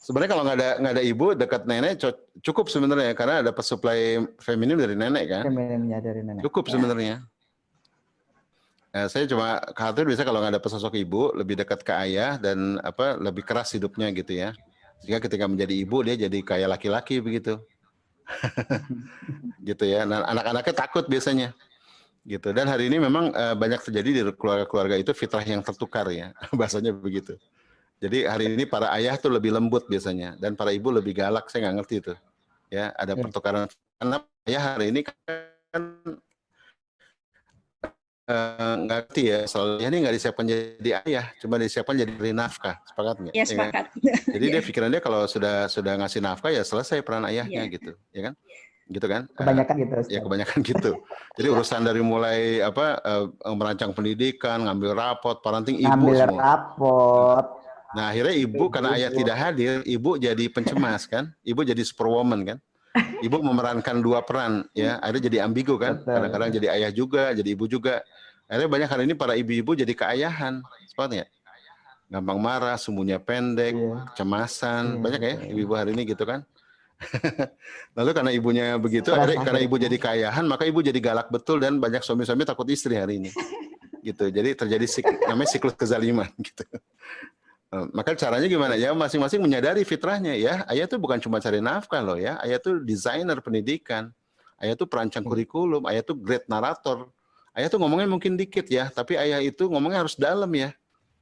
Sebenarnya kalau nggak ada ibu dekat nenek cukup sebenarnya karena ada supply feminim dari nenek kan. Feminimnya dari nenek. Cukup sebenarnya. Saya cuma khawatir biasanya kalau nggak ada sosok ibu lebih dekat ke ayah dan lebih keras hidupnya gitu ya. Sehingga ketika menjadi ibu dia jadi kayak laki-laki begitu. Gitu ya. Nah, anak-anaknya takut biasanya. Gitu. Dan hari ini memang banyak terjadi di keluarga-keluarga itu fitrah yang tertukar ya. Bahasanya begitu. Jadi hari ini para ayah tuh lebih lembut biasanya dan para ibu lebih galak. Saya nggak ngerti itu. Ya, ada pertukaran karena ayah hari ini kan nggak ngerti ya, soalnya ini nggak disiapkan jadi ayah, cuma disiapkan jadi beri nafkah, sepakat nggak? Ya, Ya kan? sepakat. Jadi dia pikiran dia kalau sudah ngasih nafkah ya selesai peran ayahnya gitu, ya kan? Gitu kan? Kebanyakan gitu. Ya Ustaz. kebanyakan gitu. Jadi urusan dari mulai merancang pendidikan, ngambil rapot, parenting ibu Ngambil semua. rapot. Nah akhirnya ibu karena ayah tidak hadir, ibu jadi pencemas kan, ibu jadi superwoman kan. Ibu memerankan dua peran ya, akhirnya jadi ambigu kan. Betul. Kadang-kadang jadi ayah juga, jadi ibu juga. Akhirnya banyak hari ini para ibu-ibu jadi keayahan, seperti ya. Gampang marah, sumbunya pendek, Iya. kecemasan, Iya, banyak ya betul. ibu-ibu hari ini gitu kan. Lalu karena ibunya begitu, akhirnya karena ibu jadi keayahan, maka ibu jadi galak betul dan banyak suami-suami takut istri hari ini. Gitu. Jadi terjadi namanya siklus kezaliman gitu. Maka caranya gimana ya, masing-masing menyadari fitrahnya ya. Ayah tuh bukan cuma cari nafkah loh ya. Ayah tuh desainer pendidikan. Ayah tuh perancang kurikulum. Ayah tuh great narator. Ayah tuh ngomongnya mungkin dikit ya, tapi ayah itu ngomongnya harus dalam ya.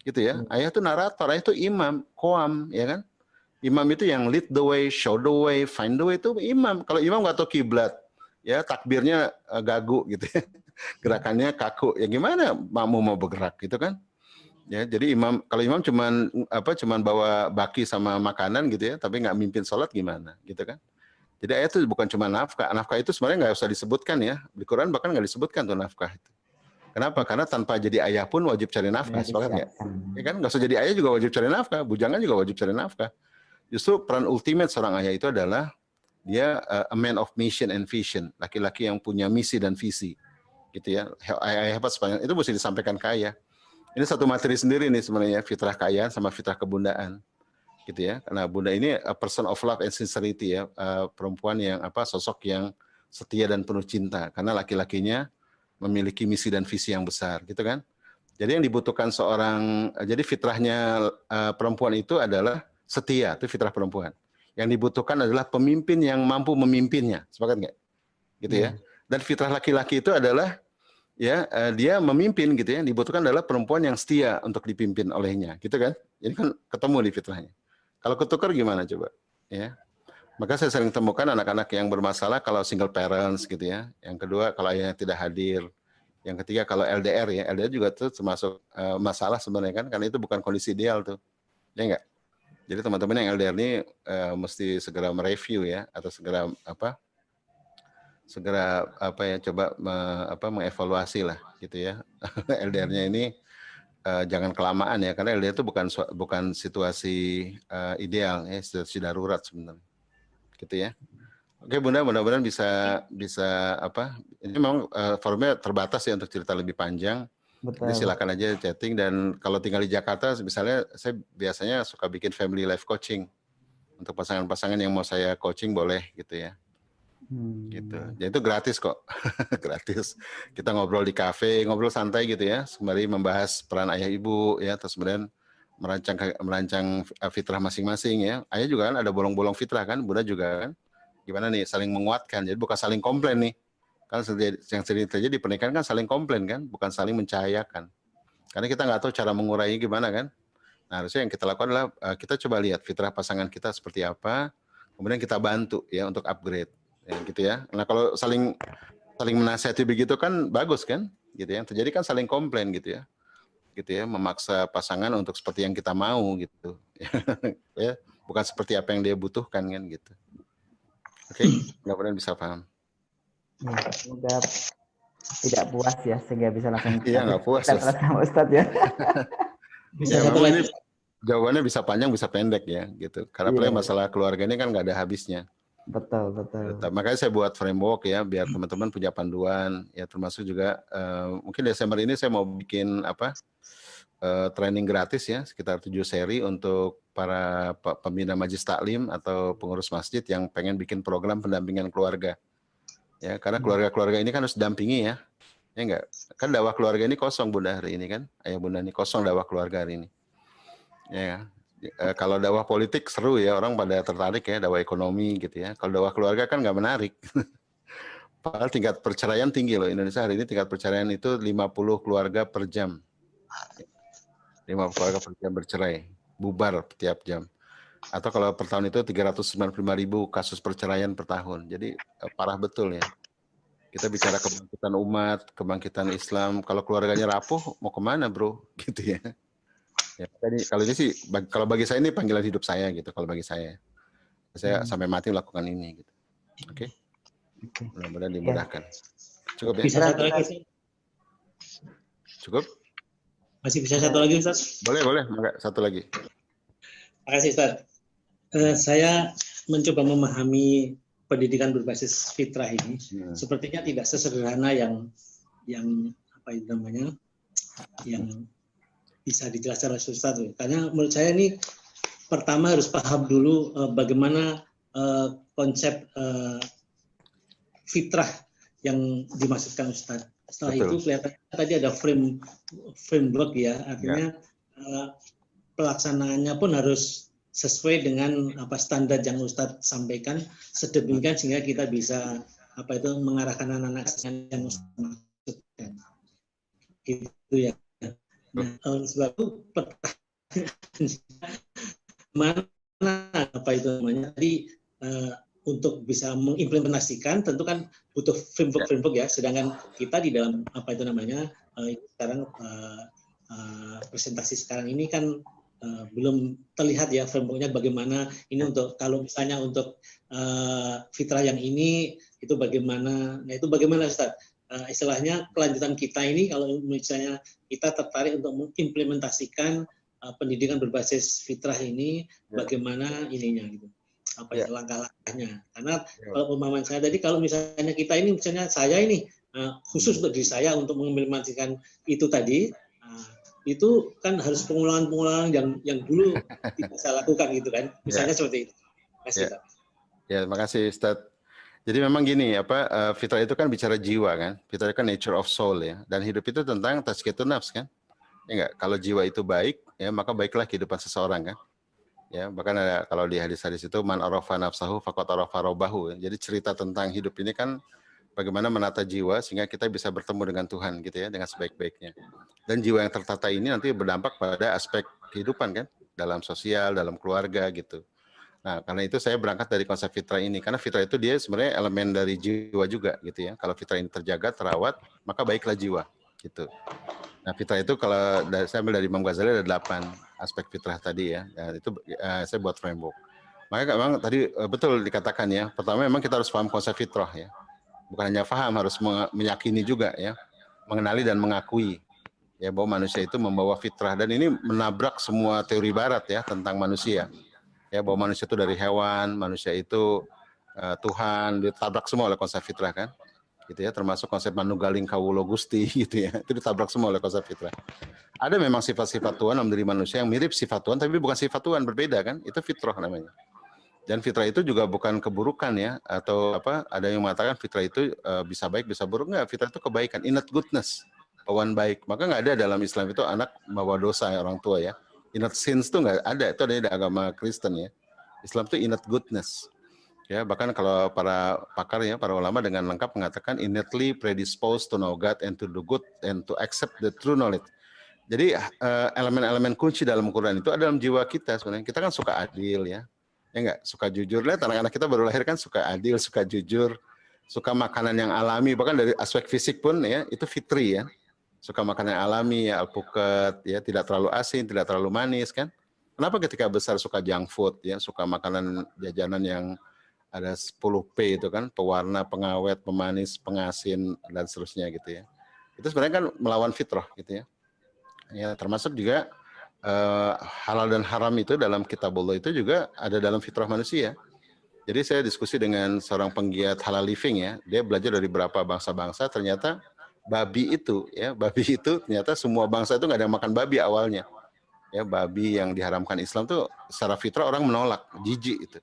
Gitu ya. Ayah tuh narator, ayah tuh imam, koam ya kan. Imam itu yang lead the way, show the way, find the way itu imam. Kalau imam nggak tahu kiblat, ya takbirnya gagu gitu ya. Gerakannya kaku. Ya gimana makmum mau bergerak gitu kan? Ya, jadi kalau imam cuman bawa baki sama makanan gitu ya, tapi nggak mimpin sholat gimana, gitu kan? Jadi ayat itu bukan cuma nafkah. Nafkah itu sebenarnya nggak usah disebutkan ya. Di Quran bahkan nggak disebutkan tuh nafkah itu. Kenapa? Karena tanpa jadi ayah pun wajib cari nafkah, sepakat nggak? Ya kan, nggak usah jadi ayah juga wajib cari nafkah. Bujangan juga wajib cari nafkah. Justru peran ultimate seorang ayah itu adalah dia a man of mission and vision, laki-laki yang punya misi dan visi, gitu ya. Ayah hebat sepanjang itu mesti disampaikan ke ayah. Ini satu materi sendiri nih sebenarnya, fitrah keayaan sama fitrah kebundaan, gitu ya. Karena bunda ini a person of love and sincerity ya, perempuan yang sosok yang setia dan penuh cinta. Karena laki-lakinya memiliki misi dan visi yang besar, gitu kan. Jadi yang dibutuhkan jadi fitrahnya perempuan itu adalah setia, itu fitrah perempuan. Yang dibutuhkan adalah pemimpin yang mampu memimpinnya, sepakat nggak? Gitu ya. Dan fitrah laki-laki itu adalah ya dia memimpin gitu ya, dibutuhkan adalah perempuan yang setia untuk dipimpin olehnya, gitu kan? Jadi kan ketemu di fitrahnya. Kalau ketukar gimana coba? Ya, maka saya sering temukan anak-anak yang bermasalah kalau single parents gitu ya. Yang kedua kalau ayahnya tidak hadir. Yang ketiga kalau LDR ya, LDR juga tuh termasuk masalah sebenarnya kan, karena itu bukan kondisi ideal tuh, ya enggak? Jadi teman-teman yang LDR ini mesti segera mereview ya, atau segera coba mengevaluasi lah gitu ya. LDR-nya ini jangan kelamaan ya, karena LDR itu bukan situasi ideal ya, situasi darurat sebenarnya gitu ya. Oke Bunda, mudah-mudahan bisa ini memang forumnya terbatas ya untuk cerita lebih panjang. Betul. Jadi silakan aja chatting, dan kalau tinggal di Jakarta misalnya saya biasanya suka bikin family life coaching untuk pasangan-pasangan yang mau saya coaching, boleh gitu ya. Gitu. Jadi itu gratis kok. Gratis. Kita ngobrol di kafe, ngobrol santai gitu ya, sembari membahas peran ayah ibu ya, terus kemudian merancang fitrah masing-masing ya. Ayah juga kan ada bolong-bolong fitrah kan, Bunda juga kan. Gimana nih saling menguatkan. Jadi bukan saling komplain nih. Kan yang sering terjadi di pernikahan kan saling komplain kan, bukan saling mencahayakan. Karena kita nggak tahu cara mengurainya gimana kan. Nah, harusnya yang kita lakukan adalah kita coba lihat fitrah pasangan kita seperti apa, kemudian kita bantu ya untuk upgrade. Ya, gitu ya. Nah kalau saling menasihati begitu kan bagus kan, gitu ya. Terjadi kan saling komplain gitu ya, memaksa pasangan untuk seperti yang kita mau gitu, ya, bukan seperti apa yang dia butuhkan kan gitu. Oke, mudah-mudahan bisa paham. Ya, semoga tidak puas ya, sehingga bisa langsung. Iya nggak puas. Sama Ustadz ya. Bisa Ya, satu lagi. ini jawabannya bisa panjang bisa pendek ya gitu. Karena masalah keluarga ini kan nggak ada habisnya. Betul. Makanya saya buat framework ya, biar teman-teman punya panduan ya, termasuk juga mungkin Desember ini saya mau bikin training gratis ya, sekitar 7 seri untuk para pembina majelis taklim atau pengurus masjid yang pengen bikin program pendampingan keluarga. Ya, karena keluarga-keluarga ini kan harus dampingi ya. Ya enggak? Kan dakwah keluarga ini kosong Bunda hari ini kan. Ayah Bunda ini kosong dakwah keluarga hari ini. Ya. Kalau dakwah politik seru ya, orang pada tertarik ya, dakwah ekonomi gitu ya. Kalau dakwah keluarga kan nggak menarik. Padahal tingkat perceraian tinggi loh. Indonesia hari ini tingkat perceraian itu 50 keluarga per jam. 50 keluarga per jam bercerai, bubar tiap jam. Atau kalau per tahun itu 395.000 kasus perceraian per tahun. Jadi parah betul ya. Kita bicara kebangkitan umat, kebangkitan Islam. Kalau keluarganya rapuh, mau kemana bro? Gitu ya. Ya tadi kalau ini sih, kalau bagi saya ini panggilan hidup saya gitu. Kalau bagi saya sampai mati melakukan ini gitu. Oke. Mudah-mudahan dimudahkan. Cukup ya? Bisa satu lagi, Ustaz? Cukup? Masih bisa satu lagi, Ustaz? Boleh. Satu lagi. Terima kasih, Ustaz. Saya mencoba memahami pendidikan berbasis fitrah ini. Sepertinya tidak sesederhana yang apa itu namanya, yang bisa dijelaskan oleh Ustaz. Karena menurut saya ini pertama harus paham dulu bagaimana konsep fitrah yang dimaksudkan Ustaz. Setelah itu kelihatan tadi ada framework ya, artinya pelaksanaannya pun harus sesuai dengan standar yang Ustadz sampaikan sedemikian sehingga kita bisa mengarahkan anak-anak yang Ustadz maksudkan. Gitu ya. Nah, sebab itu mana tadi untuk bisa mengimplementasikan tentu kan butuh framework ya, sedangkan kita di dalam sekarang presentasi sekarang ini kan belum terlihat ya frameworknya bagaimana ini untuk kalau misalnya untuk fitrah yang ini itu bagaimana. Nah itu bagaimana Ustaz? Istilahnya kelanjutan kita ini kalau misalnya kita tertarik untuk mengimplementasikan pendidikan berbasis fitrah ini bagaimana ininya gitu. Langkah-langkahnya. Karena kalau pemahaman saya tadi kalau misalnya kita ini misalnya saya ini khusus untuk diri saya untuk mengimplementasikan itu tadi itu kan harus pengulangan yang dulu tidak saya lakukan gitu kan. Misalnya seperti itu. Terima kasih, Ustaz. Ya, terima kasih Ustaz. Jadi memang gini, fitrah itu kan bicara jiwa kan. Fitrah itu kan nature of soul ya. Dan hidup itu tentang tazkiyatun nafs kan. Ya enggak? Kalau jiwa itu baik, ya maka baiklah kehidupan seseorang kan. Ya, bahkan ada kalau di hadis-hadis itu man arafa nafsahu faqad arafa rabbahu. Jadi cerita tentang hidup ini kan bagaimana menata jiwa sehingga kita bisa bertemu dengan Tuhan gitu ya, dengan sebaik-baiknya. Dan jiwa yang tertata ini nanti berdampak pada aspek kehidupan kan, dalam sosial, dalam keluarga gitu. Nah, karena itu saya berangkat dari konsep fitrah ini, karena fitrah itu dia sebenarnya elemen dari jiwa juga gitu ya. Kalau fitrah ini terjaga, terawat, maka baiklah jiwa gitu. Nah, fitrah itu kalau saya ambil dari Imam Ghazali ada 8 aspek fitrah tadi ya. Dan itu saya buat framework. Makanya memang tadi betul dikatakan ya. Pertama memang kita harus paham konsep fitrah ya. Bukan hanya paham, harus meyakini juga ya. Mengenali dan mengakui ya bahwa manusia itu membawa fitrah, dan ini menabrak semua teori barat ya tentang manusia. Ya bahwa manusia itu dari hewan, manusia itu Tuhan, ditabrak semua oleh konsep fitrah kan. Gitu ya, termasuk konsep manunggaling kawula Gusti gitu ya. Itu ditabrak semua oleh konsep fitrah. Ada memang sifat-sifat Tuhan dalam diri manusia yang mirip sifat Tuhan tapi bukan sifat Tuhan, berbeda kan? Itu fitrah namanya. Dan fitrah itu juga bukan keburukan ya, atau ada yang mengatakan fitrah itu bisa baik bisa buruk. Enggak, fitrah itu kebaikan, innate goodness, bawaan baik. Maka enggak ada dalam Islam itu anak bawa dosa ya, orang tua ya. Innate sins itu enggak ada, itu ada di agama Kristen ya. Islam itu innate goodness. Ya, bahkan kalau para pakar ya, para ulama dengan lengkap mengatakan innately predisposed to know God and to do good and to accept the true knowledge. Jadi elemen-elemen kunci dalam Quran itu ada dalam jiwa kita sebenarnya. Kita kan suka adil ya. Ya enggak, suka jujur. Lihat anak-anak kita baru lahir kan suka adil, suka jujur, suka makanan yang alami, bahkan dari aspek fisik pun ya, itu fitri ya. Suka makanan yang alami ya, alpukat ya, tidak terlalu asin, tidak terlalu manis kan. Kenapa ketika besar suka junk food ya, suka makanan jajanan yang ada 10P itu kan, pewarna, pengawet, pemanis, pengasin, dan seterusnya gitu ya. Itu sebenarnya kan melawan fitrah gitu ya. Ya termasuk juga halal dan haram itu dalam kitabullah itu juga ada dalam fitrah manusia. Jadi saya diskusi dengan seorang penggiat halal living ya, dia belajar dari beberapa bangsa-bangsa, ternyata babi itu ternyata semua bangsa itu nggak ada yang makan babi awalnya. Ya, babi yang diharamkan Islam tuh secara fitrah orang menolak, jijik itu.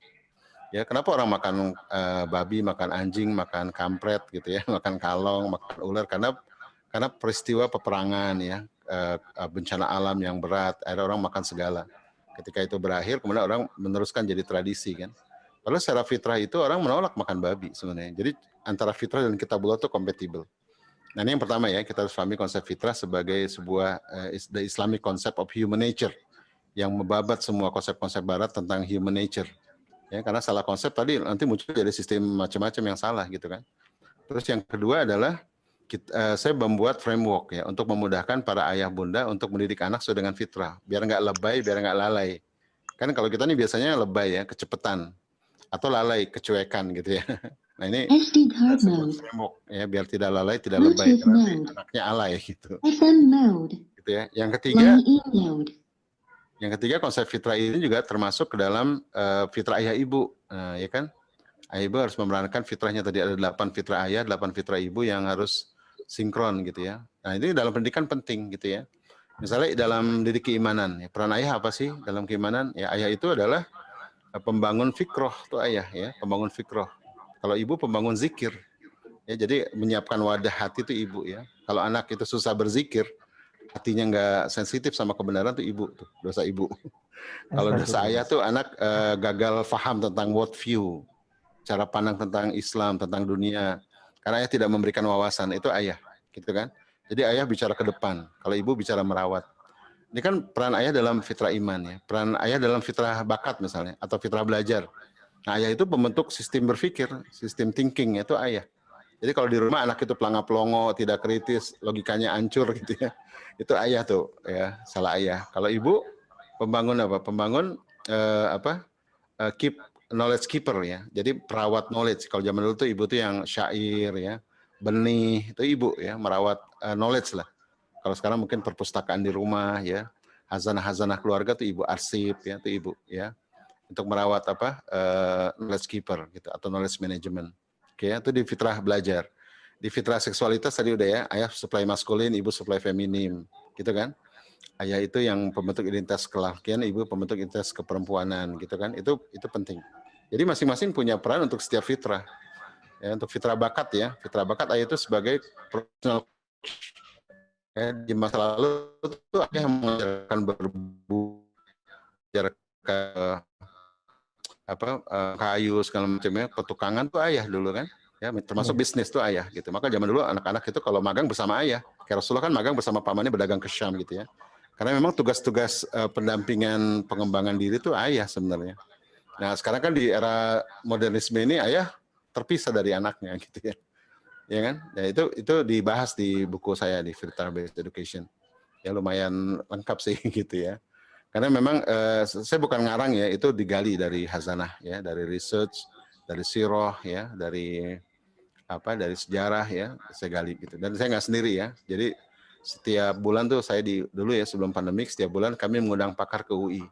Ya, kenapa orang makan babi, makan anjing, makan kampret gitu ya, makan kalong, makan ular, karena peristiwa peperangan ya, bencana alam yang berat, ada orang makan segala. Ketika itu berakhir, kemudian orang meneruskan jadi tradisi kan. Padahal secara fitrah itu orang menolak makan babi sebenarnya. Jadi antara fitrah dan kitabullah itu kompatibel. Nah ini yang pertama ya, kita harus pahami konsep fitrah sebagai sebuah the Islamic concept of human nature yang membabat semua konsep-konsep barat tentang human nature. Ya, karena salah konsep tadi nanti muncul jadi sistem macam-macam yang salah gitu kan. Terus yang kedua adalah saya membuat framework ya untuk memudahkan para ayah bunda untuk mendidik anak sesuai dengan fitrah, biar nggak lebay, biar nggak lalai. Kan kalau kita nih biasanya lebay ya, kecepatan, atau lalai, kecuekan gitu ya. Nah ini framework ya, biar tidak lalai, tidak lebay, karena anaknya alay gitu. Gitu ya. Yang ketiga konsep fitrah ini juga termasuk ke dalam fitrah ayah ibu, ya kan? Ayah ibu harus memerankan fitrahnya, tadi ada 8 fitrah ayah, 8 fitrah ibu yang harus sinkron gitu ya. Nah ini dalam pendidikan penting gitu ya. Misalnya dalam didik keimanan, ya, peran ayah apa sih dalam keimanan? Ya ayah itu adalah pembangun fikroh tuh ayah ya, pembangun fikroh. Kalau ibu pembangun zikir. Ya, jadi menyiapkan wadah hati itu ibu ya. Kalau anak itu susah berzikir, hatinya nggak sensitif sama kebenaran tuh ibu tuh, dosa ibu. Kalau dosa ayah tuh anak gagal paham tentang world view, cara pandang tentang Islam, tentang dunia. Karena ayah tidak memberikan wawasan, itu ayah, gitu kan? Jadi ayah bicara ke depan, kalau ibu bicara merawat. Ini kan peran ayah dalam fitrah iman ya, peran ayah dalam fitrah bakat misalnya, atau fitrah belajar. Nah, ayah itu pembentuk sistem berpikir, sistem thinking, itu ayah. Jadi kalau di rumah anak itu pelangap-pelongo, tidak kritis, logikanya hancur gitu ya, itu ayah tuh ya, salah ayah. Kalau ibu pembangun apa? Pembangun keep knowledge keeper ya. Jadi perawat knowledge. Kalau zaman dulu tuh ibu tuh yang syair ya, benih itu ibu ya, merawat knowledge lah. Kalau sekarang mungkin perpustakaan di rumah ya, hazanah-hazanah keluarga tuh ibu, arsip ya, tuh ibu ya, untuk merawat knowledge keeper gitu atau knowledge management. Oke, itu di fitrah belajar. Di fitrah seksualitas tadi udah ya, ayah supply maskulin, ibu supply feminim, gitu kan? Ayah itu yang pembentuk identitas kelakian, ibu pembentuk identitas keperempuanan, gitu kan? Itu penting. Jadi masing-masing punya peran untuk setiap fitrah. Ya, untuk fitrah bakat ya, fitrah bakat ayah itu sebagai profesional. Ya, di masa lalu itu ayah yang mengajarkan kayu segala macamnya, petukangan tuh ayah dulu kan. Ya, termasuk bisnis tuh ayah gitu. Maka zaman dulu anak-anak itu kalau magang bersama ayah, kayak Rasulullah kan magang bersama pamannya berdagang ke Syam gitu ya. Karena memang tugas-tugas pendampingan pengembangan diri itu ayah sebenarnya. Nah sekarang kan di era modernisme ini ayah terpisah dari anaknya gitu ya. Ya kan? Ya itu dibahas di buku saya di Fitrah Based Education. Ya lumayan lengkap sih gitu ya. Karena memang saya bukan ngarang ya, itu digali dari hazanah ya, dari research, dari sirah ya, dari sejarah ya, saya gali gitu. Dan saya nggak sendiri ya. Jadi setiap bulan tuh saya dulu ya sebelum pandemik, setiap bulan kami mengundang pakar ke UI.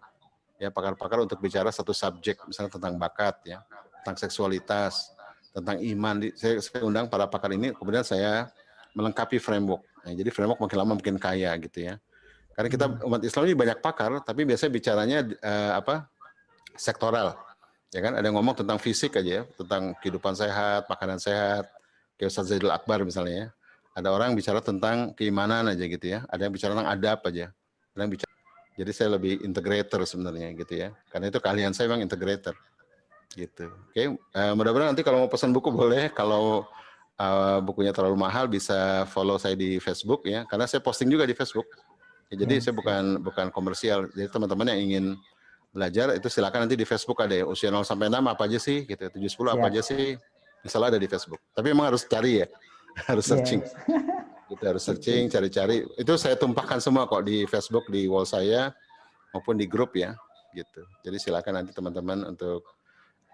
Ya, pakar-pakar untuk bicara satu subjek, misalnya tentang bakat ya, tentang seksualitas, tentang iman. Saya undang para pakar ini, kemudian saya melengkapi framework. Nah, jadi framework makin lama makin kaya gitu ya. Karena kita umat Islam ini banyak pakar, tapi biasanya bicaranya sektoral. Ya kan, ada yang ngomong tentang fisik aja ya, tentang kehidupan sehat, makanan sehat, kayak Ustaz Zaidul Akbar misalnya ya. Ada orang bicara tentang keimanan aja gitu ya, ada yang bicara tentang adab aja. Ada yang bicara. Jadi saya lebih integrator sebenarnya gitu ya. Karena itu keahlian saya memang integrator. Gitu. Oke, mudah-mudahan nanti kalau mau pesan buku boleh, kalau bukunya terlalu mahal bisa follow saya di Facebook ya, karena saya posting juga di Facebook. Ya, jadi saya bukan komersial. Jadi teman-teman yang ingin belajar itu silakan nanti di Facebook ada ya, usia 0 sampai 6 apa aja sih gitu, 7-10 apa aja sih. Misalnya ada di Facebook. Tapi memang harus cari ya. Harus searching. Gitu, harus searching, cari-cari. Itu saya tumpahkan semua kok di Facebook, di wall saya maupun di grup ya, gitu. Jadi silakan nanti teman-teman untuk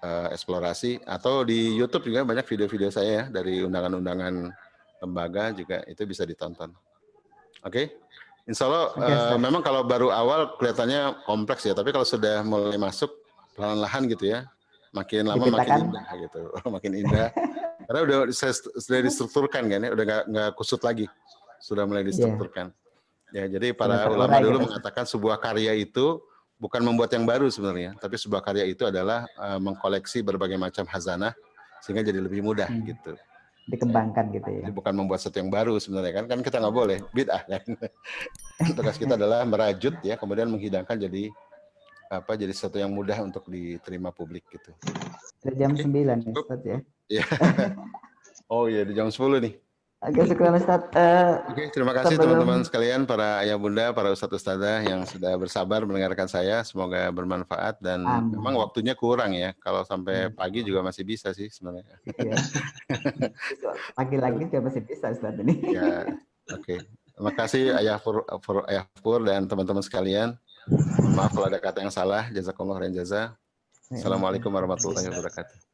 eksplorasi, atau di YouTube juga banyak video-video saya ya, dari undangan-undangan lembaga juga itu bisa ditonton. Oke? Insya Allah memang kalau baru awal kelihatannya kompleks ya, tapi kalau sudah mulai masuk perlahan-lahan gitu ya, makin lama makin indah gitu, makin indah. Karena sudah distrukturkan kan ya, udah nggak kusut lagi, sudah mulai distrukturkan. Ya, jadi para ulama dulu mengatakan sebuah karya itu bukan membuat yang baru sebenarnya, tapi sebuah karya itu adalah mengkoleksi berbagai macam hazanah sehingga jadi lebih mudah gitu. Dikembangkan gitu ya. Jadi bukan membuat sesuatu yang baru sebenarnya kan kita nggak boleh bid'ah kan. Tugas kita adalah merajut ya, kemudian menghidangkan jadi sesuatu yang mudah untuk diterima publik gitu. Jam 9 ya, Ustaz ya. Ya. Oh iya, di jam 10 nih. Oke, syukur Ustaz. Oke, terima kasih teman-teman sekalian, para ayah bunda, para ustadz ustadzah yang sudah bersabar mendengarkan saya. Semoga bermanfaat dan memang waktunya kurang ya. Kalau sampai pagi juga masih bisa sih sebenarnya. Iya. Pagi lagi juga masih bisa Ustaz ini. Ya, oke. Terima kasih Ayah Pur dan teman-teman sekalian. Maaf kalau ada kata yang salah. Jazakallah khairan jazaa. Assalamualaikum warahmatullahi wabarakatuh.